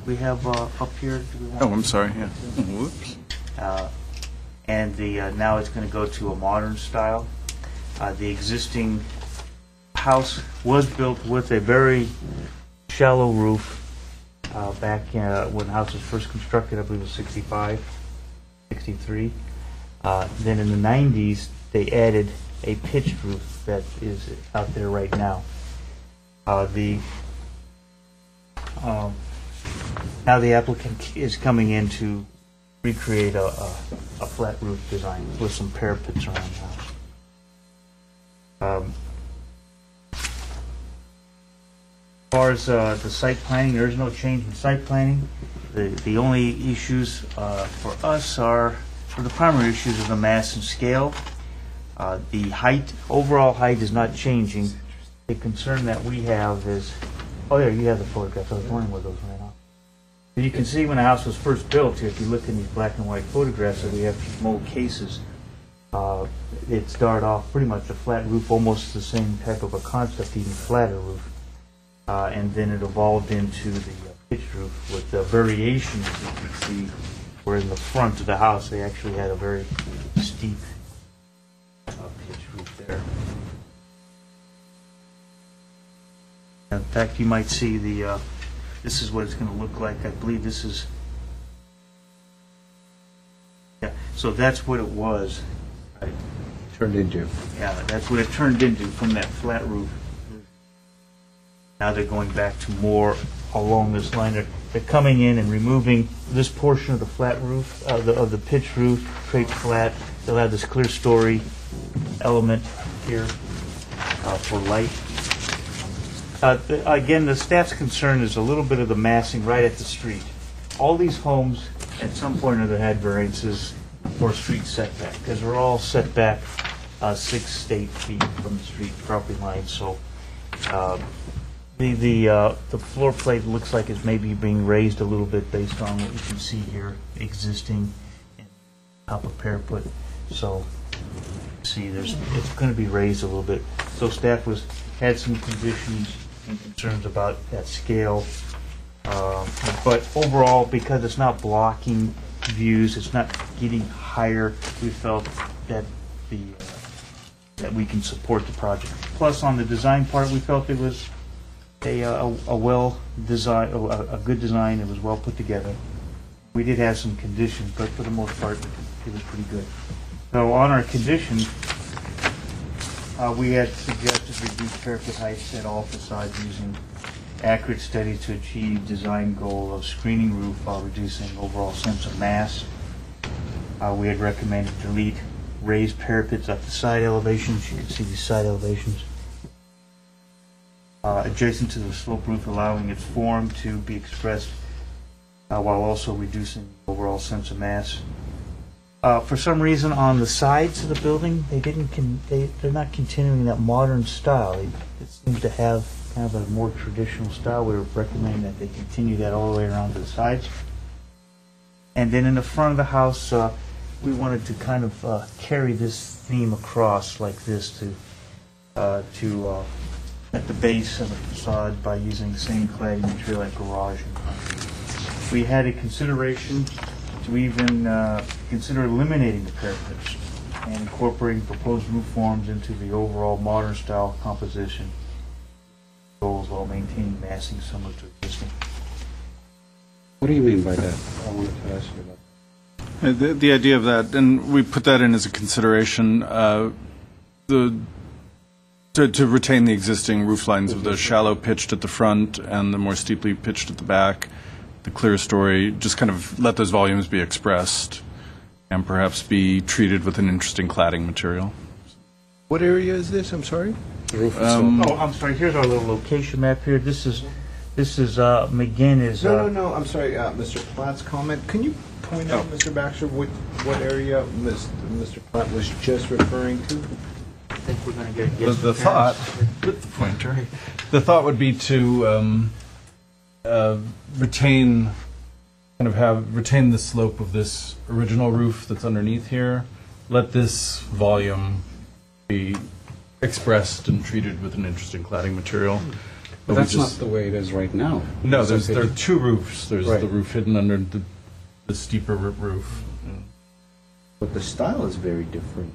we have up here. Do we want Oh, I'm sorry, yeah. Whoops. and now it's going to go to a modern style. The existing house was built with a very shallow roof back when the house was first constructed. I believe it was 65, 63. Then in the 90s, they added a pitched roof that is out there right now. Now the applicant is coming in to recreate a flat roof design with some parapets around the house. As far as the site planning, there is no change in site planning. The only issues for us are, or the primary issues, are the mass and scale. The height, overall height is not changing. The concern that we have is, oh yeah, you have the photographs. I was wondering where those ran off. You can see when the house was first built, if you look in these black and white photographs that we have these mold cases, it started off pretty much a flat roof, almost the same type of a concept, even flatter roof. And then it evolved into the pitched roof with the variations you can see, where in the front of the house they actually had a very steep pitched roof there. In fact, you might see this is what it's going to look like. I believe this is, yeah, so that's what it was. Right? Turned into. Yeah, that's what it turned into from that flat roof. Now they're going back to more along this line. They're coming in and removing this portion of the flat roof, of the pitched roof, straight flat. They'll have this clear story element here for light. Again, the staff's concern is a little bit of the massing right at the street. All these homes, at some point or other, had variances for street setback, because they're all set back 6 to 8 feet from the street property line. So the floor plate looks like it's maybe being raised a little bit based on what you can see here, existing top of parapet. So see, it's going to be raised a little bit. So staff had some conditions and concerns about that scale, but overall, because it's not blocking views, it's not getting higher, we felt that that we can support the project. Plus, on the design part, we felt it was a well design, a good design. It was well put together. We did have some conditions, but for the most part, it was pretty good. So on our conditions, we had suggested reduced parapet heights at all facades using accurate studies to achieve design goal of screening roof while reducing overall sense of mass. We had recommended delete raised parapets at the side elevations. You can see these side elevations. Adjacent to the slope roof, allowing its form to be expressed while also reducing overall sense of mass. For some reason, on the sides of the building, they're not continuing that modern style. It seems to have kind of a more traditional style. We were recommending that they continue that all the way around to the sides. And then in the front of the house, we wanted to kind of carry this theme across like this at the base of the facade by using the same cladding material like garage and concrete. We had a consideration to even consider eliminating the parapets and incorporating proposed roof forms into the overall modern style composition goals while maintaining massing similar to existing. What do you mean by that? I wanted to ask you about that. The idea of that, and we put that in as a consideration, to retain the existing roof lines of the shallow pitched at the front and the more steeply pitched at the back, the clear story, just kind of let those volumes be expressed and perhaps be treated with an interesting cladding material. What area is this? I'm sorry? The roof itself. Oh, I'm sorry. Here's our little location map here. This is McGinn is. No. I'm sorry, Mr. Platt's comment. Can you point out, Mr. Baxter, what area Mr. Platt was just referring to? I think we're going to get The thought, with the pointer, the thought would be to retain the slope of this original roof that's underneath here. Let this volume be expressed and treated with an interesting cladding material. But that's not the way it is right now. No, there are two roofs. There's Right. the roof hidden under the steeper roof. But the style is very different.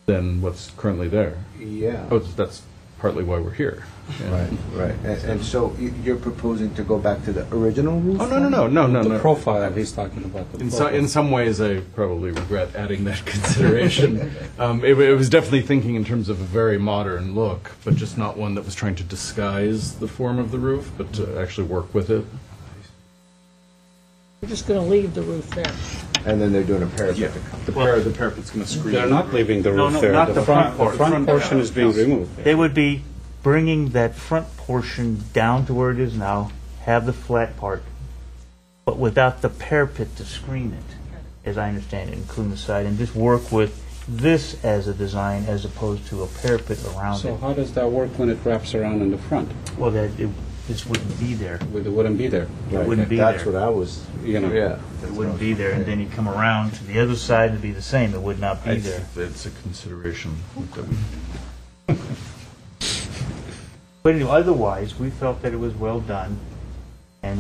Than what's currently there. Yeah. Oh, that's partly why we're here. Yeah. Right. And so you're proposing to go back to the original roof? Oh, no. The profile, he's talking about the profile. In some ways, I probably regret adding that consideration. It was definitely thinking in terms of a very modern look, but just not one that was trying to disguise the form of the roof, but to actually work with it. We're just going to leave the roof there. And then they're doing a parapet. The parapet's going to screen. They're not leaving the roof No, there. not The the front front portion is being removed. They would be bringing that front portion down to where it is now, have the flat part, but without the parapet to screen it, as I understand it, including the side, and just work with this as a design as opposed to a parapet around So it. how does that work when it wraps around in the front? Well, this wouldn't be there. It wouldn't be there. It wouldn't be That's there. what I was, You know. yeah. It wouldn't be there, and then you come around to the other side, it'd be the same. It would not be there. It's a consideration that we. But anyway, otherwise, we felt that it was well done, and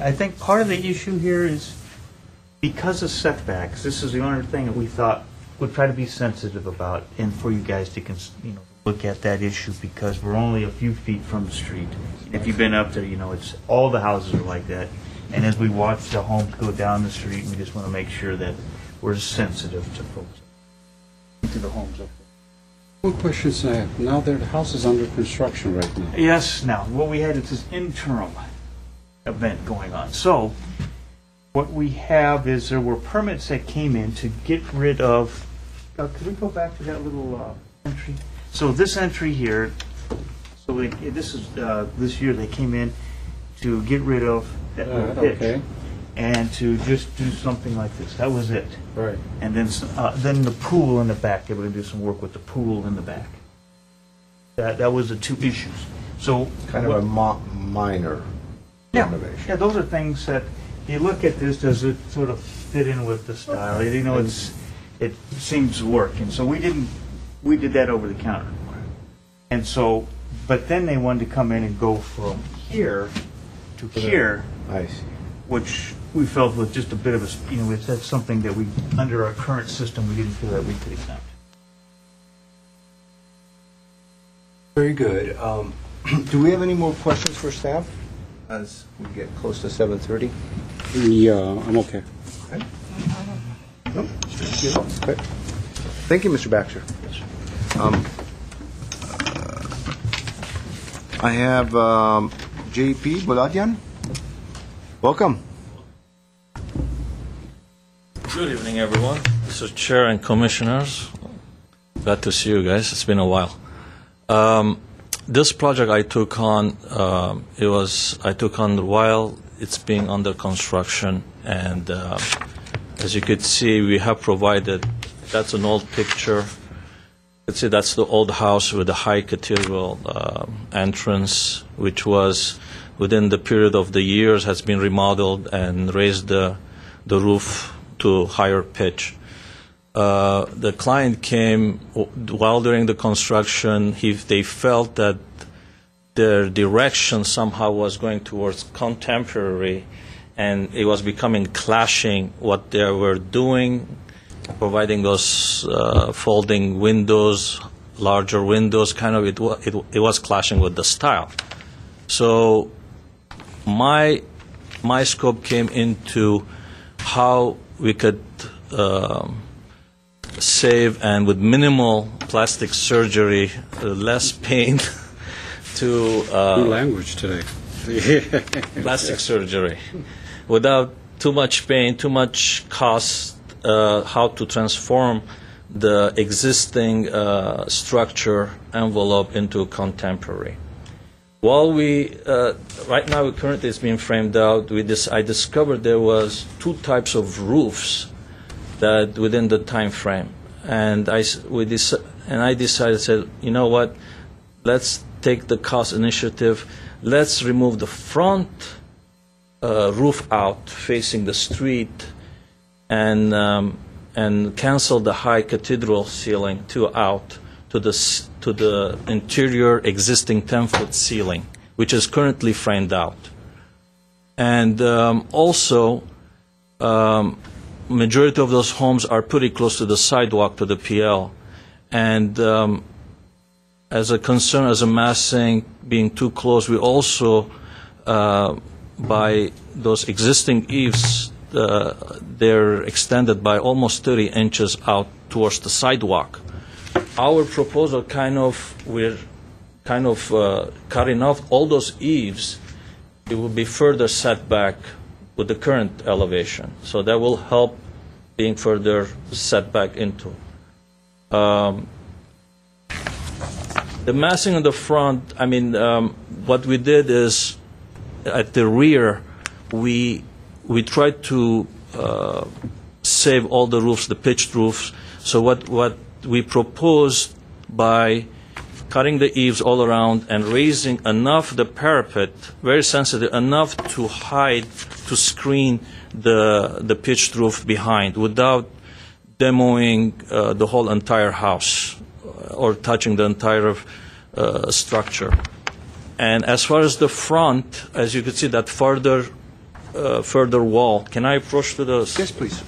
I think part of the issue here is because of setbacks, this is the only thing that we thought would try to be sensitive about, and for you guys to, look at that issue, because we're only a few feet from the street. If you've been up there, it's all the houses are like that. And as we watch the homes go down the street, we just want to make sure that we're sensitive to folks, to the homes up there. One question I have. Now the house is under construction right now. Yes, now, what we had is this interim event going on. So, what we have is there were permits that came in to get rid of, could we go back to that little entry? So this entry here, this year they came in to get rid of that little pitch. Okay. And to just do something like this. That was it. Right. And then the pool in the back, they were going to do some work with the pool in the back. That was the two issues. So Kind of a minor renovation. yeah, those are things that you look at this. Does it sort of fit in with the style? It seems to work, and so we did that over the counter. And so, but then they wanted to come in and go from here to here, I see. which we felt was just a bit of a, that's something that under our current system, we didn't feel that we could exempt. Very good. Do we have any more questions for staff as we get close to 7:30? Yeah, I'm okay. No? Okay. Thank you, Mr. Baxter. I have J.P. Boladian. Welcome. Good evening, everyone. Mr. Chair and Commissioners. Glad to see you guys. It's been a while. This project I took on, while it's being under construction. And as you could see, we have provided, that's an old picture. You could see that's the old house with the high cathedral entrance, which was within the period of the years has been remodeled and raised the roof to higher pitch. The client came while during the construction. They felt that their direction somehow was going towards contemporary, and it was becoming clashing what they were doing, providing those folding windows, larger windows. Kind of it was clashing with the style. So my scope came into how we could save, and with minimal plastic surgery, less pain to New language today. plastic surgery, without too much pain, too much cost, how to transform the existing structure envelope into contemporary. While right now currently it's being framed out, I discovered there was two types of roofs that within the time frame, and I decided, said, you know what, let's take the cost initiative. Let's remove the front roof out facing the street, and cancel the high cathedral ceiling out to the interior existing 10-foot ceiling, which is currently framed out. And also, majority of those homes are pretty close to the sidewalk, to the PL, and as a concern, as a massing being too close, we also, by those existing eaves, they're extended by almost 30 inches out towards the sidewalk. Our proposal we're cutting off all those eaves. It will be further set back with the current elevation. So that will help being further set back into. The massing on the front, what we did is, at the rear, we tried to save all the roofs, the pitched roofs. So what we proposed, by cutting the eaves all around and raising enough the parapet, very sensitive, enough to hide, to screen the pitched roof behind without demoing the whole entire house or touching the entire structure. And as far as the front, as you can see, that further wall. Can I approach to the? Yes, please.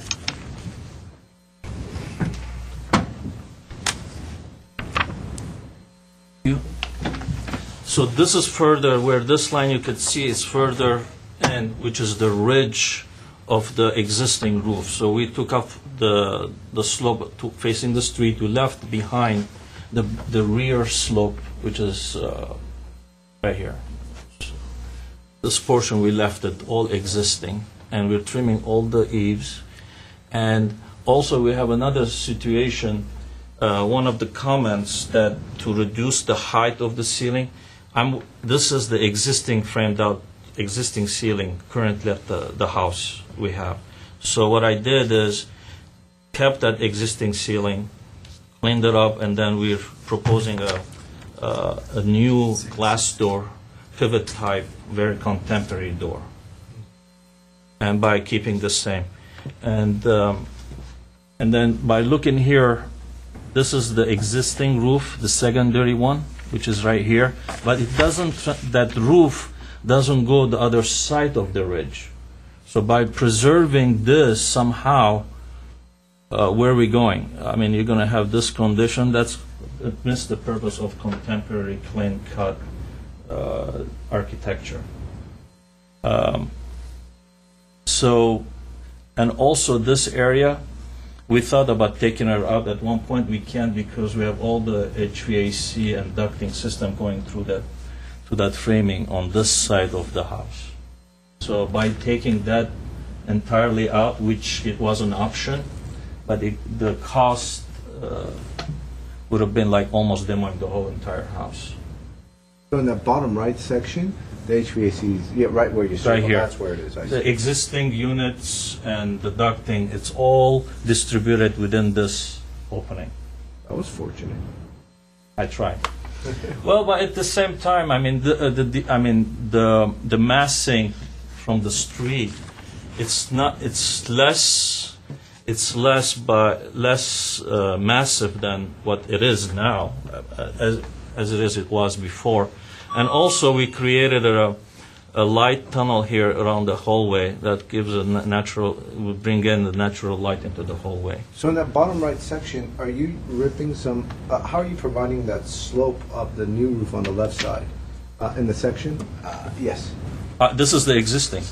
So this is further, where this line you could see is further in, which is the ridge of the existing roof. So we took off the slope facing the street. We left behind the rear slope, which is right here. This portion we left it all existing, and we're trimming all the eaves. And also we have another situation. One of the comments that to reduce the height of the ceiling, this is the existing framed out existing ceiling currently at the house we have. So what I did is kept that existing ceiling, cleaned it up, and then we're proposing a new glass door, pivot type, very contemporary door, and by keeping the same. And then by looking here, this is the existing roof, the secondary one, which is right here, but it doesn't, that roof doesn't go the other side of the ridge. So by preserving this somehow, where are we going? I mean, you're going to have this condition. It missed the purpose of contemporary clean cut architecture. So, and also this area, we thought about taking it out. At one point we can't, because we have all the HVAC and ducting system going through that framing on this side of the house. So by taking that entirely out, which it was an option, but the cost would have been like almost demoing the whole entire house. So in that bottom right section, The HVAC is, yeah, right where you Right circle, here. that's where it is, I The see. existing units and the ducting, it's all distributed within this opening. That was fortunate. I tried. Well, but at the same time, I mean, the massing from the street, it's less massive than what it is now, as it was before. And also, we created a light tunnel here around the hallway that gives will bring in the natural light into the hallway. So in that bottom right section, are you ripping some, how are you providing that slope of the new roof on the left side? In the section? Yes. This is the existing.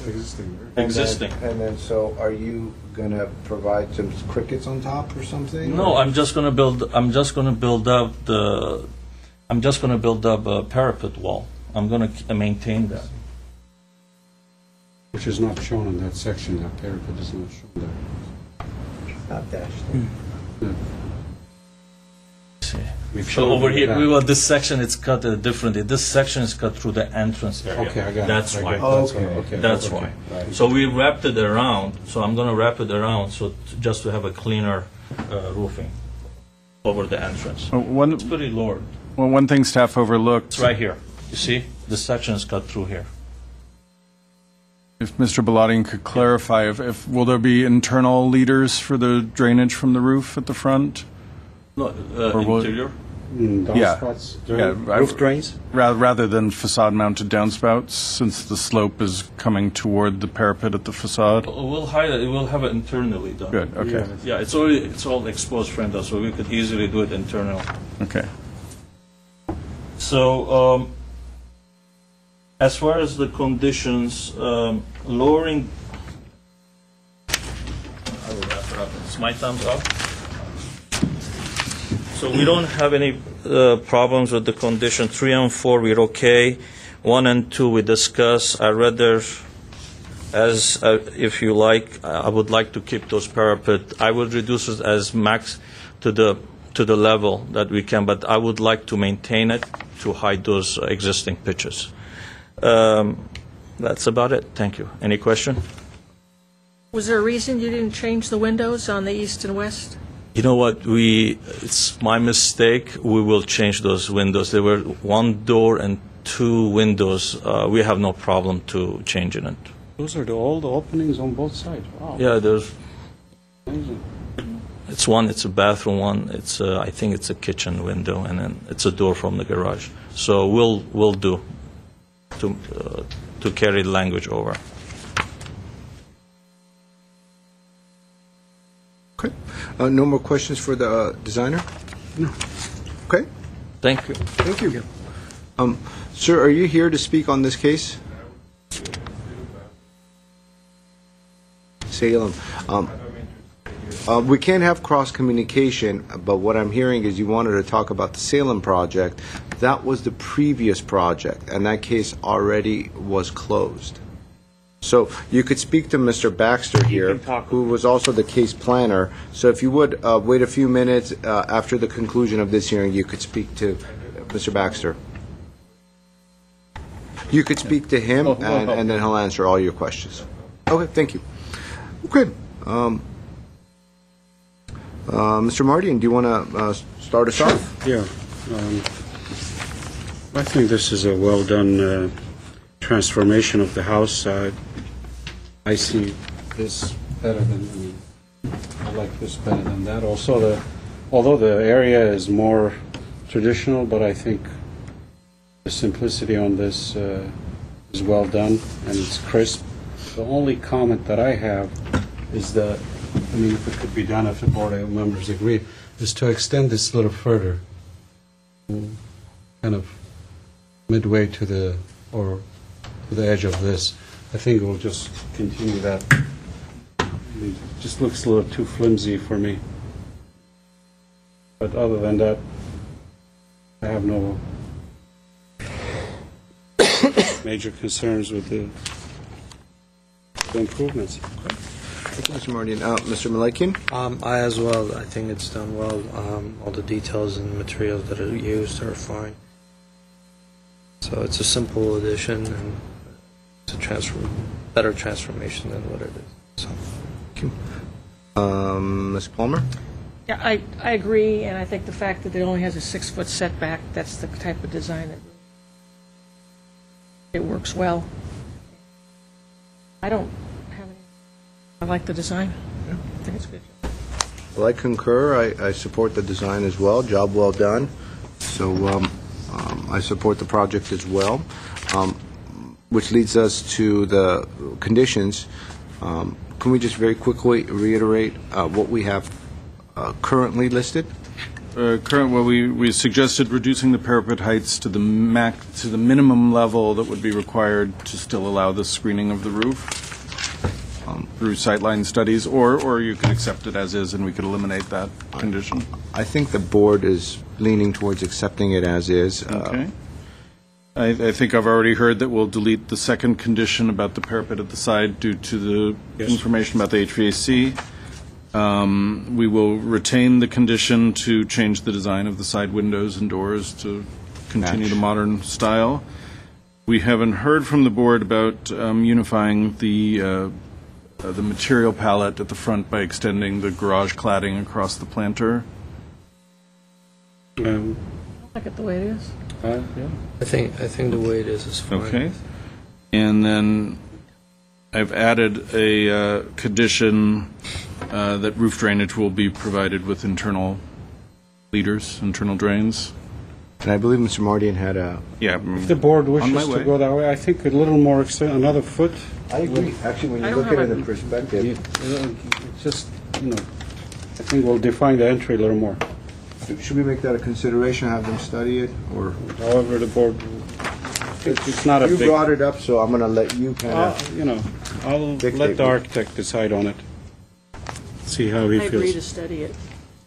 Existing. And then, so are you gonna provide some crickets on top or something? No, or? I'm just gonna build up a parapet wall. I'm gonna maintain that. Which is not shown in that section, that parapet is not shown there. Not dashed. So over here, this section it's cut differently. This section is cut through the entrance area. Okay, I got it. That's I why. get it. That's why. Okay. That's Okay. why. Right. So we wrapped it around. So I'm going to wrap it around just to have a cleaner roofing over the entrance. It's pretty lowered. Well, one thing staff overlooked. It's right here. You see, this section is cut through here. If Mr. Bellotti could clarify, if will there be internal leaders for the drainage from the roof at the front? No, Or will- interior. Downspouts? Roof drains? Rather than facade-mounted downspouts, since the slope is coming toward the parapet at the facade? We'll hide it. We'll have it internally done. Good, okay. Yeah, it's all exposed frontal, so we could easily do it internal. Okay. So, as far as the conditions, lowering. I will wrap it up. It's my thumbs up. So we don't have any problems with the condition. 3 and 4, we're okay. 1 and 2, we discuss. I rather, as if you like, I would like to keep those parapet. I would reduce it as max to the level that we can, but I would like to maintain it to hide those existing pitches. That's about it. Thank you. Any question? Was there a reason you didn't change the windows on the east and west? You know what? It's my mistake. We will change those windows. There were 1 door and 2 windows. We have no problem to changing it. Those are all the openings on both sides. Wow. Yeah, there's. Amazing. It's a bathroom one. I think it's a kitchen window, and then it's a door from the garage. So we'll do to carry the language over. Okay. No more questions for the designer? No. Okay. Thank you. Thank you. Sir, are you here to speak on this case? Salem. We can't have cross-communication, but what I'm hearing is you wanted to talk about the Salem project. That was the previous project, and that case already was closed. So you could speak to Mr. Baxter here, who was also the case planner. So if you would wait a few minutes after the conclusion of this hearing, you could speak to Mr. Baxter. You could speak to him, and then he'll answer all your questions. Okay, thank you. Okay. Mr. Mardian, do you want to start us off? Yeah. I think this is a well-done transformation of the house. I see this better than, I like this better than that. Also, although the area is more traditional, but I think the simplicity on this is well done and it's crisp. The only comment that I have is that, I mean, if it could be done, if the board members agree, is to extend this a little further, kind of midway to the edge of this. I think we'll just continue that. I mean, it just looks a little too flimsy for me. But other than that, I have no major concerns with the improvements. Thank you, Mr. Mardian. Mr. Malakian? I as well. I think it's done well. All the details and materials that are used are fine. So it's a simple addition, and it's a better transformation than what it is. So, thank you. Ms. Palmer? Yeah, I agree, and I think the fact that it only has a 6-foot setback, that's the type of design that it works well. I don't have any, I like the design. I think it's good. Well, I concur. I support the design as well. Job well done. So I support the project as well, which leads us to the conditions. Can we just very quickly reiterate what we have currently listed? We suggested reducing the parapet heights to the minimum level that would be required to still allow the screening of the roof through sightline studies, or you could accept it as is and we could eliminate that condition. I think the board is leaning towards accepting it as is. Okay. I think I've already heard that we'll delete the second condition about the parapet at the side due to the information about the HVAC. We will retain the condition to change the design of the side windows and doors to continue the modern style. We haven't heard from the board about unifying the material palette at the front by extending the garage cladding across the planter. I like it the way it is. Yeah. I think the way it is fine. Okay. And then I've added a condition that roof drainage will be provided with internal leaders, internal drains. And I believe Mr. Mardian had a... Yeah. If the board wishes to go that way, I think a little more another foot. I agree. Actually, when you look at it in perspective... Just, I think we'll define the entry a little more. Should we make that a consideration, have them study it, or... However the board... It's not a big... You brought it up, so I'm going to let you kind of... I'll let the architect decide on it. See how he feels. I agree to study it.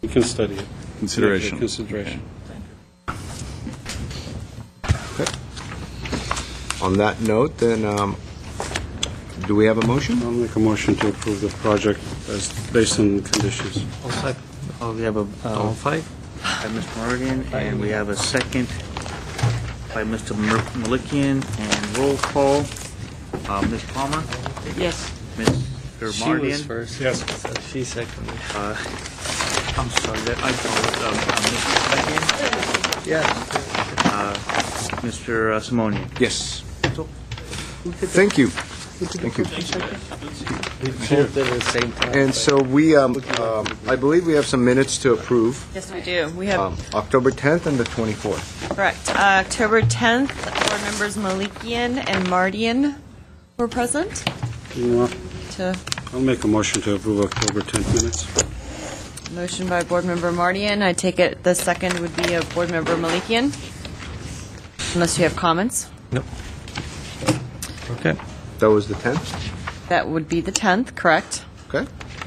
You can study it. Consideration. Consideration. Okay. On that note, then, do we have a motion? I'll make a motion to approve the project as based on the conditions. We have a All five? by Mr. Mardian, and we have a second by Mr. Malikian, and roll call. Ms. Palmer? Yes. Mr. She Mardian? was first. Yes. So she seconded. I'm sorry, I called Mr. Malikian? Yes. Mr. Simonian? Yes. Thank you. Thank you. We both did it at the same time. And so we, I believe we have some minutes to approve. Yes, we do. We have, October 10th and the 24th. correct, October 10th, board members Malikian and Mardian were present. I'll make a motion to approve October 10th minutes. Motion by board member Mardian. I take it the second would be of board member Malikian, unless you have comments. Nope. Okay. That was the 10th? That would be the 10th, correct? Okay.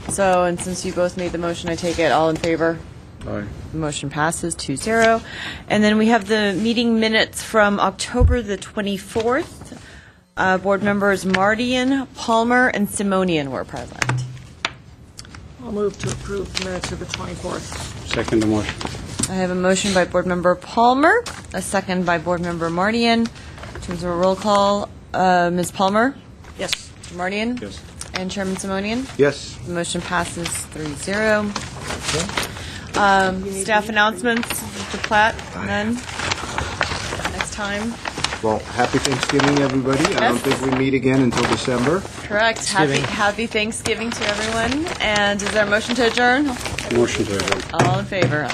So, and since you both made the motion, I take it all in favor? Aye. The motion passes 2-0. And then we have the meeting minutes from October the 24th. Board members Mardian, Palmer, and Simonian were present. I'll move to approve the minutes of the 24th. Second the motion. I have a motion by board member Palmer, a second by board member Mardian. In terms of a roll call, Ms. Palmer? Yes. Mr. Mardian? Yes. And Chairman Simonian? Yes. The motion passes 3-0. Staff announcements, Mr. Platt, none? Next time? Well, happy Thanksgiving, everybody. I don't think we meet again until December. Correct. Happy Thanksgiving to everyone. And is there a motion to adjourn? Motion to adjourn. All in favor?